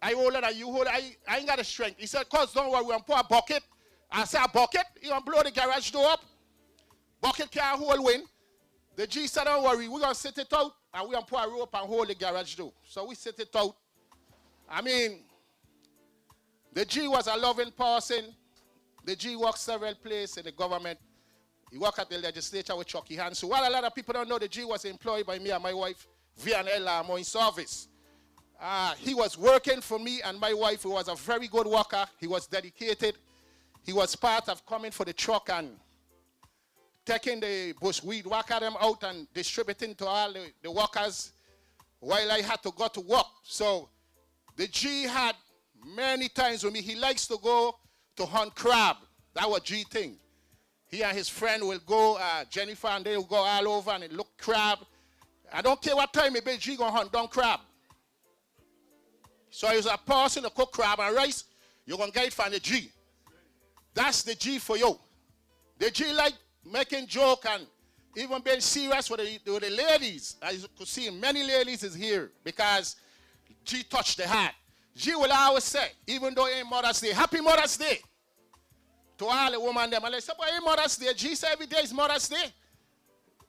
I hold it and you hold it. I ain't got the strength." He said, "Cuz, don't worry, we're going to put a bucket." I said, "A bucket? You going to blow the garage door up? Bucket can't hold wind." The G said, "Don't worry, we're going to sit it out and we're going to put a rope and hold the garage door." So we sit it out. I mean, the G was a loving person. The G worked several places in the government. He worked at the legislature with Chucky Hands. So while a lot of people don't know, the G was employed by me and my wife, V&L Lamo in service. He was working for me and my wife. He was a very good worker. He was dedicated. He was part of coming for the truck and taking the bushweed, working them out and distributing to all the workers while I had to go to work. So the G had many times with me. He likes to go to hunt crab. That was G thing. He and his friend will go, Jennifer, and they will go all over and look crab. I don't care what time it be, G gonna hunt down crab. So he was a person to cook crab and rice, you're gonna get it from the G. That's the G for you. The G like making joke and even being serious with the ladies. As you could see, many ladies is here because G touched the heart. G will always say, even though it ain't Mother's Day, Happy Mother's Day. To all the women them. And they say, "But hey, Mother's Day." G said every day is Mother's Day.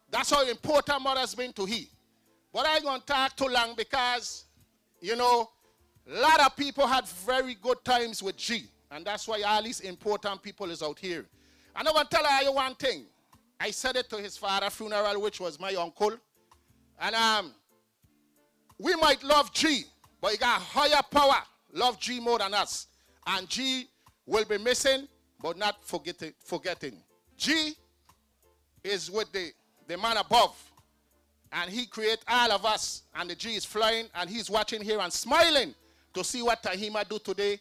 That's how important Mother's been to he. But I ain't going to talk too long because, you know, a lot of people had very good times with G. And that's why all these important people is out here. And I'm going to tell you one thing. I said it to his father's funeral, which was my uncle. And we might love G, but he got higher power. Love G more than us. And G will be missing, but not forgetting. G is with the man above. And he created all of us. And the G is flying, and he's watching here and smiling to see what Tahima do today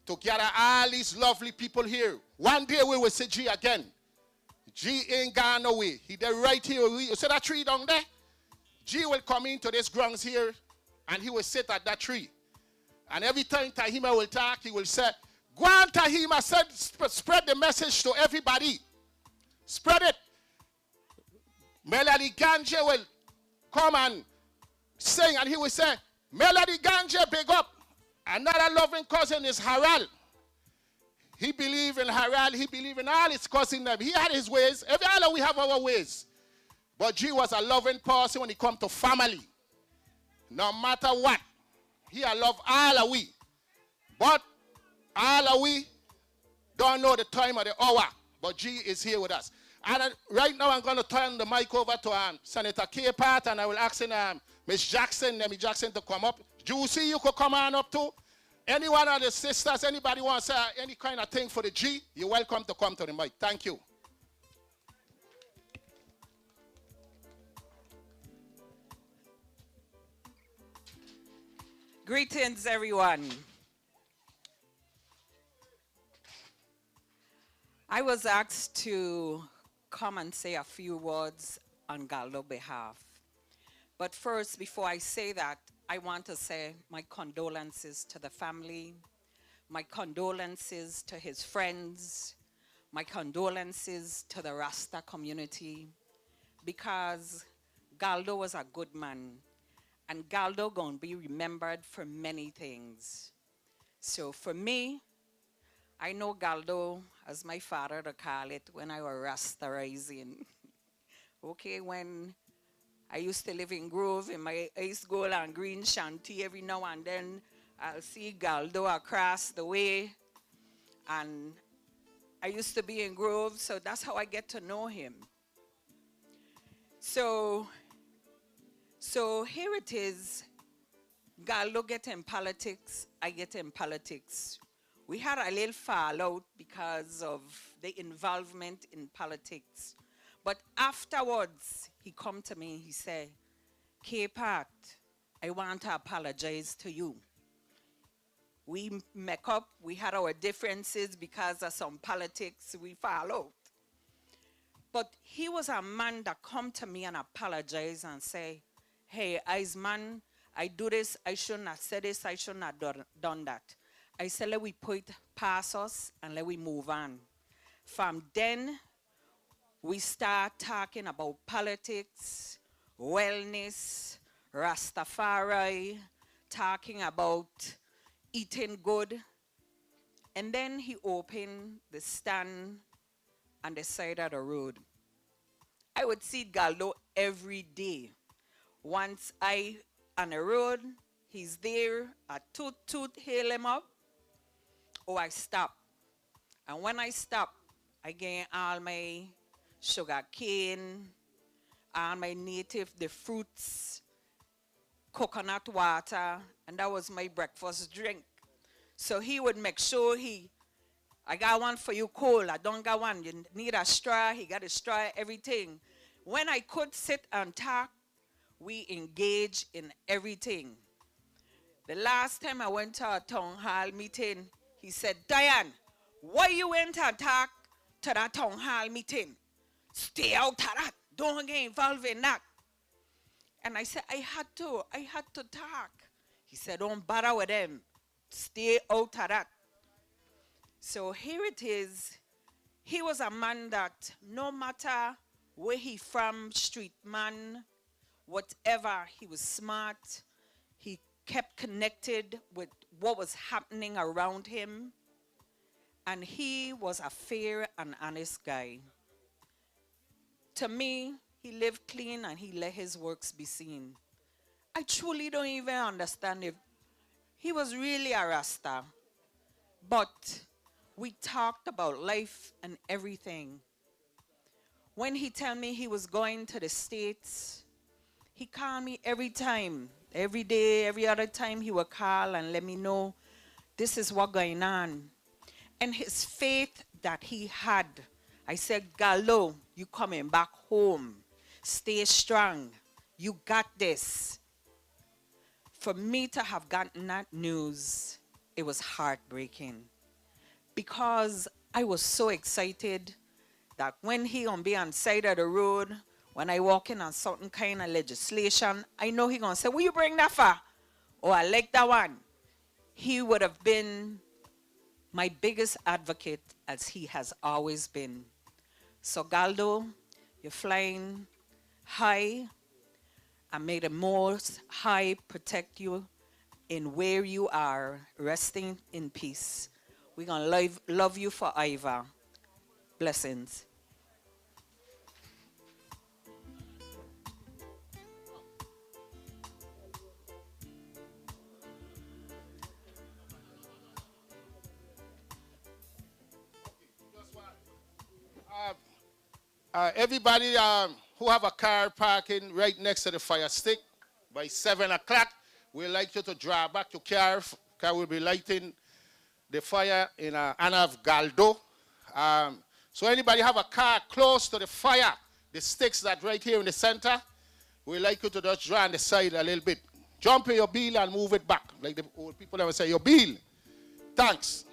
to gather all these lovely people here. One day we will see G again. G ain't gone away. He there right here. You see that tree down there? G will come into this grounds here, and he will sit at that tree. And every time Tahima will talk, he will say, "Go on, Tahima, spread the message to everybody. Spread it." Melody Ganje will come and sing, and he will say, "Melody Ganje, big up." Another loving cousin is Harald. He believed in Harald. He believed in all his cousins. He had his ways. Every other we have our ways. But G was a loving person when it comes to family. No matter what, He love all of we. But all of we don't know the time or the hour. But G is here with us. And right now I'm going to turn the mic over to Senator K-Part, and I will ask Miss Jackson, Demi Jackson, to come up. Juicy, you could come on up too. Any one of the sisters, anybody wants to say any kind of thing for the G, you're welcome to come to the mic. Thank you. Greetings, everyone. I was asked to come and say a few words on Galdo's behalf. But first, before I say that, I want to say my condolences to the family, my condolences to his friends, my condolences to the Rasta community, because Galdo was a good man, and Galdo gonna be remembered for many things. So for me, I know Galdo, as my father to call it, when I was Rasta rising. Okay, when I used to live in Grove, in my East Gold and Green shanty, every now and then I'll see Galdo across the way. And I used to be in Grove, so that's how I get to know him. So here it is. Galdo get in politics, I get in politics. We had a little fallout because of the involvement in politics. But afterwards, he come to me, he said, K-Part, I want to apologize to you. We make up, we had our differences because of some politics, we fall out. But he was a man that come to me and apologize and say, hey, as man, I do this, I shouldn't have said this, I shouldn't have done that. I said, let we put it past us and let we move on. From then, we start talking about politics, wellness, Rastafari, talking about eating good. And then he opened the stand on the side of the road. I would see Galdo every day. Once I on the road, he's there, I toot, hail him up, or I stop. And when I stop, I get all my sugar cane, all my native, the fruits, coconut water, and that was my breakfast drink. So he would make sure I got one for you cold, I don't got one, you need a straw, he got a straw, everything. When I could sit and talk, we engage in everything. The last time I went to a town hall meeting, he said, Diane, why you went and talk to that town hall meeting? Stay out of that. Don't get involved in that. And I said, I had to talk. He said, don't bother with them. Stay out of that. So here it is. He was a man that no matter where he from, street man, whatever, he was smart. He kept connected with what was happening around him. And he was a fair and honest guy. To me, he lived clean and he let his works be seen. I truly don't even understand if he was really a Rasta. But we talked about life and everything. When he told me he was going to the States, he called me every time, every day, every other time he would call and let me know this is what's going on. And his faith that he had, I said, Galdo, you coming back home. Stay strong. You got this. For me to have gotten that news, it was heartbreaking. Because I was so excited that when he gonna be on side of the road, when I walk in on certain kind of legislation, I know he gonna say, will you bring that for? Or I like that one. He would have been my biggest advocate as he has always been. So Galdo, you're flying high, and may the Most High protect you in where you are, resting in peace. We're gonna love you forever. Blessings. Everybody who have a car parking right next to the fire stick, by 7 o'clock, we'd like you to draw back your car, because we'll be lighting the fire in honor of Galdo. So anybody have a car close to the fire, the sticks that right here in the center, we'd like you to just draw on the side a little bit. Jump in your bill and move it back, like the old people never say, your bill. Thanks.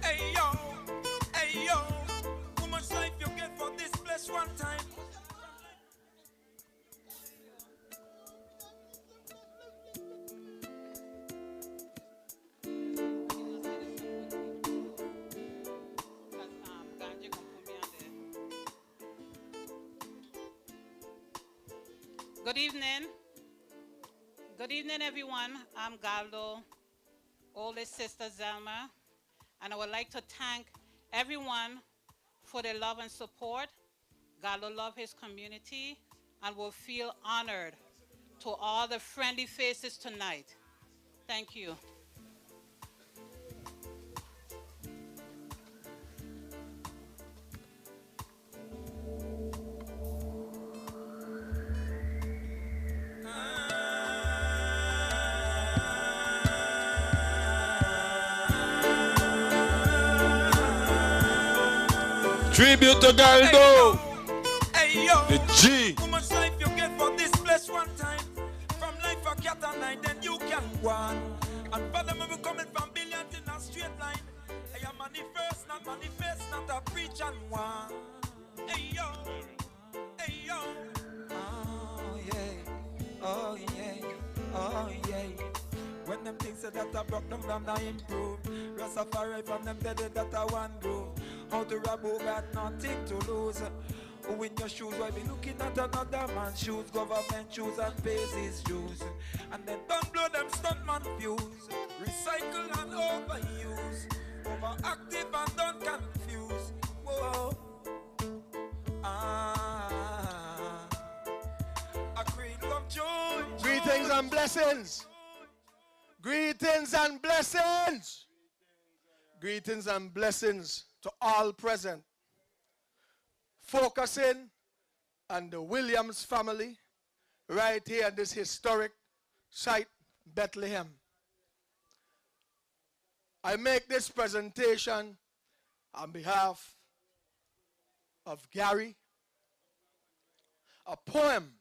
Hey yo, how much life you get for this place one time? Good evening. Good evening, everyone. I'm Galdo, oldest sister Zelma, and I would like to thank everyone for their love and support. Galdo loves his community and will feel honored to all the friendly faces tonight. Thank you. Tribute to Galdo. Hey yo, the G. How much life you get for this place one time? From life for cat and night, then you can go on. And for them we coming from billions in a straight line. I am manifest, not a preach and one. Hey yo, hey yo. Oh yeah, oh yeah, oh yeah. When them things say that I broke them down, I improve. Rastafari from them dead that I want grow. How to Rabu got nothing to lose. Who in your shoes? Why be looking at another man's shoes? Government shoes and pays his shoes. And then don't blow them stuntman fuse. Recycle and overuse. Overactive and don't confuse. Whoa. A creed of joy. Greetings and blessings. Greetings and blessings. Greetings and blessings to all present. Focusing on the Williams family right here at this historic site, Bethlehem. I make this presentation on behalf of Gary, a poem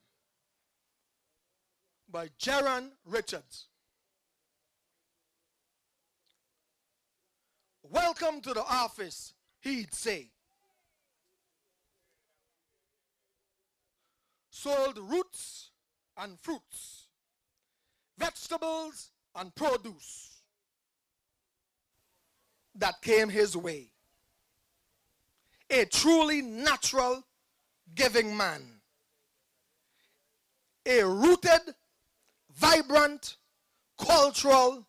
by Jaron Richards. Welcome to the office, he'd say. Sold roots and fruits, vegetables and produce that came his way. A truly natural giving man. A rooted, vibrant, cultural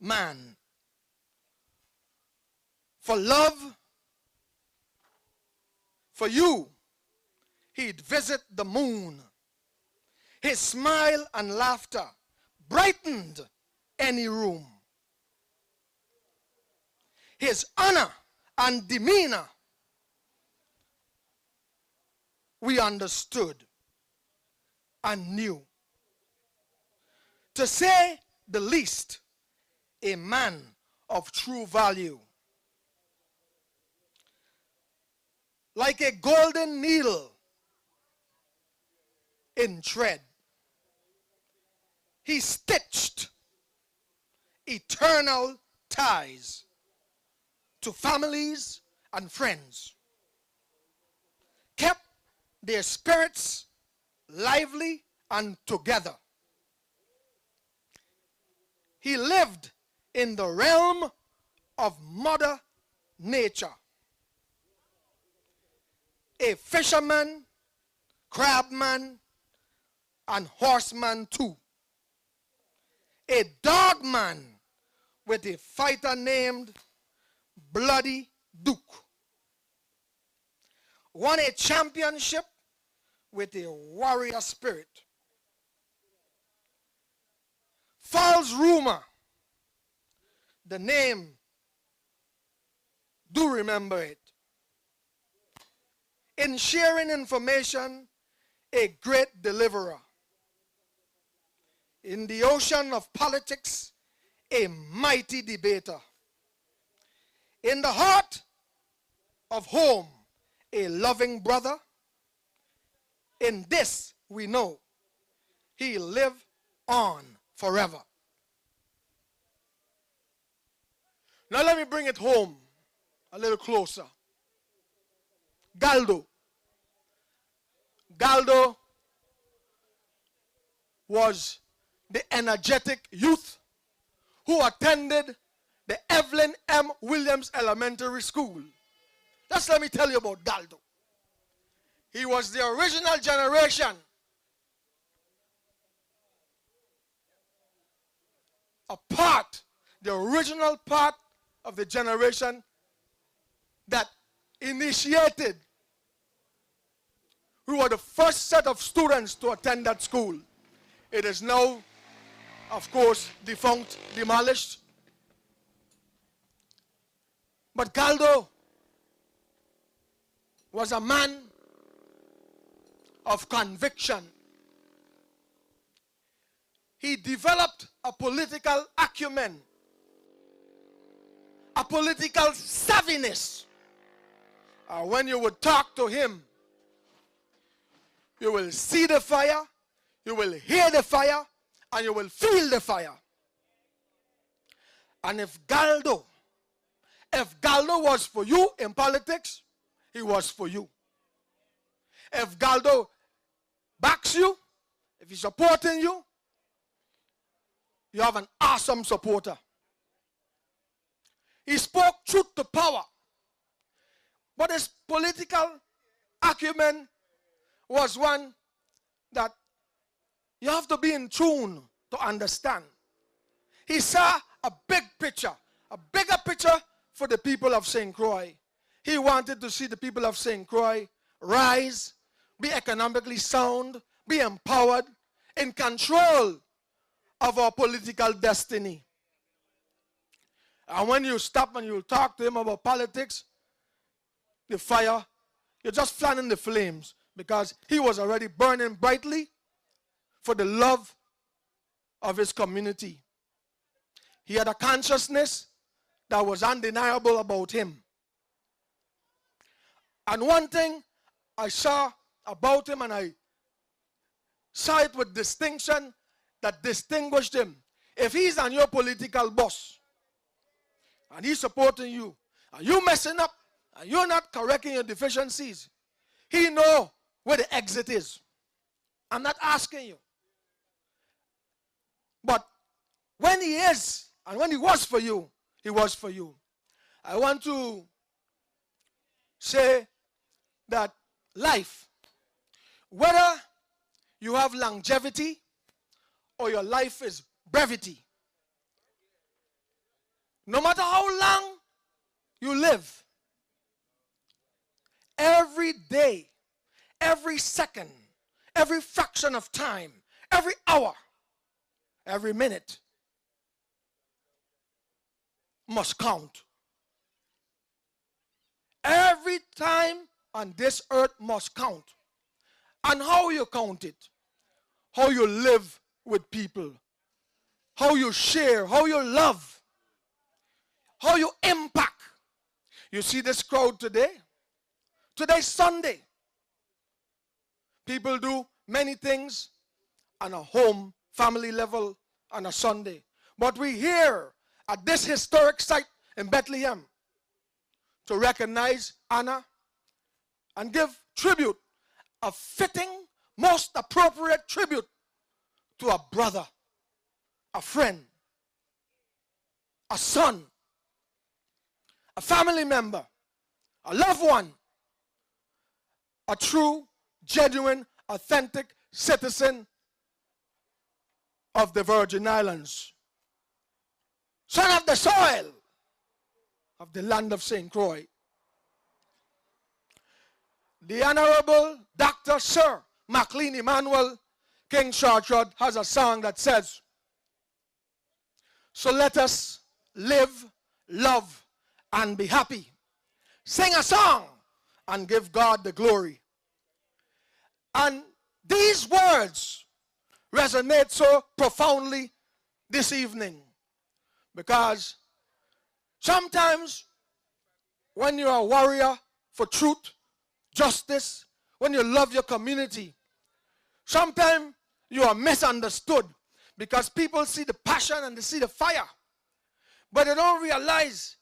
man. For love, for you, he'd visit the moon. His smile and laughter brightened any room. His honor and demeanor, we understood and knew. To say the least, a man of true value. Like a golden needle in thread, he stitched eternal ties to families and friends, kept their spirits lively and together. He lived in the realm of Mother Nature. A fisherman, crabman, and horseman too. a dog man with a fighter named Bloody Duke. Won a championship with a warrior spirit. False rumor, the name, do remember it. In sharing information, a great deliverer. In the ocean of politics, a mighty debater. In the heart of home, a loving brother. In this we know he live on forever. Now let me bring it home a little closer. Galdo. Galdo was the energetic youth who attended the Evelyn M. Williams Elementary School. Just let me tell you about Galdo. He was the original generation. The original part of the generation that initiated. We were the first set of students to attend that school. It is now, of course, defunct, demolished. But Galdo was a man of conviction. He developed a political acumen, a political savviness. When you would talk to him, you will see the fire, you will hear the fire, and you will feel the fire. And if Galdo was for you in politics, he was for you. If Galdo backs you, if he's supporting you, you have an awesome supporter. He spoke truth to power. But his political acumen was one that you have to be in tune to understand. He saw a big picture, a bigger picture for the people of St. Croix. He wanted to see the people of St. Croix rise, be economically sound, be empowered, in control of our political destiny. And when you stop and you talk to him about politics, the fire, you're just fanning the flames, because he was already burning brightly for the love of his community. He had a consciousness that was undeniable about him. And one thing I saw about him, and I saw it with distinction that distinguished him. If he's on your political bus, and he's supporting you, and you messing up, and you're not correcting your deficiencies, he know where the exit is. I'm not asking you. But when he is, and when he was for you, he was for you. I want to say that life, whether you have longevity or your life is brevity, no matter how long you live, every day, every second, every fraction of time, every hour, every minute must count. Every time on this earth must count. And how you count it, how you live with people, how you share, how you love, how you impact. You see this crowd today? Today's Sunday. People do many things on a home, family level on a Sunday. But we're here at this historic site in Bethlehem to recognize, honor, and give tribute, a fitting, most appropriate tribute to a brother, a friend, a son, a family member, a loved one, a true, genuine, authentic citizen of the Virgin Islands. son of the soil of the land of St. Croix. The Honorable Dr. Sir MacLean Emmanuel King Chartrud has a song that says, so let us live, love, and be happy. Sing a song and give God the glory. And these words resonate so profoundly this evening because sometimes when you're a warrior for truth, justice, when you love your community, sometimes you are misunderstood because people see the passion and they see the fire, but they don't realize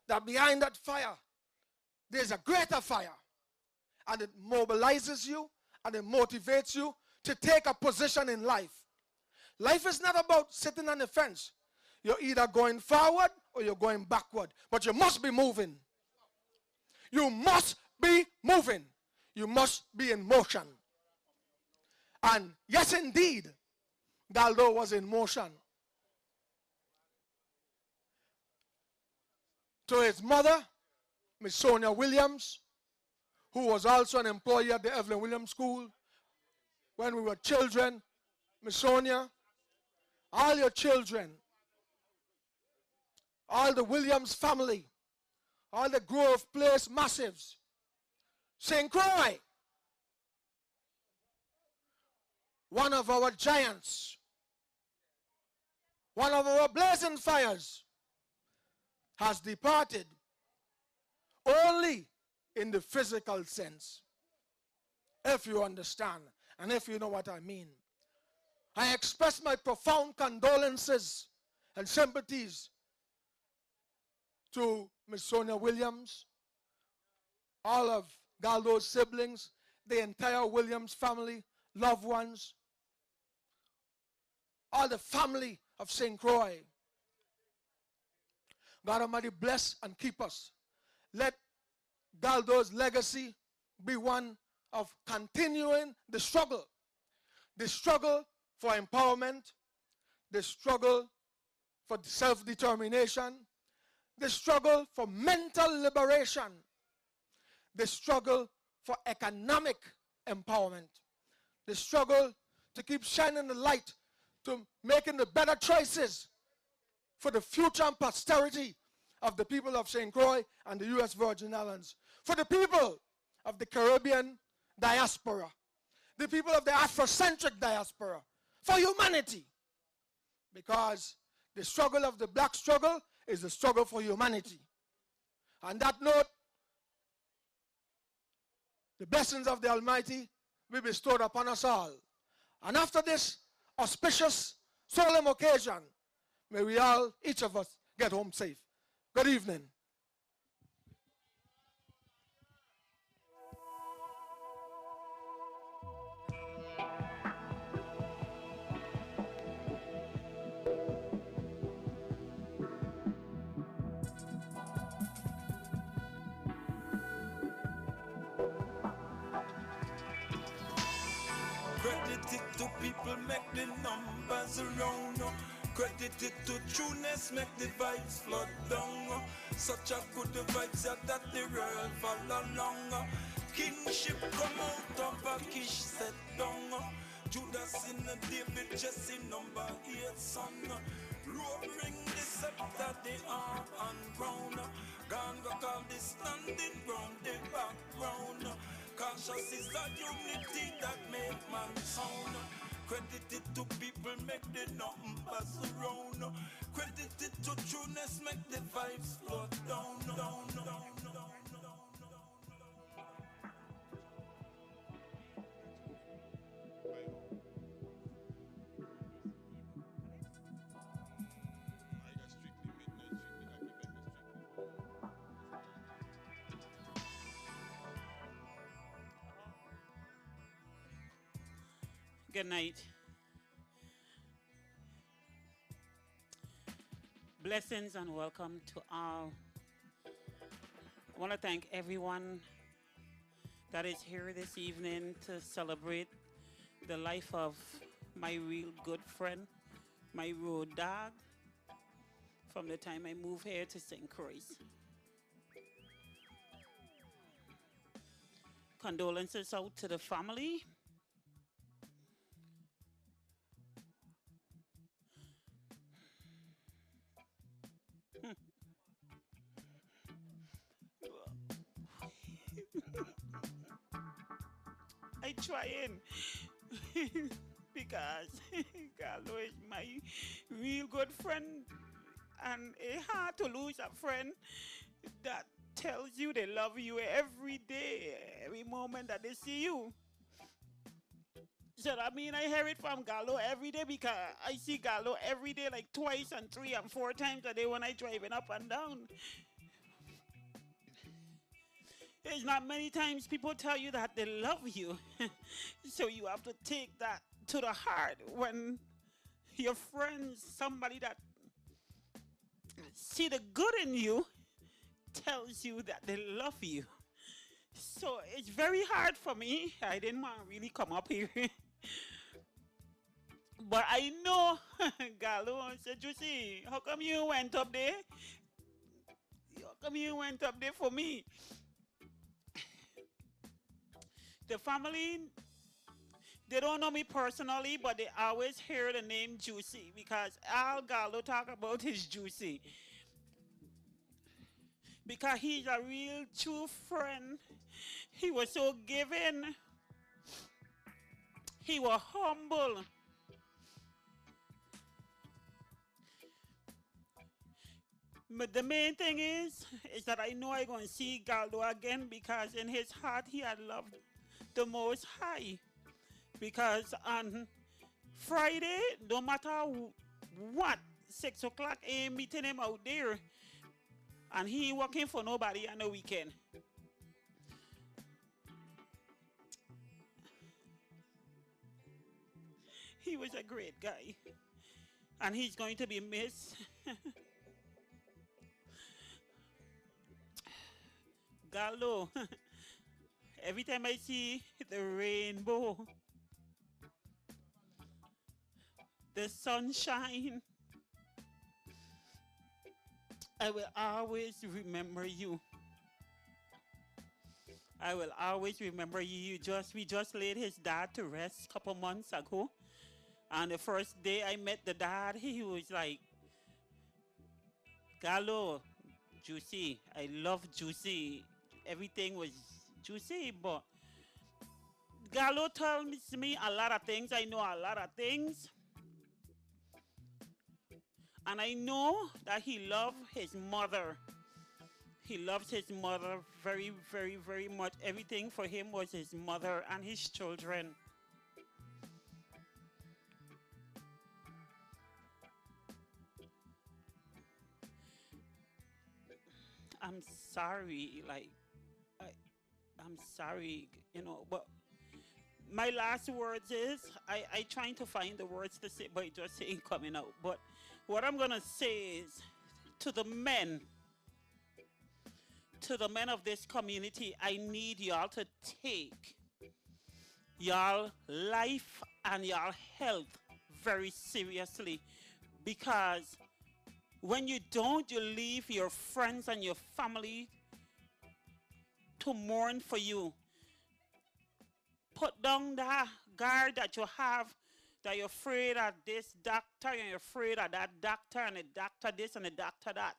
that behind that fire there's a greater fire, and it mobilizes you and it motivates you to take a position in life. Life is not about sitting on the fence. You're either going forward or you're going backward, but you must be moving. You must be moving. You must be in motion. And yes, indeed, Galdo was in motion. To his mother, Miss Sonia Williams, who was also an employee at the Evelyn Williams School when we were children, Miss Sonia, all your children, all the Williams family, all the Grove Place massives, St. Croix, one of our giants, one of our blazing fires, has departed only in the physical sense, if you understand and if you know what I mean. I express my profound condolences and sympathies to Miss Sonia Williams, all of Galdo's siblings, the entire Williams family, loved ones, all the family of St. Croix. God Almighty bless and keep us. Let Galdo's legacy be one of continuing the struggle for empowerment, the struggle for self-determination, the struggle for mental liberation, the struggle for economic empowerment, the struggle to keep shining the light, to making the better choices for the future and posterity of the people of St. Croix and the U.S. Virgin Islands, for the people of the Caribbean diaspora, the people of the Afrocentric diaspora, for humanity. Because the struggle of the black struggle is the struggle for humanity. On that note, the blessings of the Almighty be bestowed upon us all. And after this auspicious, solemn occasion, may we all, each of us, get home safe. Good evening. Credit it to people, make the numbers round. Credit it to trueness, make the vibes flood down. Such a good vibes that the world fall along. Kingship come out of a Kish set down. Judas in the David, Jesse number 8 son. Roaring the scepter, the arm and crown. Gone go call the standing ground, the background. Conscious is that unity that make man sound. Credit it to people, make the numbers round. Credit it to trueness, make the vibes float down, down, down, down. Good night. Blessings and welcome to all. I want to thank everyone that is here this evening to celebrate the life of my real good friend, my road dog, from the time I moved here to St. Croix. Condolences out to the family. I trying because Carlo is my real good friend, and it's hard to lose a friend that tells you they love you every day, every moment that they see you. So that means I hear it from Gallo every day, because I see Gallo every day, like twice and 3 and 4 times a day when I driving up and down. There's not many times people tell you that they love you. So you have to take that to the heart when your friends, somebody that see the good in you, tells you that they love you. So it's very hard for me. I didn't want to really come up here. But I know Gallo said, Juicy, how come you went up there? How come you went up there for me? The family, they don't know me personally, but they always hear the name Juicy, because all Gallo talk about is Juicy. Because he's a real true friend. He was so giving. He was humble. But the main thing is that I know I'm going to see Galdo again, because in his heart he had loved the Most High. Because on Friday, no matter what, 6 o'clock a.m. meeting him out there, and he ain't working for nobody on the weekend. He was a great guy, and he's going to be missed. Gallo, every time I see the rainbow, the sunshine, I will always remember you. I will always remember you. We just laid his dad to rest a couple months ago. And the first day I met the dad, he was like, Gallo, Juicy, I love Juicy. Everything was Juicy, but Gallo tells me a lot of things. I know a lot of things. And I know that he loved his mother. He loves his mother very, very, very much. Everything for him was his mother and his children. I'm sorry, I'm sorry, but my last words is, I trying to find the words to say, but it just ain't coming out. But what I'm gonna say is, to the men of this community, I need y'all to take y'all life and y'all health very seriously, because when you don't, you leave your friends and your family to mourn for you. Put down that guard that you have, that you're afraid of this doctor and you're afraid of that doctor and the doctor this and the doctor that.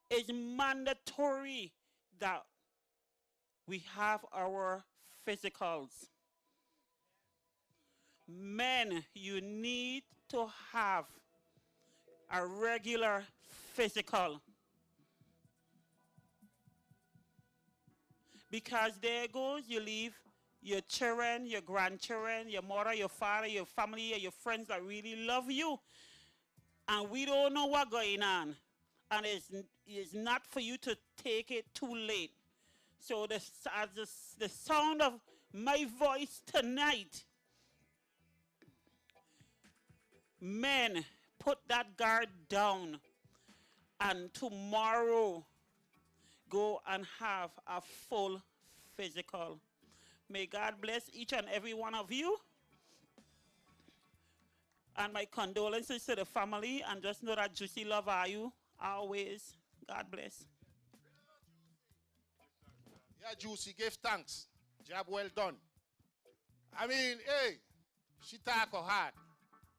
It's mandatory that we have our physicals. Men, you need to have a regular physical. Because there goes, you leave your children, your grandchildren, your mother, your father, your family, and your friends that really love you. And we don't know what's going on. And it's not for you to take it too late. So the sound of my voice tonight, men, put that guard down. And tomorrow, go and have a full physical. May God bless each and every one of you. And my condolences to the family, and just know that Juicy love you always. God bless. Yeah, Juicy, give thanks. Job well done. I mean, hey, she talk her heart.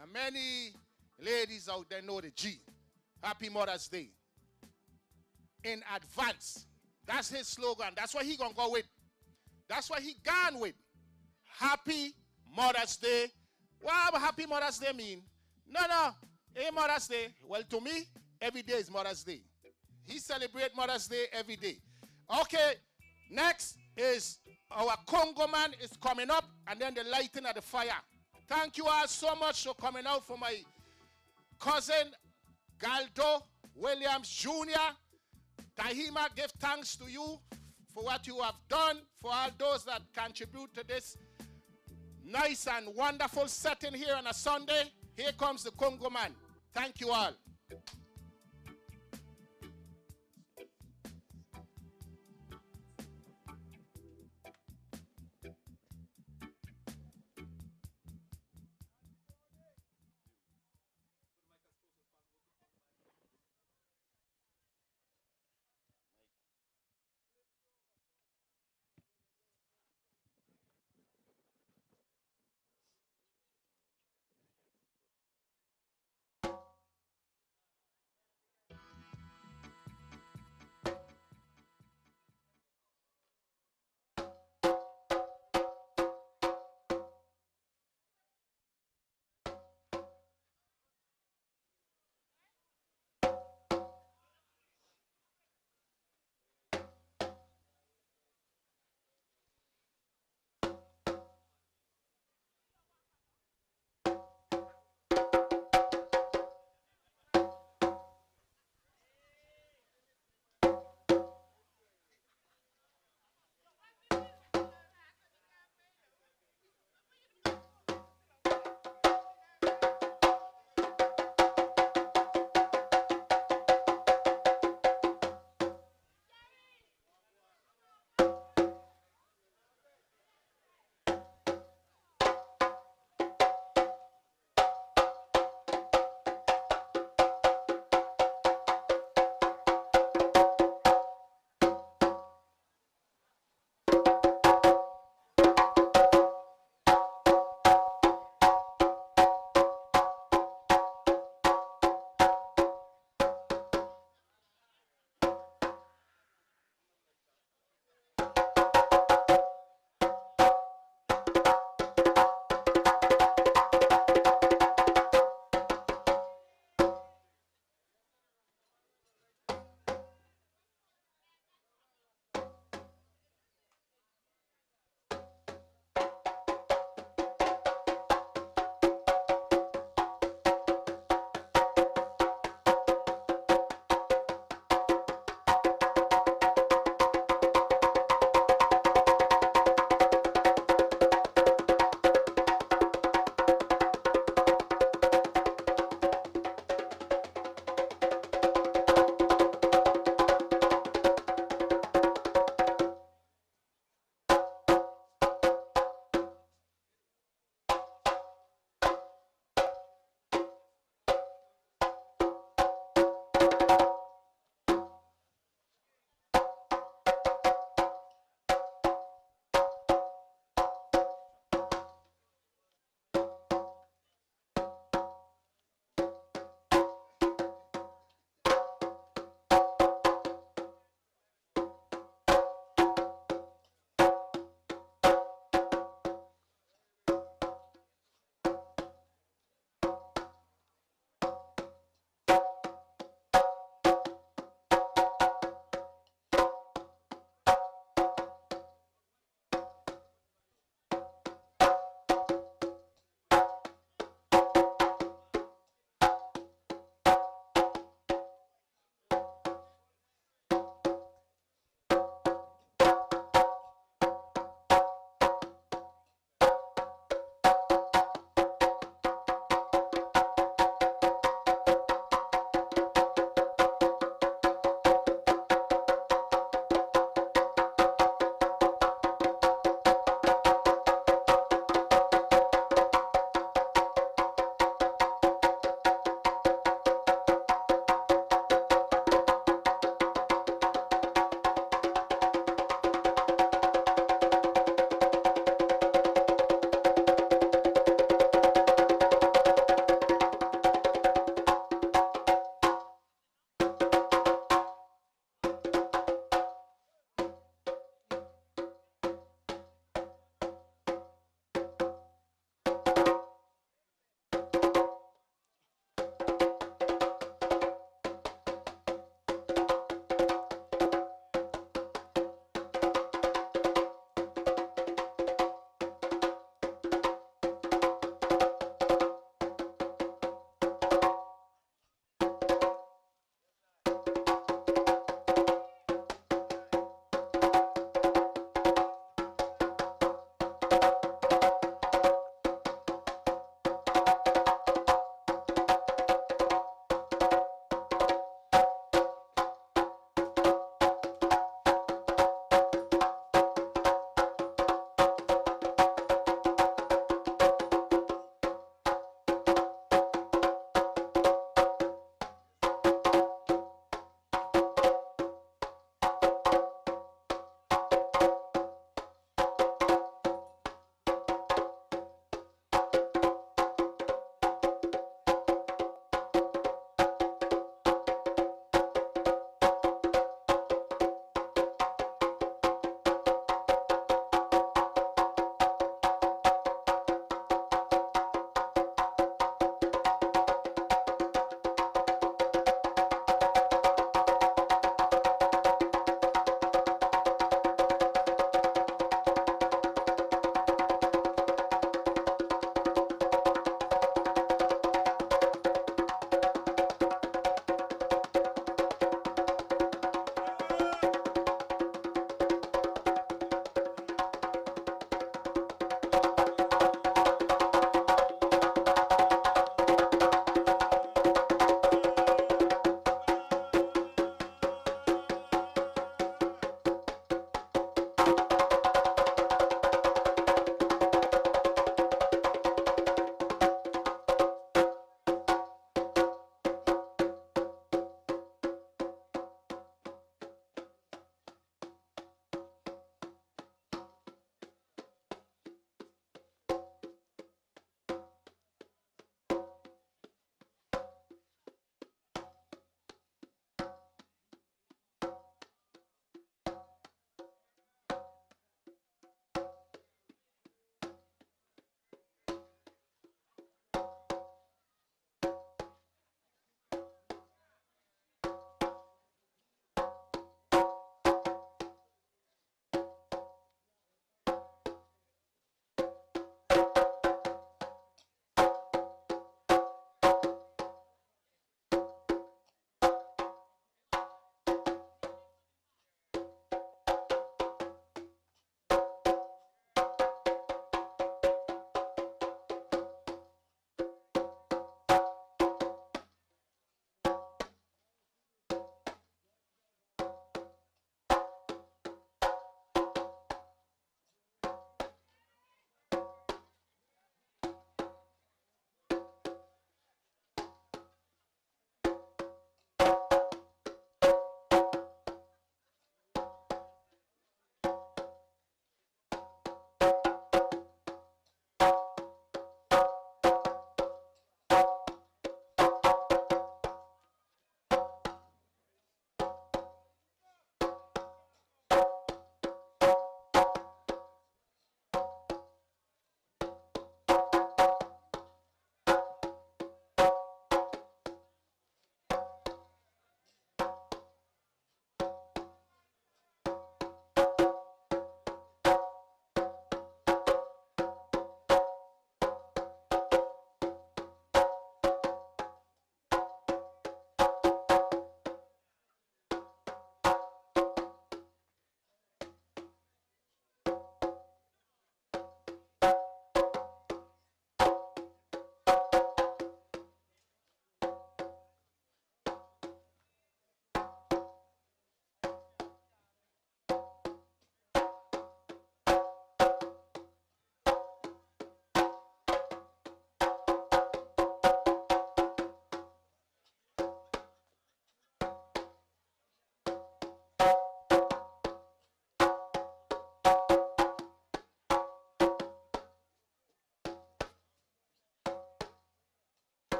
And many ladies out there know the G. Happy Mother's Day. In advance. That's his slogan. That's what he gonna go with. That's what he gone with. Happy Mother's Day. What Happy Mother's Day mean? No. Hey, Mother's Day. Well, to me, every day is Mother's Day. He celebrate Mother's Day every day. Okay, next is our Congo man is coming up, and then the lighting of the fire. Thank you all so much for coming out for my cousin, Galdo Williams Jr. Tahima, give thanks to you for what you have done, for all those that contribute to this nice and wonderful setting here on a Sunday. Here comes the Congo man. Thank you all.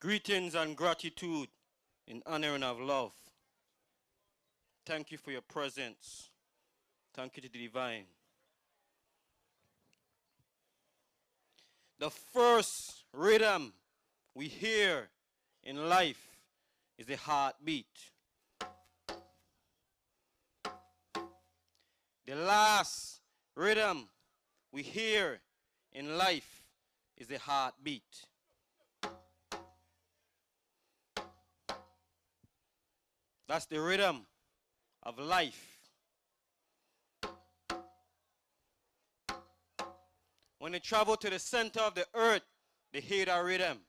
Greetings and gratitude in honoring of love. Thank you for your presence. Thank you to the divine. The first rhythm we hear in life is the heartbeat. The last rhythm we hear in life is the heartbeat. That's the rhythm of life. When they travel to the center of the earth, they hear that rhythm.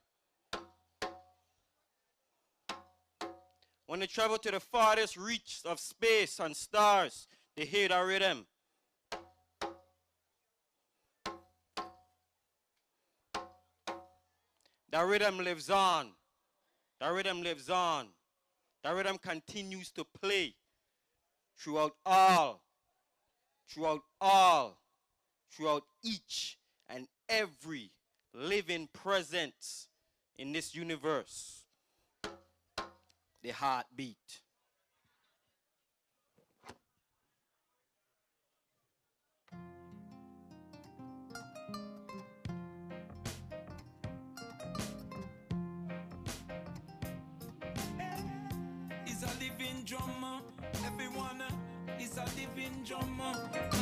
When they travel to the farthest reaches of space and stars, they hear that rhythm. That rhythm lives on. That rhythm lives on. That rhythm continues to play throughout each and every living presence in this universe. The heartbeat. Is a living drummer, everyone is a living drummer.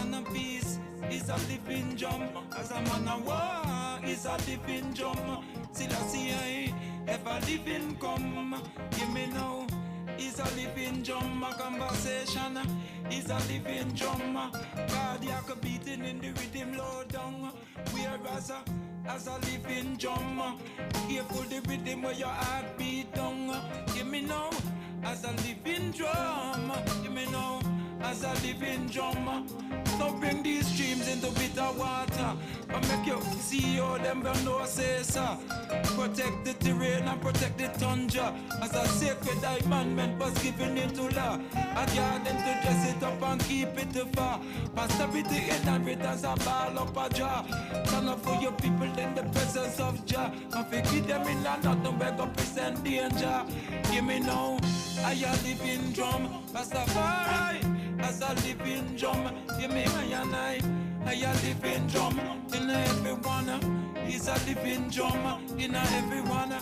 And a peace is a living drummer. As a man of war is a living drummer. Still I see I ever living come. Give me now. Is a living drummer. Conversation is a living drummer. Cardiac beating in the rhythm low down. Whereas as a living drummer, careful the rhythm where your heart beat down. Give me now. As a living drum, you may know, as a living drum. Don't bring these streams into bitter water, but make you see how them will know say so. Protect the terrain and protect the tundra. As a sacred diamond was given into law. A garden to dress it up and keep it far. Posterity inheritance a ball up a jar. Stand up for your people in the presence of Jah. And forget them in a nothing where go present danger. Give me now. I a living drum, Rastafari, as a living drum. Give me my and I a living drum. In everyone, is a living drum. In everyone.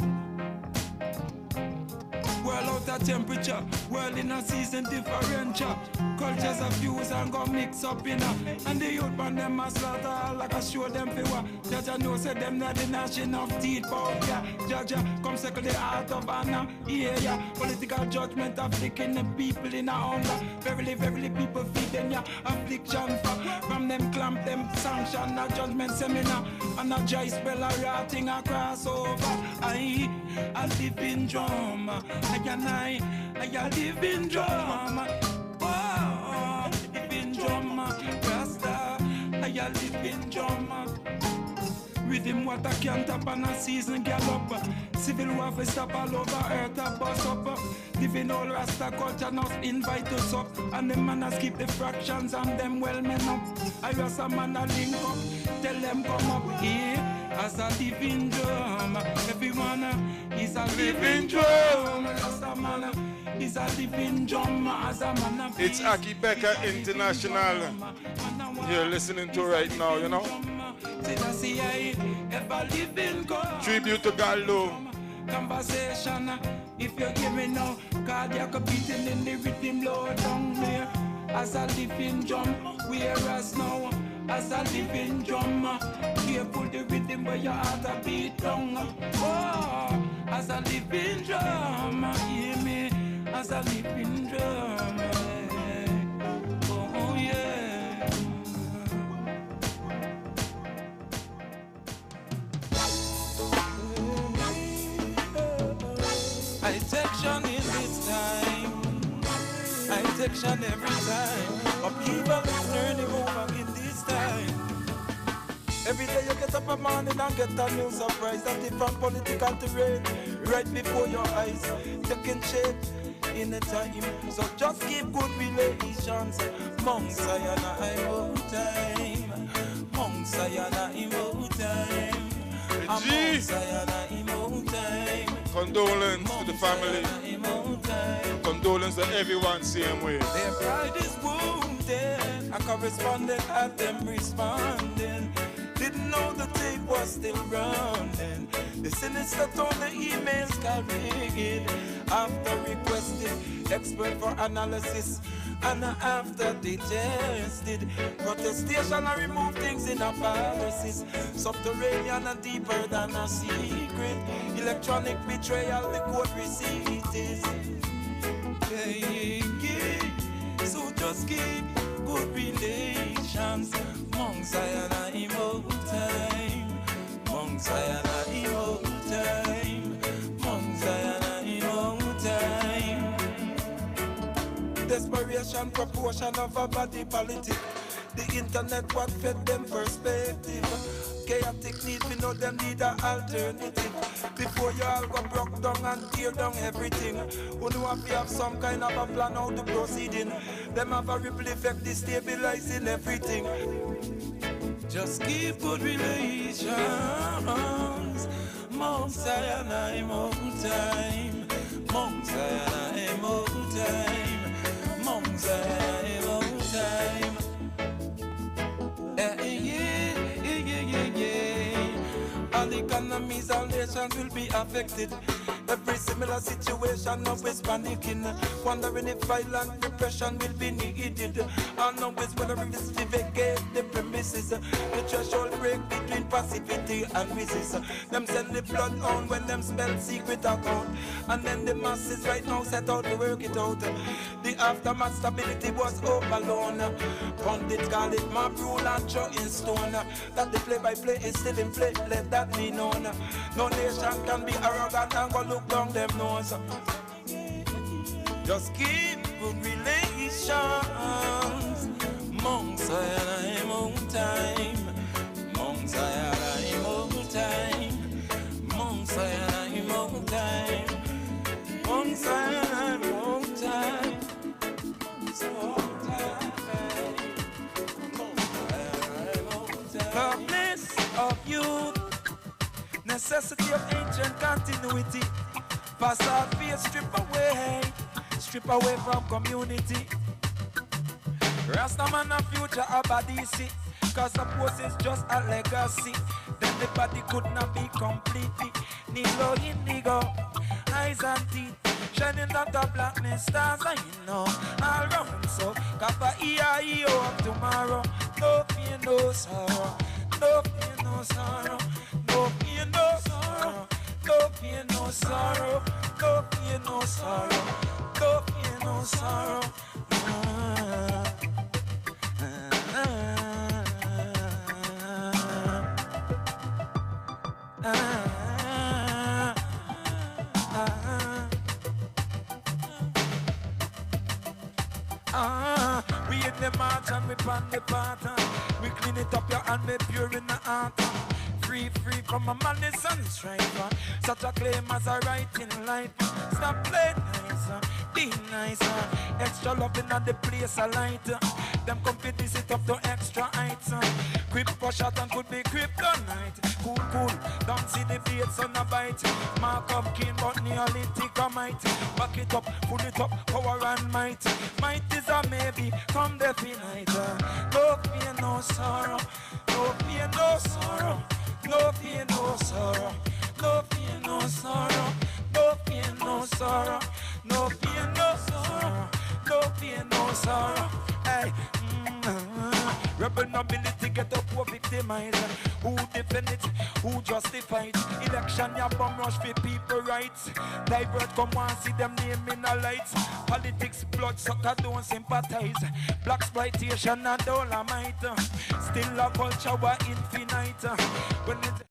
World out of temperature, world in a season differential. Cultures of views and go mix up in a. And the youth man them a slaughter like I show them for what. Jaja know say them not the nation of teeth for yeah. Jaja come circle the heart of Anna. Yeah. Political judgment afflicting the people in a hunger. Verily people feeding ya affliction from them clamp them sanction a judgment seminar. And a joy spell a rotting across over. I a living drum. I a living drum. Oh, living drum. Rasta, I a living drum. Rhythm water can't tap on a season gallop. Civil warfare stop all over earth a bust up. Living all Rasta culture now invite us up. And them man keep the fractions and them well men up. I Rasta man a link up, tell them come up here. As a living drum, everyone is a living drum. Rasta man is a living drum. As a man. It's Aki Becker International. You're listening to right now, you know. Tribute to Gallo. Conversation, if you give me now, cardiac beating in the rhythm low down there. As a living drum, whereas now, as a living drum, careful the rhythm where your heart a beat down. Oh, as a living drum, hear me, as a living drum. Oh yeah. I section in this time. I section every time. Upheaval is turning over in this time. Every day you get up a morning and get a new surprise. That different political terrain right before your eyes. Taking shape in the time. So just keep good relations. Mount Sayana Imo time. Mount Sayana Imo time. Mount Sayana Imo time. Condolence to the family. Condolence to everyone, same way. Their pride is wounded. I corresponded at them responding. Didn't know the tape was still running. The sinister tone the emails carried. After requested expert for analysis, and after they tested protestation and remove things in a palaces, subterranean and deeper than a secret, electronic betrayal the court receipt is. So just keep good relations among Zion and Imo time, among Zion and Imo time, among Zion and Imo time. Desperation, proportion of a body politic. The internet what fed them perspective. Chaotic need, we know them need an alternative. Before you all go broke down and tear down everything, who know if you have some kind of a plan how to proceeding. Them have a ripple effect destabilizing everything. Just keep good relations Mount Zion, Mount time, Mount Zion, Mount time, Mount Zion, Mount time. All economies, all nations will be affected. Every similar situation now is panicking, wondering if violent repression will be needed. And now is wondering if to vacate the premises. The threshold break between passivity and resist. Them send the blood on when them spell secret account. And then the masses right now set out to work it out. The aftermath stability was overloan. Pundits call it mob rule and throw in stone. That the play-by-play is still in play, let that be known. No nation can be arrogant and go look down them nose. Just keep good relations. Mount Zion, Mount time, Mount Zion, Mount time, Mount Zion, Mount time, Mount Zion, Mount time. The bliss of youth, necessity of ancient continuity. Pass our fear, strip away from community. Rastaman a future abadisi, cause the post is just a legacy. Then the body could not be completely Nilo indigo, eyes and teeth, shining out the blackness, stars and you know, all round so, kappa E-I-E-O of tomorrow. No fear, no sorrow, no fear, no sorrow, no fear, no sorrow, no fear, no sorrow, no fear, no sorrow, no fear, no sorrow. We in the march and we pan the pattern. We clean it up your hand, we pure in the heart. Free from a madness and strife. Such a claim as a right in life. Stop playing nice, be nice. Extra loving at the place of light. Them come fit this it up to extra heights. Quick push out and could be kryptonite. Cool, don't see the baits on a bite. Mark up king but neolithic a might. Back it up, pull it up, power and might. Might is a maybe, come the finite. No fear, no sorrow, no fear, no sorrow. No fear, no sorrow, no fear, no sorrow, no fear, no sorrow, no fear, no sorrow, no fear, no sorrow. Hey, rebel nobility get up who victimize. Who defend it, who justify it. Election ya bomb rush for people rights. Divert come and see them name in the lights. Politics blood sucker don't sympathize. Black exploitation and dolomite. Still a culture wa infinite. When it